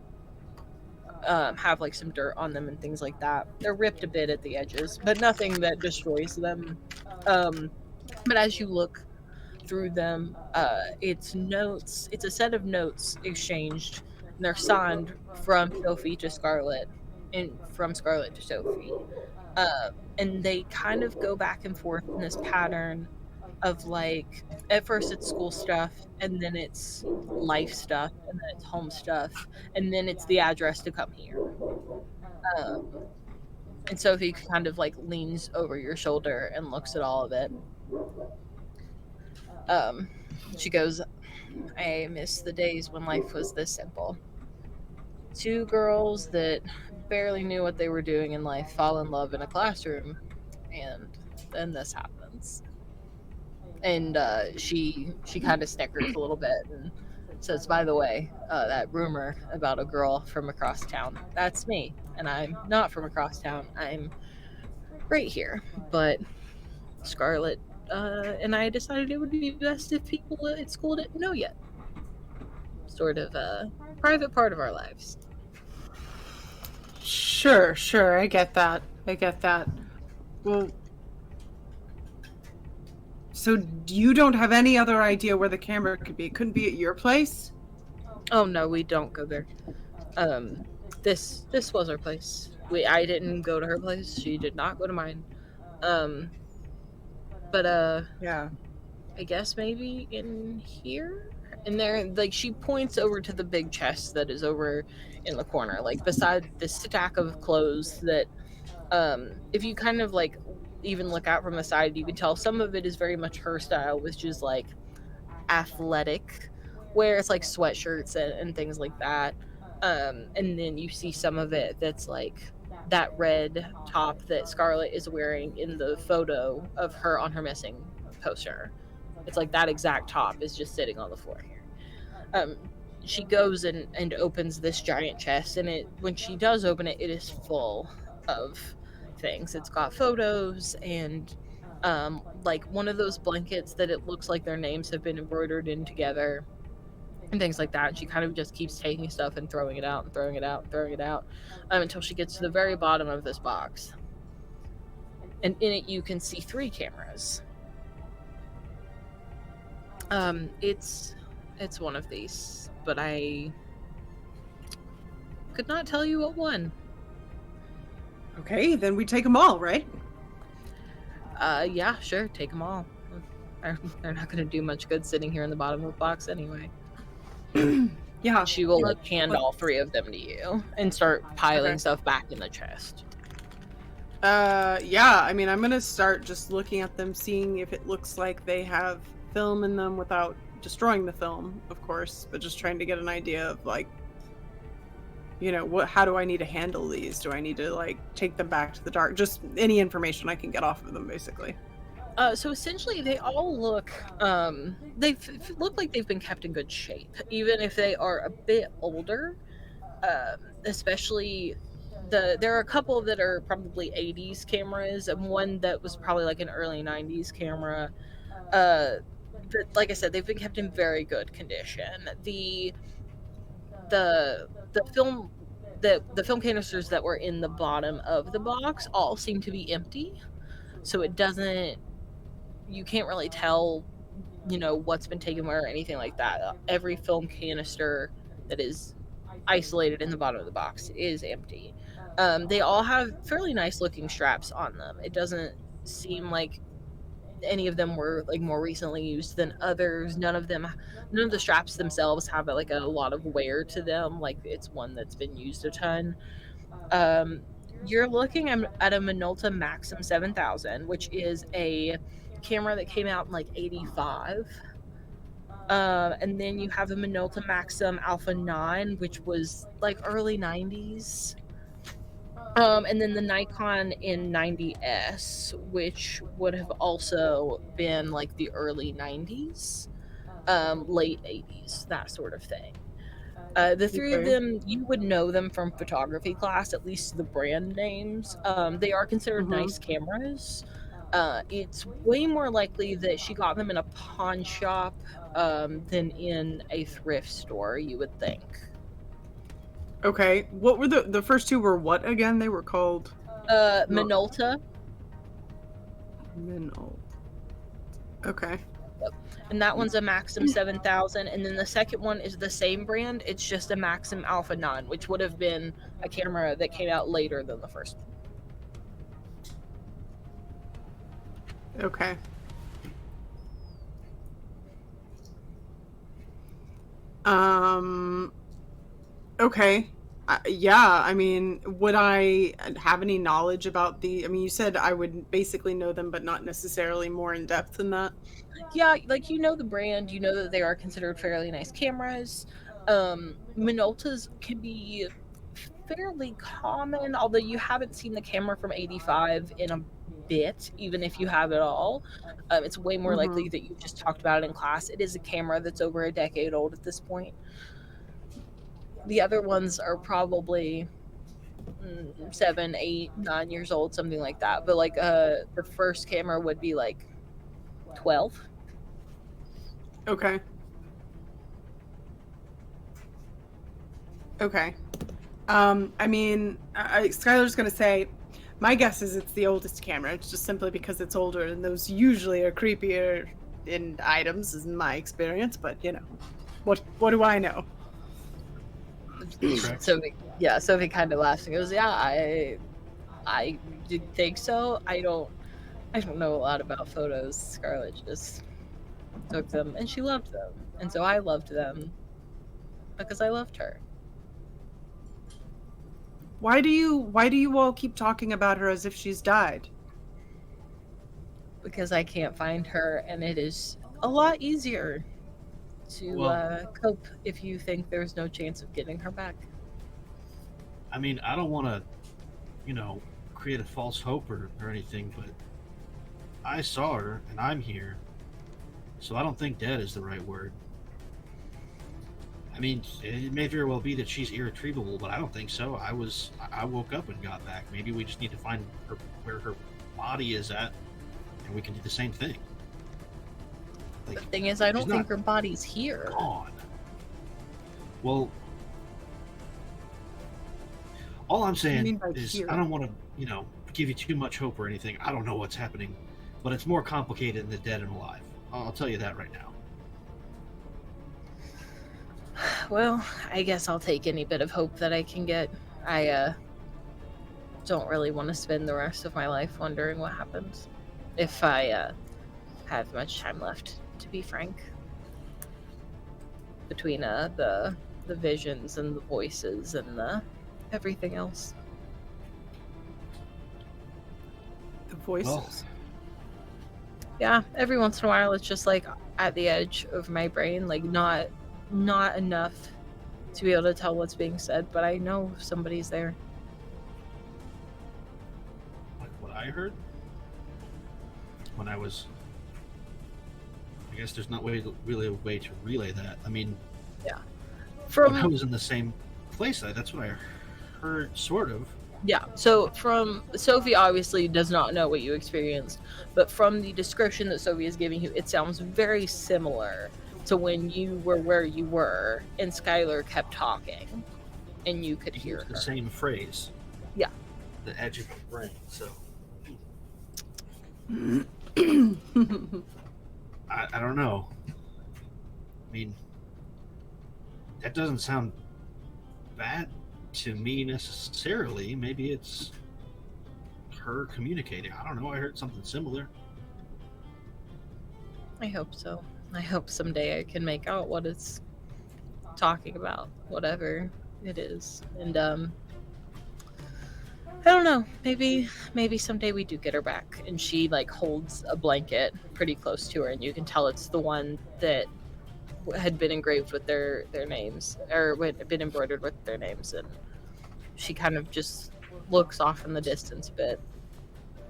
Have like some dirt on them and things like that. They're ripped a bit at the edges, but nothing that destroys them. But as you look through them, it's notes. It's a set of notes exchanged, and they're signed from Sophie to Scarlet, and from Scarlet to Sophie. And they kind of go back and forth in this pattern of like, at first it's school stuff, and then it's life stuff, and then it's home stuff, and then it's the address to come here. And Sophie kind of like leans over your shoulder and looks at all of it. She goes, I miss the days when life was this simple. 2 girls that barely knew what they were doing in life fall in love in a classroom, and then this happens. And she kind of snickers a little bit and says, by the way, that rumor about a girl from across town, that's me. And I'm not from across town. I'm right here. But Scarlet and I decided it would be best if people at school didn't know yet. Sort of a private part of our lives. Sure. I get that. Well, so you don't have any other idea where the camera could be? It couldn't be at your place? Oh no, we don't go there. This was our place. I didn't go to her place. She did not go to mine. But Yeah. I guess maybe in here? And there, like, she points over to the big chest that is over in the corner, like beside this stack of clothes that, if you kind of like even look out from the side, you can tell some of it is very much her style, which is like athletic, where it's like sweatshirts and things like that. And then you see some of it that's like that red top that Scarlet is wearing in the photo of her on her missing poster. It's like that exact top is just sitting on the floor here. She goes and opens this giant chest, and when she does open it, it is full of things. It's got photos and like one of those blankets that it looks like their names have been embroidered in together and things like that. And she kind of just keeps taking stuff and throwing it out and throwing it out and throwing it out until she gets to the very bottom of this box. And in it, you can see 3 cameras. It's one of these, but I could not tell you what one. Okay, then we take them all, right? Yeah, sure, take them all. They're not going to do much good sitting here in the bottom of the box anyway. Yeah. She will hand all 3 of them to you and start piling Okay. stuff back in the chest. Yeah, I mean, I'm gonna start just looking at them, seeing if it looks like they have film in them without destroying the film, of course, but just trying to get an idea of, like, you know, how do I need to handle these? Do I need to, like, take them back to the dark? Just any information I can get off of them, basically. So essentially, they all look, they look like they've been kept in good shape, even if they are a bit older. Especially, there are a couple that are probably 80s cameras, and one that was probably like an early 90s camera. But like I said, they've been kept in very good condition. The film. The film canisters that were in the bottom of the box all seem to be empty, so it doesn't, you can't really tell, what's been taken where or anything like that. Every film canister that is isolated in the bottom of the box is empty. They all have fairly nice looking straps on them. It doesn't seem like any of them were like more recently used than others. None of the straps themselves have like a lot of wear to them, like it's one that's been used a ton. You're looking at a Minolta Maxim 7000, which is a camera that came out in like 85. And then you have a Minolta Maxim Alpha 9, which was like early 90s. And then the Nikon N90S, which would have also been like the early 90s, late 80s, that sort of thing. The 3 of Okay. them, you would know them from photography class, at least the brand names. They are considered nice cameras. It's way more likely that she got them in a pawn shop than in a thrift store, you would think. Okay. What were the first 2 were what again? They were called Minolta, Minolta. Okay. and that one's a Maxim 7000, and then the second one is the same brand, it's just a Maxim Alpha 9, which would have been a camera that came out later than the first one. Okay. Okay. Yeah, I mean, would I have any knowledge about I mean, you said I would basically know them, but not necessarily more in depth than that. Yeah, like the brand, you know that they are considered fairly nice cameras. Minoltas can be fairly common, although you haven't seen the camera from 85 in a bit, even if you have it all. It's way more likely that you just talked about it in class. It is a camera that's over a decade old at this point. The other ones are probably 7, 8, 9 years old, something like that. But like the first camera would be like 12. Okay. Okay. I mean, Skylar's gonna say, my guess is it's the oldest camera. It's just simply because it's older, and those usually are creepier in items, is my experience. But you know, what do I know? Correct. Sophie kind of laughs and goes, "Yeah, I did think so. I don't know a lot about photos. Scarlett just took them, and she loved them, and so I loved them because I loved her." Why do you all keep talking about her as if she's died? Because I can't find her, and it is a lot easier to cope if you think there's no chance of getting her back. I mean, I don't want to you know, create a false hope or anything, but I saw her and I'm here, so I don't think dead is the right word. I mean, it may very well be that she's irretrievable, but I don't think so. I woke up and got back. Maybe we just need to find her, where her body is at, and we can do the same thing. The Like, thing is, I she's don't think not her body's here. gone. Well, all I'm What do you mean saying by is here? I don't want to, give you too much hope or anything. I don't know what's happening, but it's more complicated than the dead and alive. I'll tell you that right now. Well, I guess I'll take any bit of hope that I can get. I don't really want to spend the rest of my life wondering what happens. If I have much time left, to be frank. Between the visions and the voices and the everything else. The voices. Well, Yeah, every once in a while it's just like at the edge of my brain, like not enough to be able to tell what's being said, but I know somebody's there. like what I heard when I was, I guess there's not really a way to relay that. I mean, when I From was in the same place, that's what I heard, sort of. Yeah, so from Sophie obviously does not know what you experienced, but from the description that Sophie is giving you, it sounds very similar to when you were where you were and Skylar kept talking and you could hear The her. same phrase. Yeah. The edge of my brain. So I don't know. I mean, that doesn't sound bad to me necessarily. Maybe it's her communicating. I don't know. I heard something similar. I hope so. I hope someday I can make out what it's talking about, whatever it is. And I don't know. Maybe someday we do get her back. And she like holds a blanket pretty close to her, and you can tell it's the one that had been engraved with their names, or had been embroidered with their names. And she kind of just looks off in the distance a bit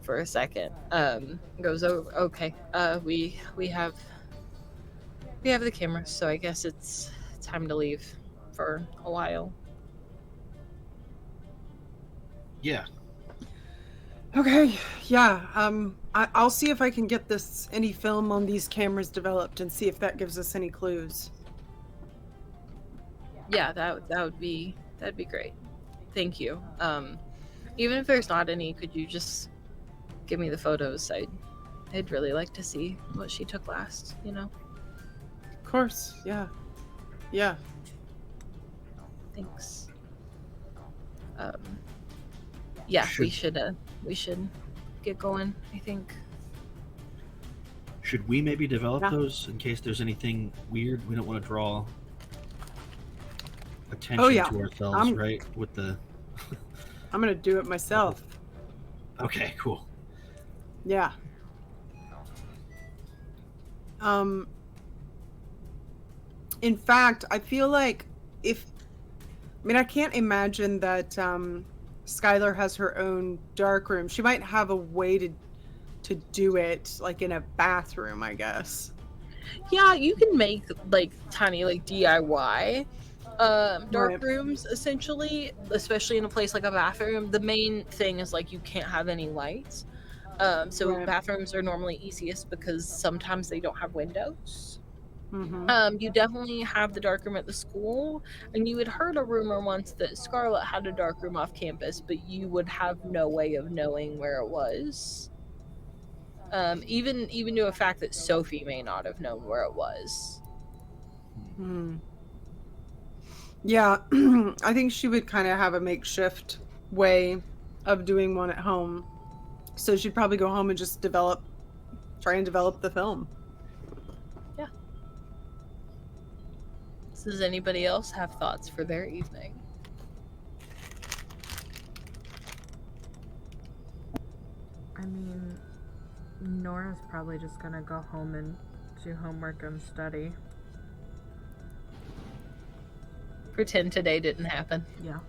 for a second. Goes, "Oh, okay. We have the camera, so I guess it's time to leave for a while." Yeah. Okay, yeah. I'll see if I can get any film on these cameras developed and see if that gives us any clues. Yeah, that'd be great. Thank you. Even if there's not any, could you just give me the photos? I'd really like to see what she took last, you know? Of course, yeah. Yeah. Thanks. Yeah, we should get going, I think. Should we maybe develop Yeah. those in case there's anything weird? We don't want to draw attention Oh, yeah. to ourselves, I'm- right? With the I'm gonna do it myself. okay, cool. Yeah. In fact, I feel like I can't imagine that Skylar has her own dark room. She might have a way to do it, like in a bathroom, I guess. Yeah, you can make like tiny like DIY dark Right. rooms essentially, especially in a place like a bathroom. The main thing is like you can't have any lights. So Right. bathrooms are normally easiest because sometimes they don't have windows. Mm-hmm. You definitely have the dark room at the school, and you had heard a rumor once that Scarlet had a dark room off campus, but you would have no way of knowing where it was. Even to a fact that Sophie may not have known where it was. Hmm. Yeah, I think she would kind of have a makeshift way of doing one at home. So she'd probably go home and just try and develop the film. Does anybody else have thoughts for their evening? I mean, Nora's probably just gonna go home and do homework and study. Pretend today didn't happen. Yeah.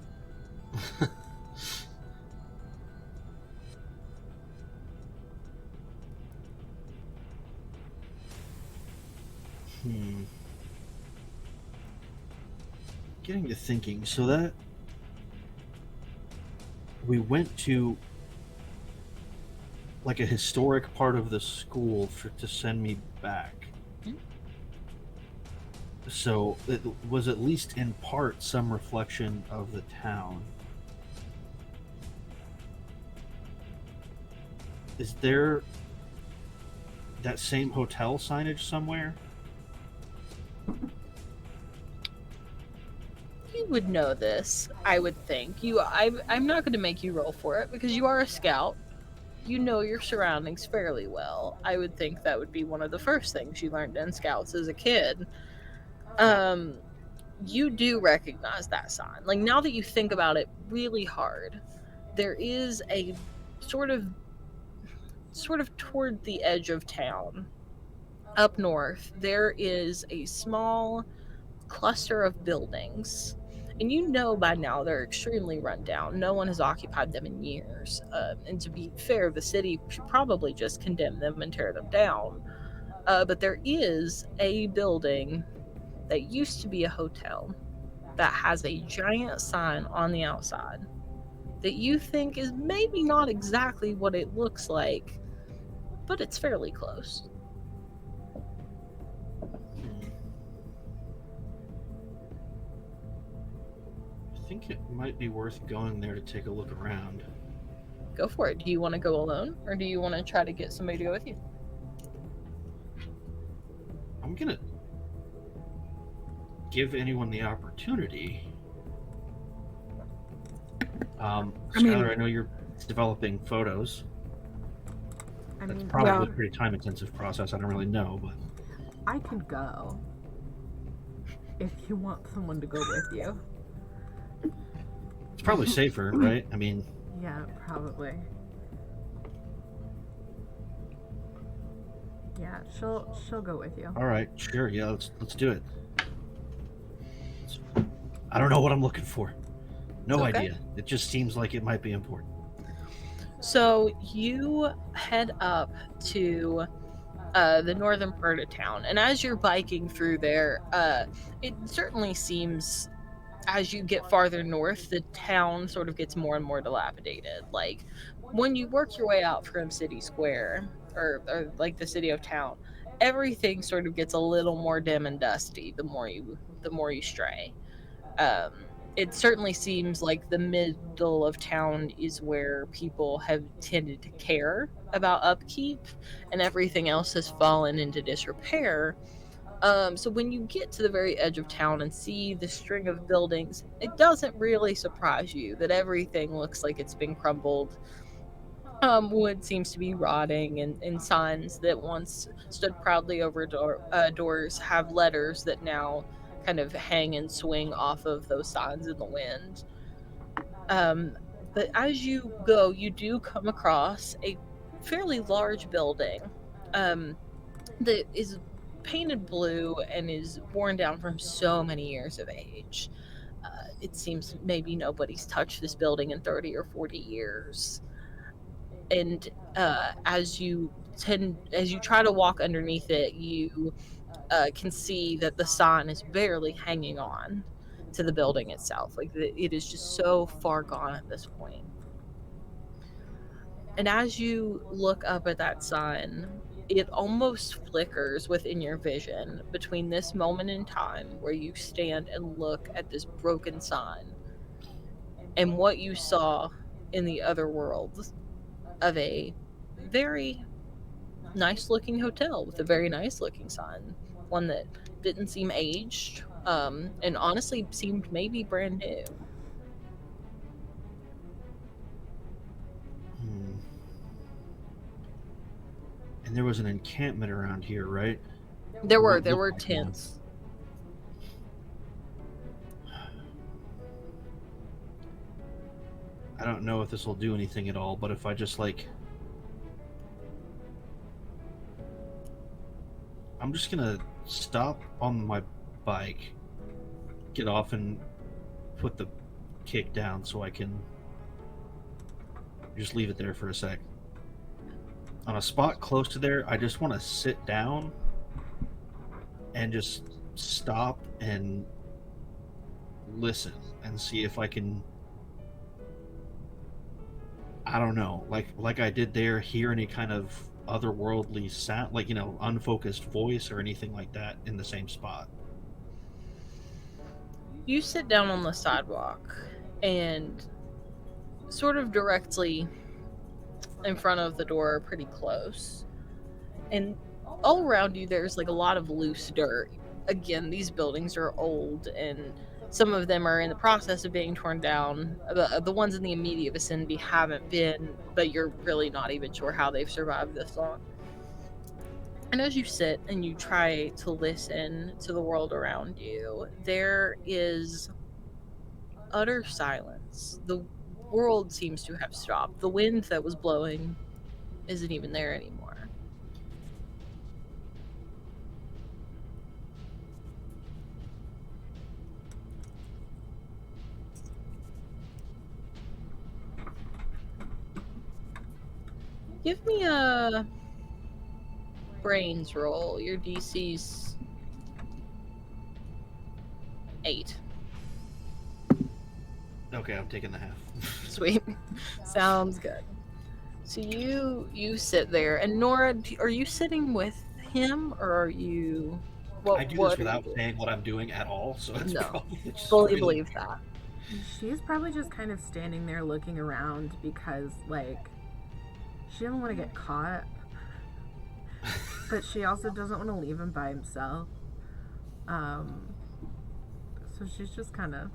getting to thinking. So that we went to like a historic part of the school to send me back. Mhm. So it was at least in part some reflection of the town. Is there that same hotel signage somewhere? You would know this, I would think. I'm not going to make you roll for it because you are a scout. You know your surroundings fairly well. I would think that would be one of the first things you learned in scouts as a kid. Um, you do recognize that sign. Like now that you think about it really hard, there is a sort of toward the edge of town up north. There is a small cluster of buildings. And you know by now they're extremely run down. No one has occupied them in years. And to be fair, the city should probably just condemn them and tear them down. But there is a building that used to be a hotel that has a giant sign on the outside that you think is maybe not exactly what it looks like, but it's fairly close. I think it might be worth going there to take a look around. Go for it. Do you want to go alone, or do you want to try to get somebody to go with you? I'm gonna give anyone the opportunity. Skylar, I know you're developing photos. I That's mean, probably yeah. a pretty time-intensive process. I don't really know, but I can go if you want someone to go with you. it's probably safer, right? I mean, Yeah, probably. Yeah, she'll go with you. all right, sure, yeah, let's do it. I don't know what I'm looking for. No It's okay. idea. It just seems like it might be important. So you head up to the northern part of town, and as you're biking through there, it certainly seems as you get farther north, the town sort of gets more and more dilapidated. Like when you work your way out from City Square or like the city of town, everything sort of gets a little more dim and dusty the more you stray. It certainly seems like the middle of town is where people have tended to care about upkeep, and everything else has fallen into disrepair. So when you get to the very edge of town and see the string of buildings, it doesn't really surprise you that everything looks like it's been crumbled. Wood seems to be rotting, and signs that once stood proudly over doors have letters that now kind of hang and swing off of those signs in the wind. Um, but as you go, you do come across a fairly large building that is painted blue and is worn down from so many years of age. It seems maybe nobody's touched this building in 30 or 40 years. And as you try to walk underneath it, you can see that the sign is barely hanging on to the building itself. Like it is just so far gone at this point. And as you look up at that sign, it almost flickers within your vision between this moment in time where you stand and look at this broken sign and what you saw in the other world of a very nice looking hotel with a very nice looking sign. One that didn't seem aged, and honestly seemed maybe brand new. Hmm. And there was an encampment around here, right? There Or were what there looked were like one. tents. I don't know if this will do anything at all, but if I just like... I'm just gonna stop on my bike, get off and put the kick down so I can just leave it there for a sec. On a spot close to there, I just want to sit down and just stop and listen and see if I can, I don't know, like I did there, hear any kind of otherworldly sound, like, unfocused voice or anything like that in the same spot. You sit down on the sidewalk, and sort of directly in front of the door, pretty close, and all around you there's like a lot of loose dirt. Again, these buildings are old, and some of them are in the process of being torn down. The ones in the immediate vicinity haven't been, but you're really not even sure how they've survived this long. And as you sit and you try to listen to the world around you, there is utter silence. The world seems to have stopped. The wind that was blowing isn't even there anymore. Give me a brains roll. Your DC's 8. Okay, I'm taking the half. Sweet. Sounds good. So you sit there, and Nora, are you sitting with him, or are you? I do What this are you without doing? saying what I'm doing at all, so it's No. probably just Fully really believe that. She's probably just kind of standing there looking around because, like, she doesn't want to get caught, but she also doesn't want to leave him by himself. So she's just kind of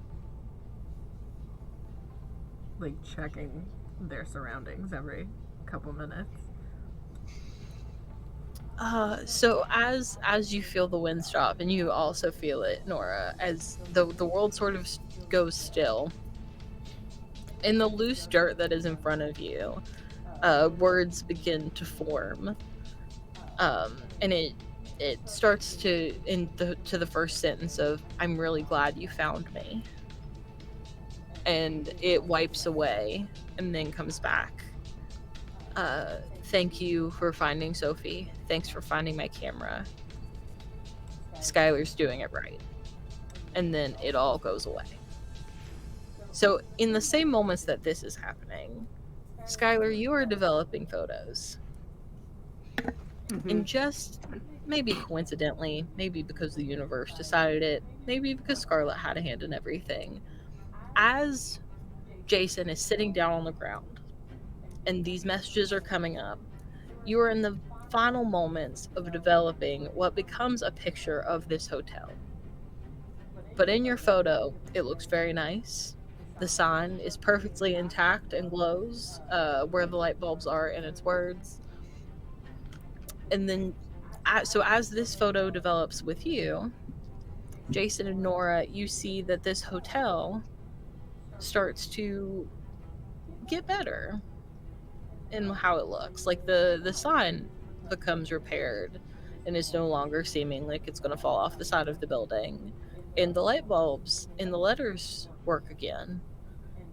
like checking their surroundings every couple minutes. So as you feel the wind stop, and you also feel it, Nora, as the world sort of goes still, in the loose dirt that is in front of you, words begin to form, and it starts to to the first sentence of "I'm really glad you found me," and it wipes away and then comes back. Thank you for finding Sophie. Thanks for finding my camera. Skylar's doing it right. And then it all goes away. So, in the same moments that this is happening, Skylar, you are developing photos. And just maybe coincidentally, maybe because the universe decided it, maybe because Scarlett had a hand in everything, as Jason is sitting down on the ground and these messages are coming up, you are in the final moments of developing what becomes a picture of this hotel. But in your photo, it looks very nice. The sign is perfectly intact and glows where the light bulbs are in its words. And then, so as this photo develops with you, Jason and Nora, you see that this hotel starts to get better in how it looks. Like the sign becomes repaired and is no longer seeming like it's going to fall off the side of the building. And the light bulbs and the letters work again.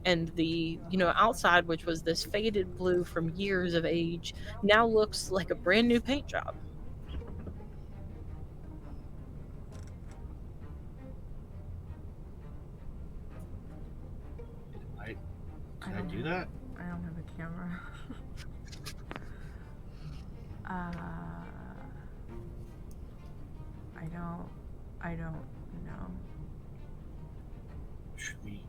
And the, outside, which was this faded blue from years of age, now looks like a brand new paint job. Can I do that? I don't have a camera. I don't know. Should we?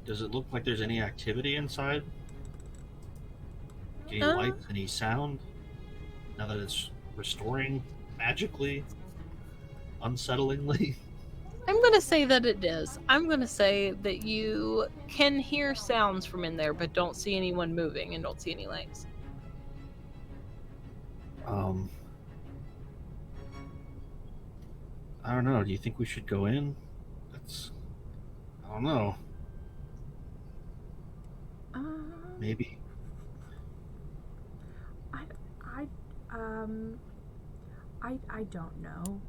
Does it look like there's any activity inside? Any lights, any sound? Now that it's restoring magically, unsettlingly? I'm going to say that it is. I'm going to say that you can hear sounds from in there, but don't see anyone moving and don't see any lights. I don't know. Do you think we should go in? I don't know. Maybe. I don't know.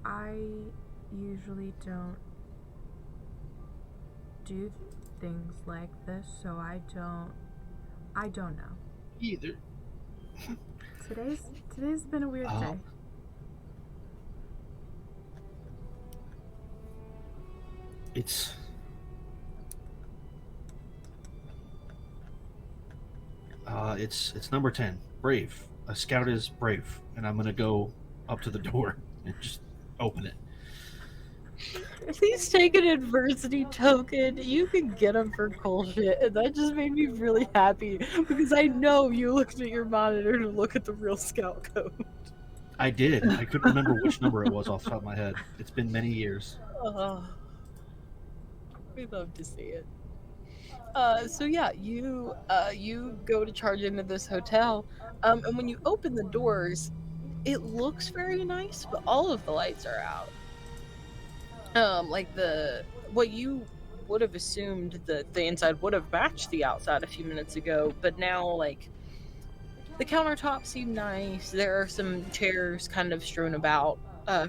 I usually don't do things like this, so I don't know. Either. Today's been a weird day. It's it's number 10. Brave. A scout is brave, and I'm gonna go up to the door and just open it. Please take an adversity token. You can get them for cool shit. And that just made me really happy because I know you looked at your monitor to look at the real scout code. I did. I couldn't remember which number it was off the top of my head. It's been many years. Oh, we love to see it. So yeah, you go to charge into this hotel, and when you open the doors, it looks very nice, but all of the lights are out. Like what you would have assumed that the inside would have matched the outside a few minutes ago, but now like the countertops seem nice. There are some chairs kind of strewn about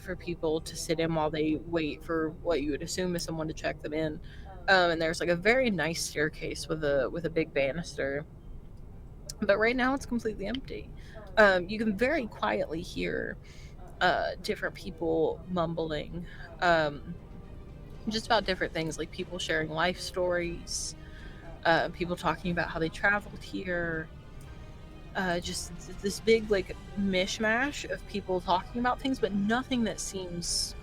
for people to sit in while they wait for what you would assume is someone to check them in. And there's like a very nice staircase with a big banister. But right now it's completely empty. You can very quietly hear different people mumbling just about different things, like people sharing life stories, people talking about how they traveled here. Just this big like mishmash of people talking about things, but nothing that seems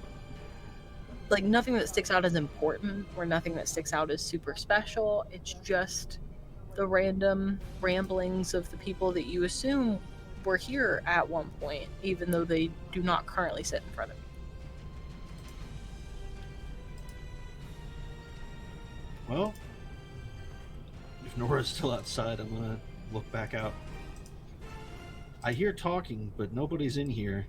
like nothing that sticks out as important or nothing that sticks out as super special. It's just the random ramblings of the people that you assume were here at one point, even though they do not currently sit in front of you. Well, if Nora's still outside, I'm gonna look back out. I hear talking, but nobody's in here.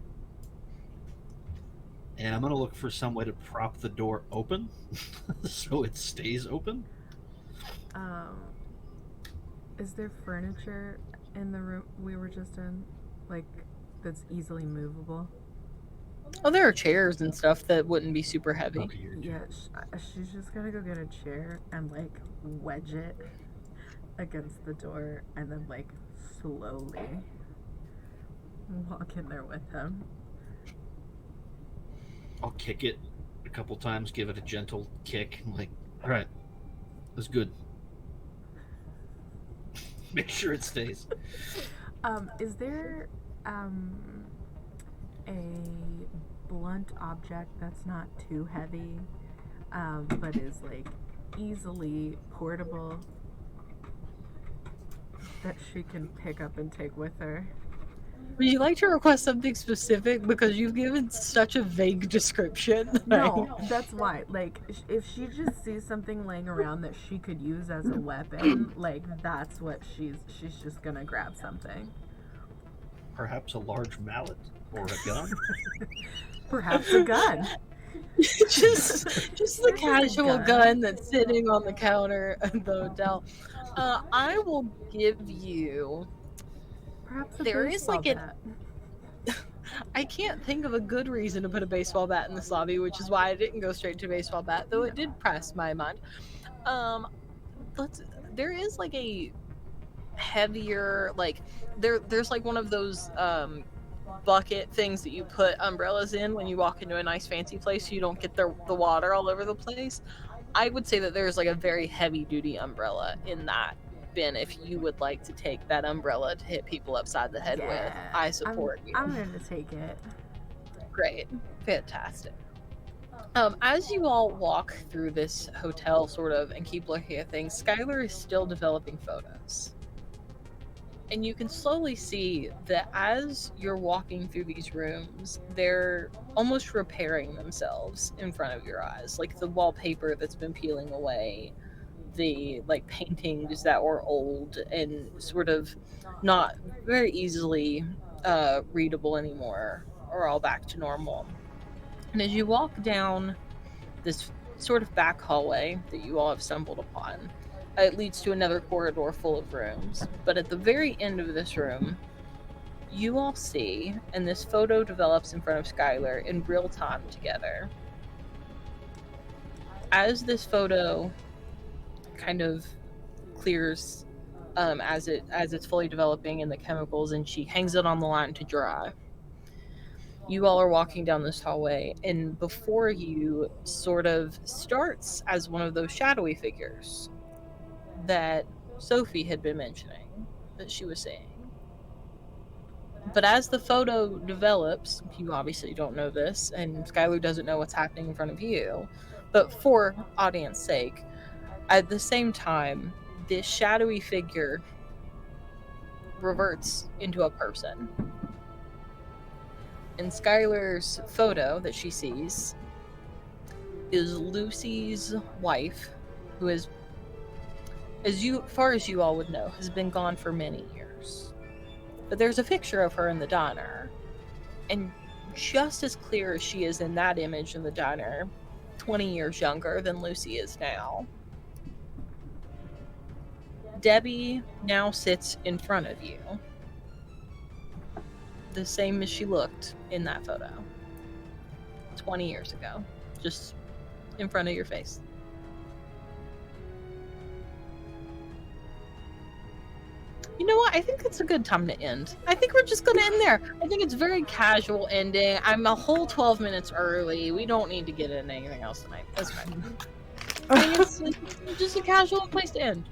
And I'm gonna look for some way to prop the door open so it stays open. Is there furniture in the room we were just in, like that's easily movable? Oh, there are chairs and stuff that wouldn't be super heavy. Okay, you're Yeah, she's just gonna go get a chair and like wedge it against the door, and then like slowly walk in there with him. I'll kick it a couple times, give it a gentle kick. I'm like, all right, that's good. Make sure it stays. Is there a blunt object that's not too heavy, but is like easily portable that she can pick up and take with her? Would you like to request something specific? Because you've given such a vague description. No, that's why. Like, if she just sees something laying around that she could use as a weapon, like that's what she's just gonna grab something. Perhaps a large mallet or a gun. Perhaps a gun. just the casual gun that's sitting on the counter at the hotel. I will give you. Perhaps a There is baseball like bat. I can't think of a good reason to put a baseball bat in this lobby, which is why I didn't go straight to baseball bat, though it did press my mind. There is like a heavier, like there's like one of those bucket things that you put umbrellas in when you walk into a nice fancy place so you don't get the water all over the place. I would say that there's like a very heavy duty umbrella in that bin if you would like to take that umbrella to hit people upside the head with. I support you. I'm gonna take it. Great. Fantastic. As you all walk through this hotel sort of and keep looking at things, Skylar is still developing photos. And you can slowly see that as you're walking through these rooms, they're almost repairing themselves in front of your eyes. Like the wallpaper that's been peeling away, the like paintings that were old and sort of not very easily readable anymore are all back to normal. And as you walk down this sort of back hallway that you all have stumbled upon, it leads to another corridor full of rooms. But at the very end of this room, you all see, and this photo develops in front of Skylar in real time together. As this photo kind of clears as it's fully developing in the chemicals, and she hangs it on the line to dry, You all are walking down this hallway, and before you sort of starts as one of those shadowy figures that Sophie had been mentioning, that she was seeing. But as the photo develops, you obviously don't know this, and Skylar doesn't know what's happening in front of you. But for audience sake, at the same time, this shadowy figure reverts into a person. And Skylar's photo that she sees is Lucy's wife, who is, far as you all would know, has been gone for many years. But there's a picture of her in the diner, and just as clear as she is in that image in the diner, 20 years younger than Lucy is now, Debbie now sits in front of you, the same as she looked in that photo 20 years ago, just in front of your face. You know what? I think it's a good time to end. I think we're just going to end there. I think it's very casual ending. I'm a whole 12 minutes early. We don't need to get into anything else tonight. That's fine. I think it's just a casual place to end.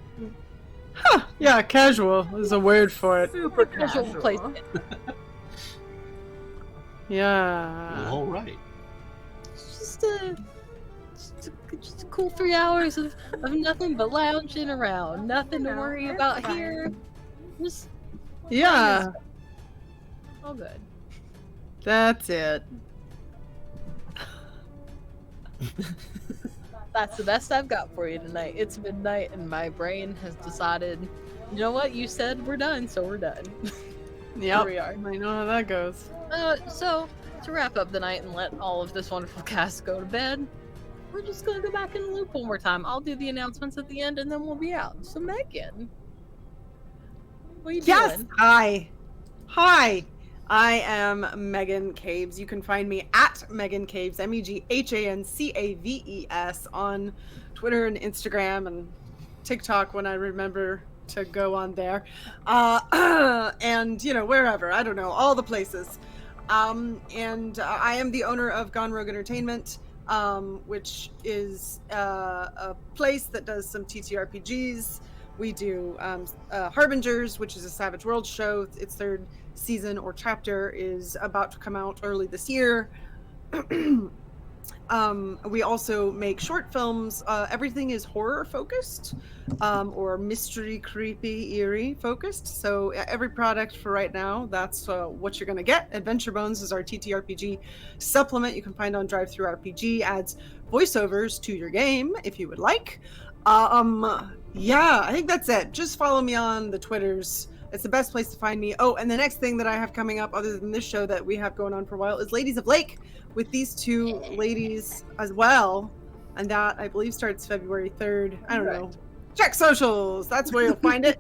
Huh, yeah, casual is a word for it. Super Casual casual. place to end. Yeah. All right. It's just a cool 3 hours of nothing but lounging around. Nothing to No, worry it's about fine. here. Just Yeah, all good. that's it. That's the best I've got for you tonight. It's midnight and my brain has decided, you know what? You said we're done, so we're done. Yep. we are. I know how that goes. So, to wrap up the night and let all of this wonderful cast go to bed, we're just going to go back in the loop one more time. I'll do the announcements at the end and then we'll be out. So, Megan, what are you Yes. doing? Hi. I am Megan Caves. You can find me at Megan Caves, MEGHANCAVES, on Twitter and Instagram and TikTok when I remember to go on there. And, wherever. I don't know, all the places. And I am the owner of Gone Rogue Entertainment, which is a place that does some TTRPGs. We do Harbingers, which is a Savage Worlds show. Its third season or chapter is about to come out early this year. We also make short films. Everything is horror focused, or mystery, creepy, eerie focused. So every product for right now, that's what you're going to get. Adventure Bones is our TTRPG supplement you can find on DriveThruRPG. Adds voiceovers to your game if you would like. Yeah, I think that's it. Just follow me on the Twitters. It's the best place to find me. Oh, and the next thing that I have coming up, other than this show that we have going on for a while, is Ladies of Lake, with these two ladies as well. And that, I believe, starts February 3rd. I don't know. Check socials. That's where you'll find it.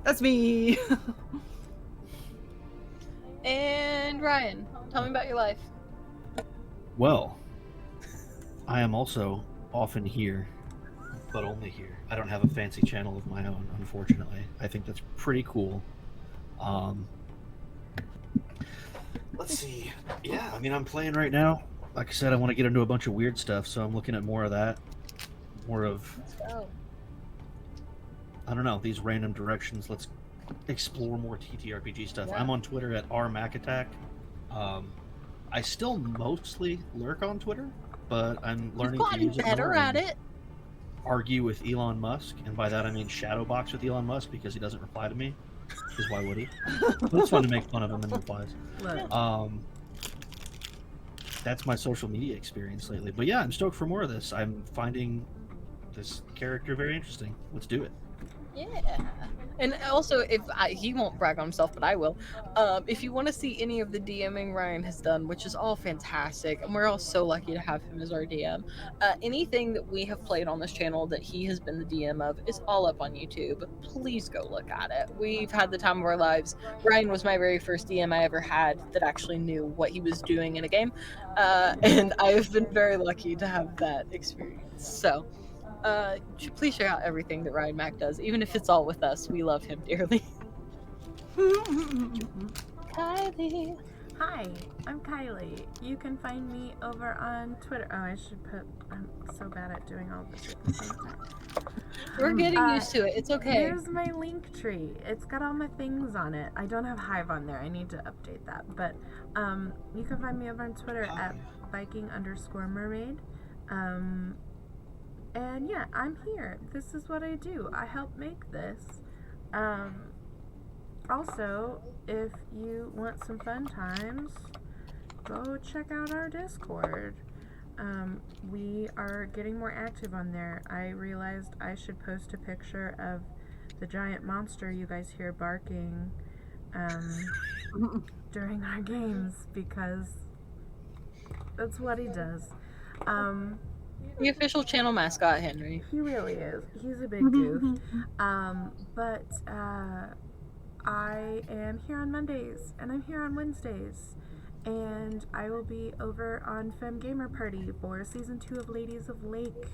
That's me. And Ryan, tell me about your life. Well, I am also often here, but only here. I don't have a fancy channel of my own, unfortunately. I think that's pretty cool. Let's see. Yeah, I mean, I'm playing right now. Like I said, I want to get into a bunch of weird stuff, so I'm looking at more of that. More of, Let's go. I don't know, these random directions. Let's explore more TTRPG stuff. Yeah. I'm on Twitter at rmacattack. I still mostly lurk on Twitter, but I'm learning You've to gotten use it better more at and it. argue with Elon Musk, and by that I mean shadowbox with Elon Musk because he doesn't reply to me. Because why would he? But it's fun to make fun of him and replies. Look, That's my social media experience lately. But yeah, I'm stoked for more of this. I'm finding this character very interesting. Let's do it. Yeah. And also, he won't brag on himself, but I will. If you want to see any of the DMing Ryan has done, which is all fantastic, and we're all so lucky to have him as our DM, anything that we have played on this channel that he has been the DM of is all up on YouTube. Please go look at it. We've had the time of our lives. Ryan was my very first DM I ever had that actually knew what he was doing in a game, and I have been very lucky to have that experience. So, please check out everything that Ryan Mack does, even if it's all with us. We love him dearly. Kylie, Hi, I'm Kylie. You can find me over on Twitter. Oh, I should put. I'm so bad at doing all this at the same time. We're getting used to it. It's okay. There's my link tree. It's got all my things on it. I don't have Hive on there. I need to update that. But you can find me over on Twitter at Viking_mermaid. And yeah, I'm here. This is what I do. I help make this. Also, if you want some fun times, go check out our Discord. We are getting more active on there. I realized I should post a picture of the giant monster you guys hear barking during our games, because that's what he does. The official channel mascot, Henry. He really is. He's a big goof. But I am here on Mondays, and I'm here on Wednesdays. And I will be over on Femme Gamer Party for Season 2 of Ladies of Lake,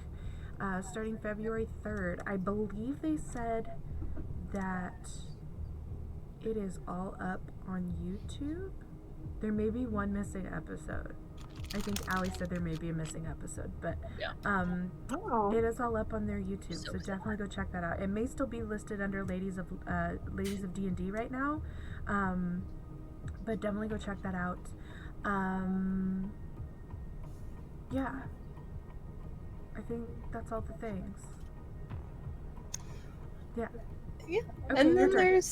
starting February 3rd. I believe they said that it is all up on YouTube. There may be one missing episode. I think Allie said there may be a missing episode, but Yeah. it is all up on their YouTube, so definitely go check that out. It may still be listed under Ladies of D&D right now, but definitely go check that out. Yeah, I think that's all the things. Yeah. Yeah. Okay, And your then turn.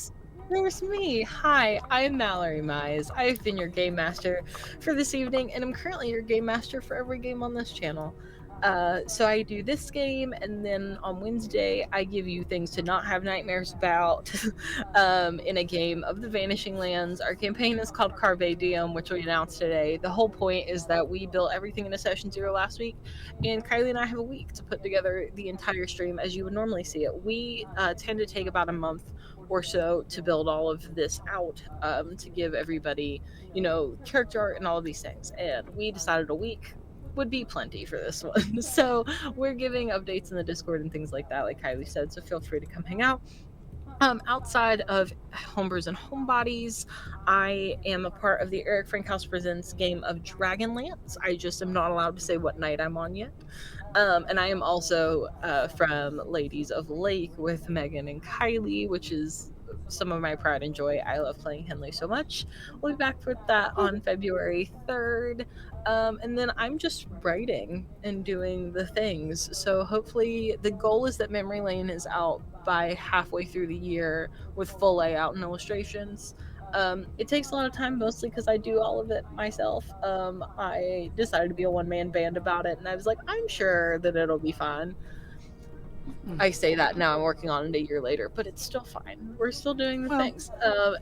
there's me. Hi, I'm Mallory Mize. I've been your game master for this evening, and I'm currently your game master for every game on this channel. So I do this game, and then on Wednesday I give you things to not have nightmares about in a game of the Vanishing Lands. Our campaign is called Carpe Diem, which we announced today. The whole point is that we built everything into Session 0 last week, and Kylie and I have a week to put together the entire stream as you would normally see it. We tend to take about a month or so to build all of this out, to give everybody, character art and all of these things. And we decided a week would be plenty for this one. So we're giving updates in the Discord and things like that, like Kylie said, so feel free to come hang out. Outside of Homebrews and Homebodies, I am a part of the Eric Frankhouse Presents game of Dragonlance. I just am not allowed to say what night I'm on yet. And I am also from Ladies of Lake with Megan and Kylie, which is some of my pride and joy. I love playing Henley so much. We'll be back with that on February 3rd. And then I'm just writing and doing the things. So hopefully the goal is that Memory Lane is out by halfway through the year with full layout and illustrations. It takes a lot of time, mostly because I do all of it myself. I decided to be a one-man band about it, and I was like, I'm sure that it'll be fine. I say that now, I'm working on it a year later, but it's still fine. We're still doing the things.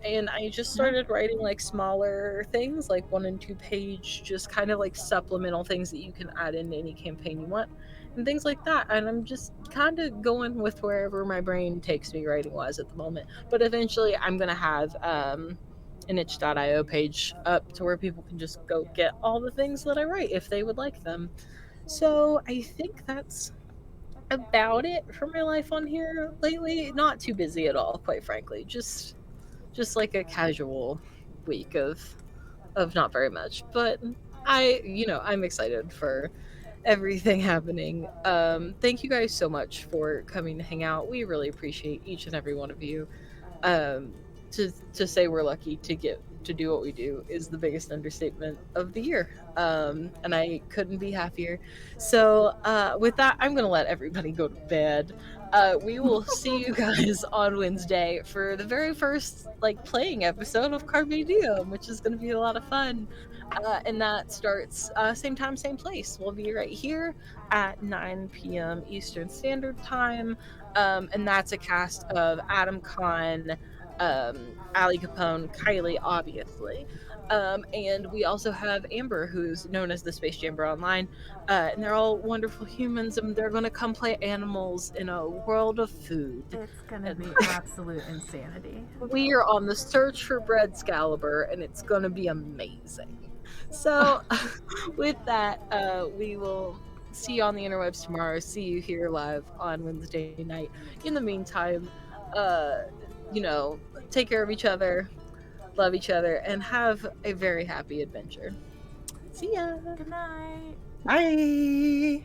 And I just started writing like smaller things, like 1 and 2 page, just kind of like supplemental things that you can add into any campaign you want and things like that. And I'm just kind of going with wherever my brain takes me writing wise at the moment. But eventually I'm going to have an itch.io page up to where people can just go get all the things that I write if they would like them. So I think that's about it for my life on here lately. Not too busy at all, quite frankly. Just like a casual week of not very much. But I'm excited for everything happening. Thank you guys so much for coming to hang out. We really appreciate each and every one of you. To say we're lucky to get to do what we do is the biggest understatement of the year. And I couldn't be happier. So with that, I'm going to let everybody go to bed. We will see you guys on Wednesday for the very first playing episode of Carpe Diem, which is going to be a lot of fun. And that starts same time, same place. We'll be right here at 9 p.m. Eastern Standard Time. And that's a cast of Adam Kahn, Ali Capone, Kylie, obviously. And we also have Amber, who's known as the Space Jamber Online. And they're all wonderful humans, and they're going to come play animals in a world of food. It's going to be absolute insanity. We are on the search for Breadscalibur, and it's going to be amazing. So with that, we will see you on the interwebs tomorrow. See you here live on Wednesday night. In the meantime, take care of each other. love each other, and have a very happy adventure. See ya. Good night. Bye.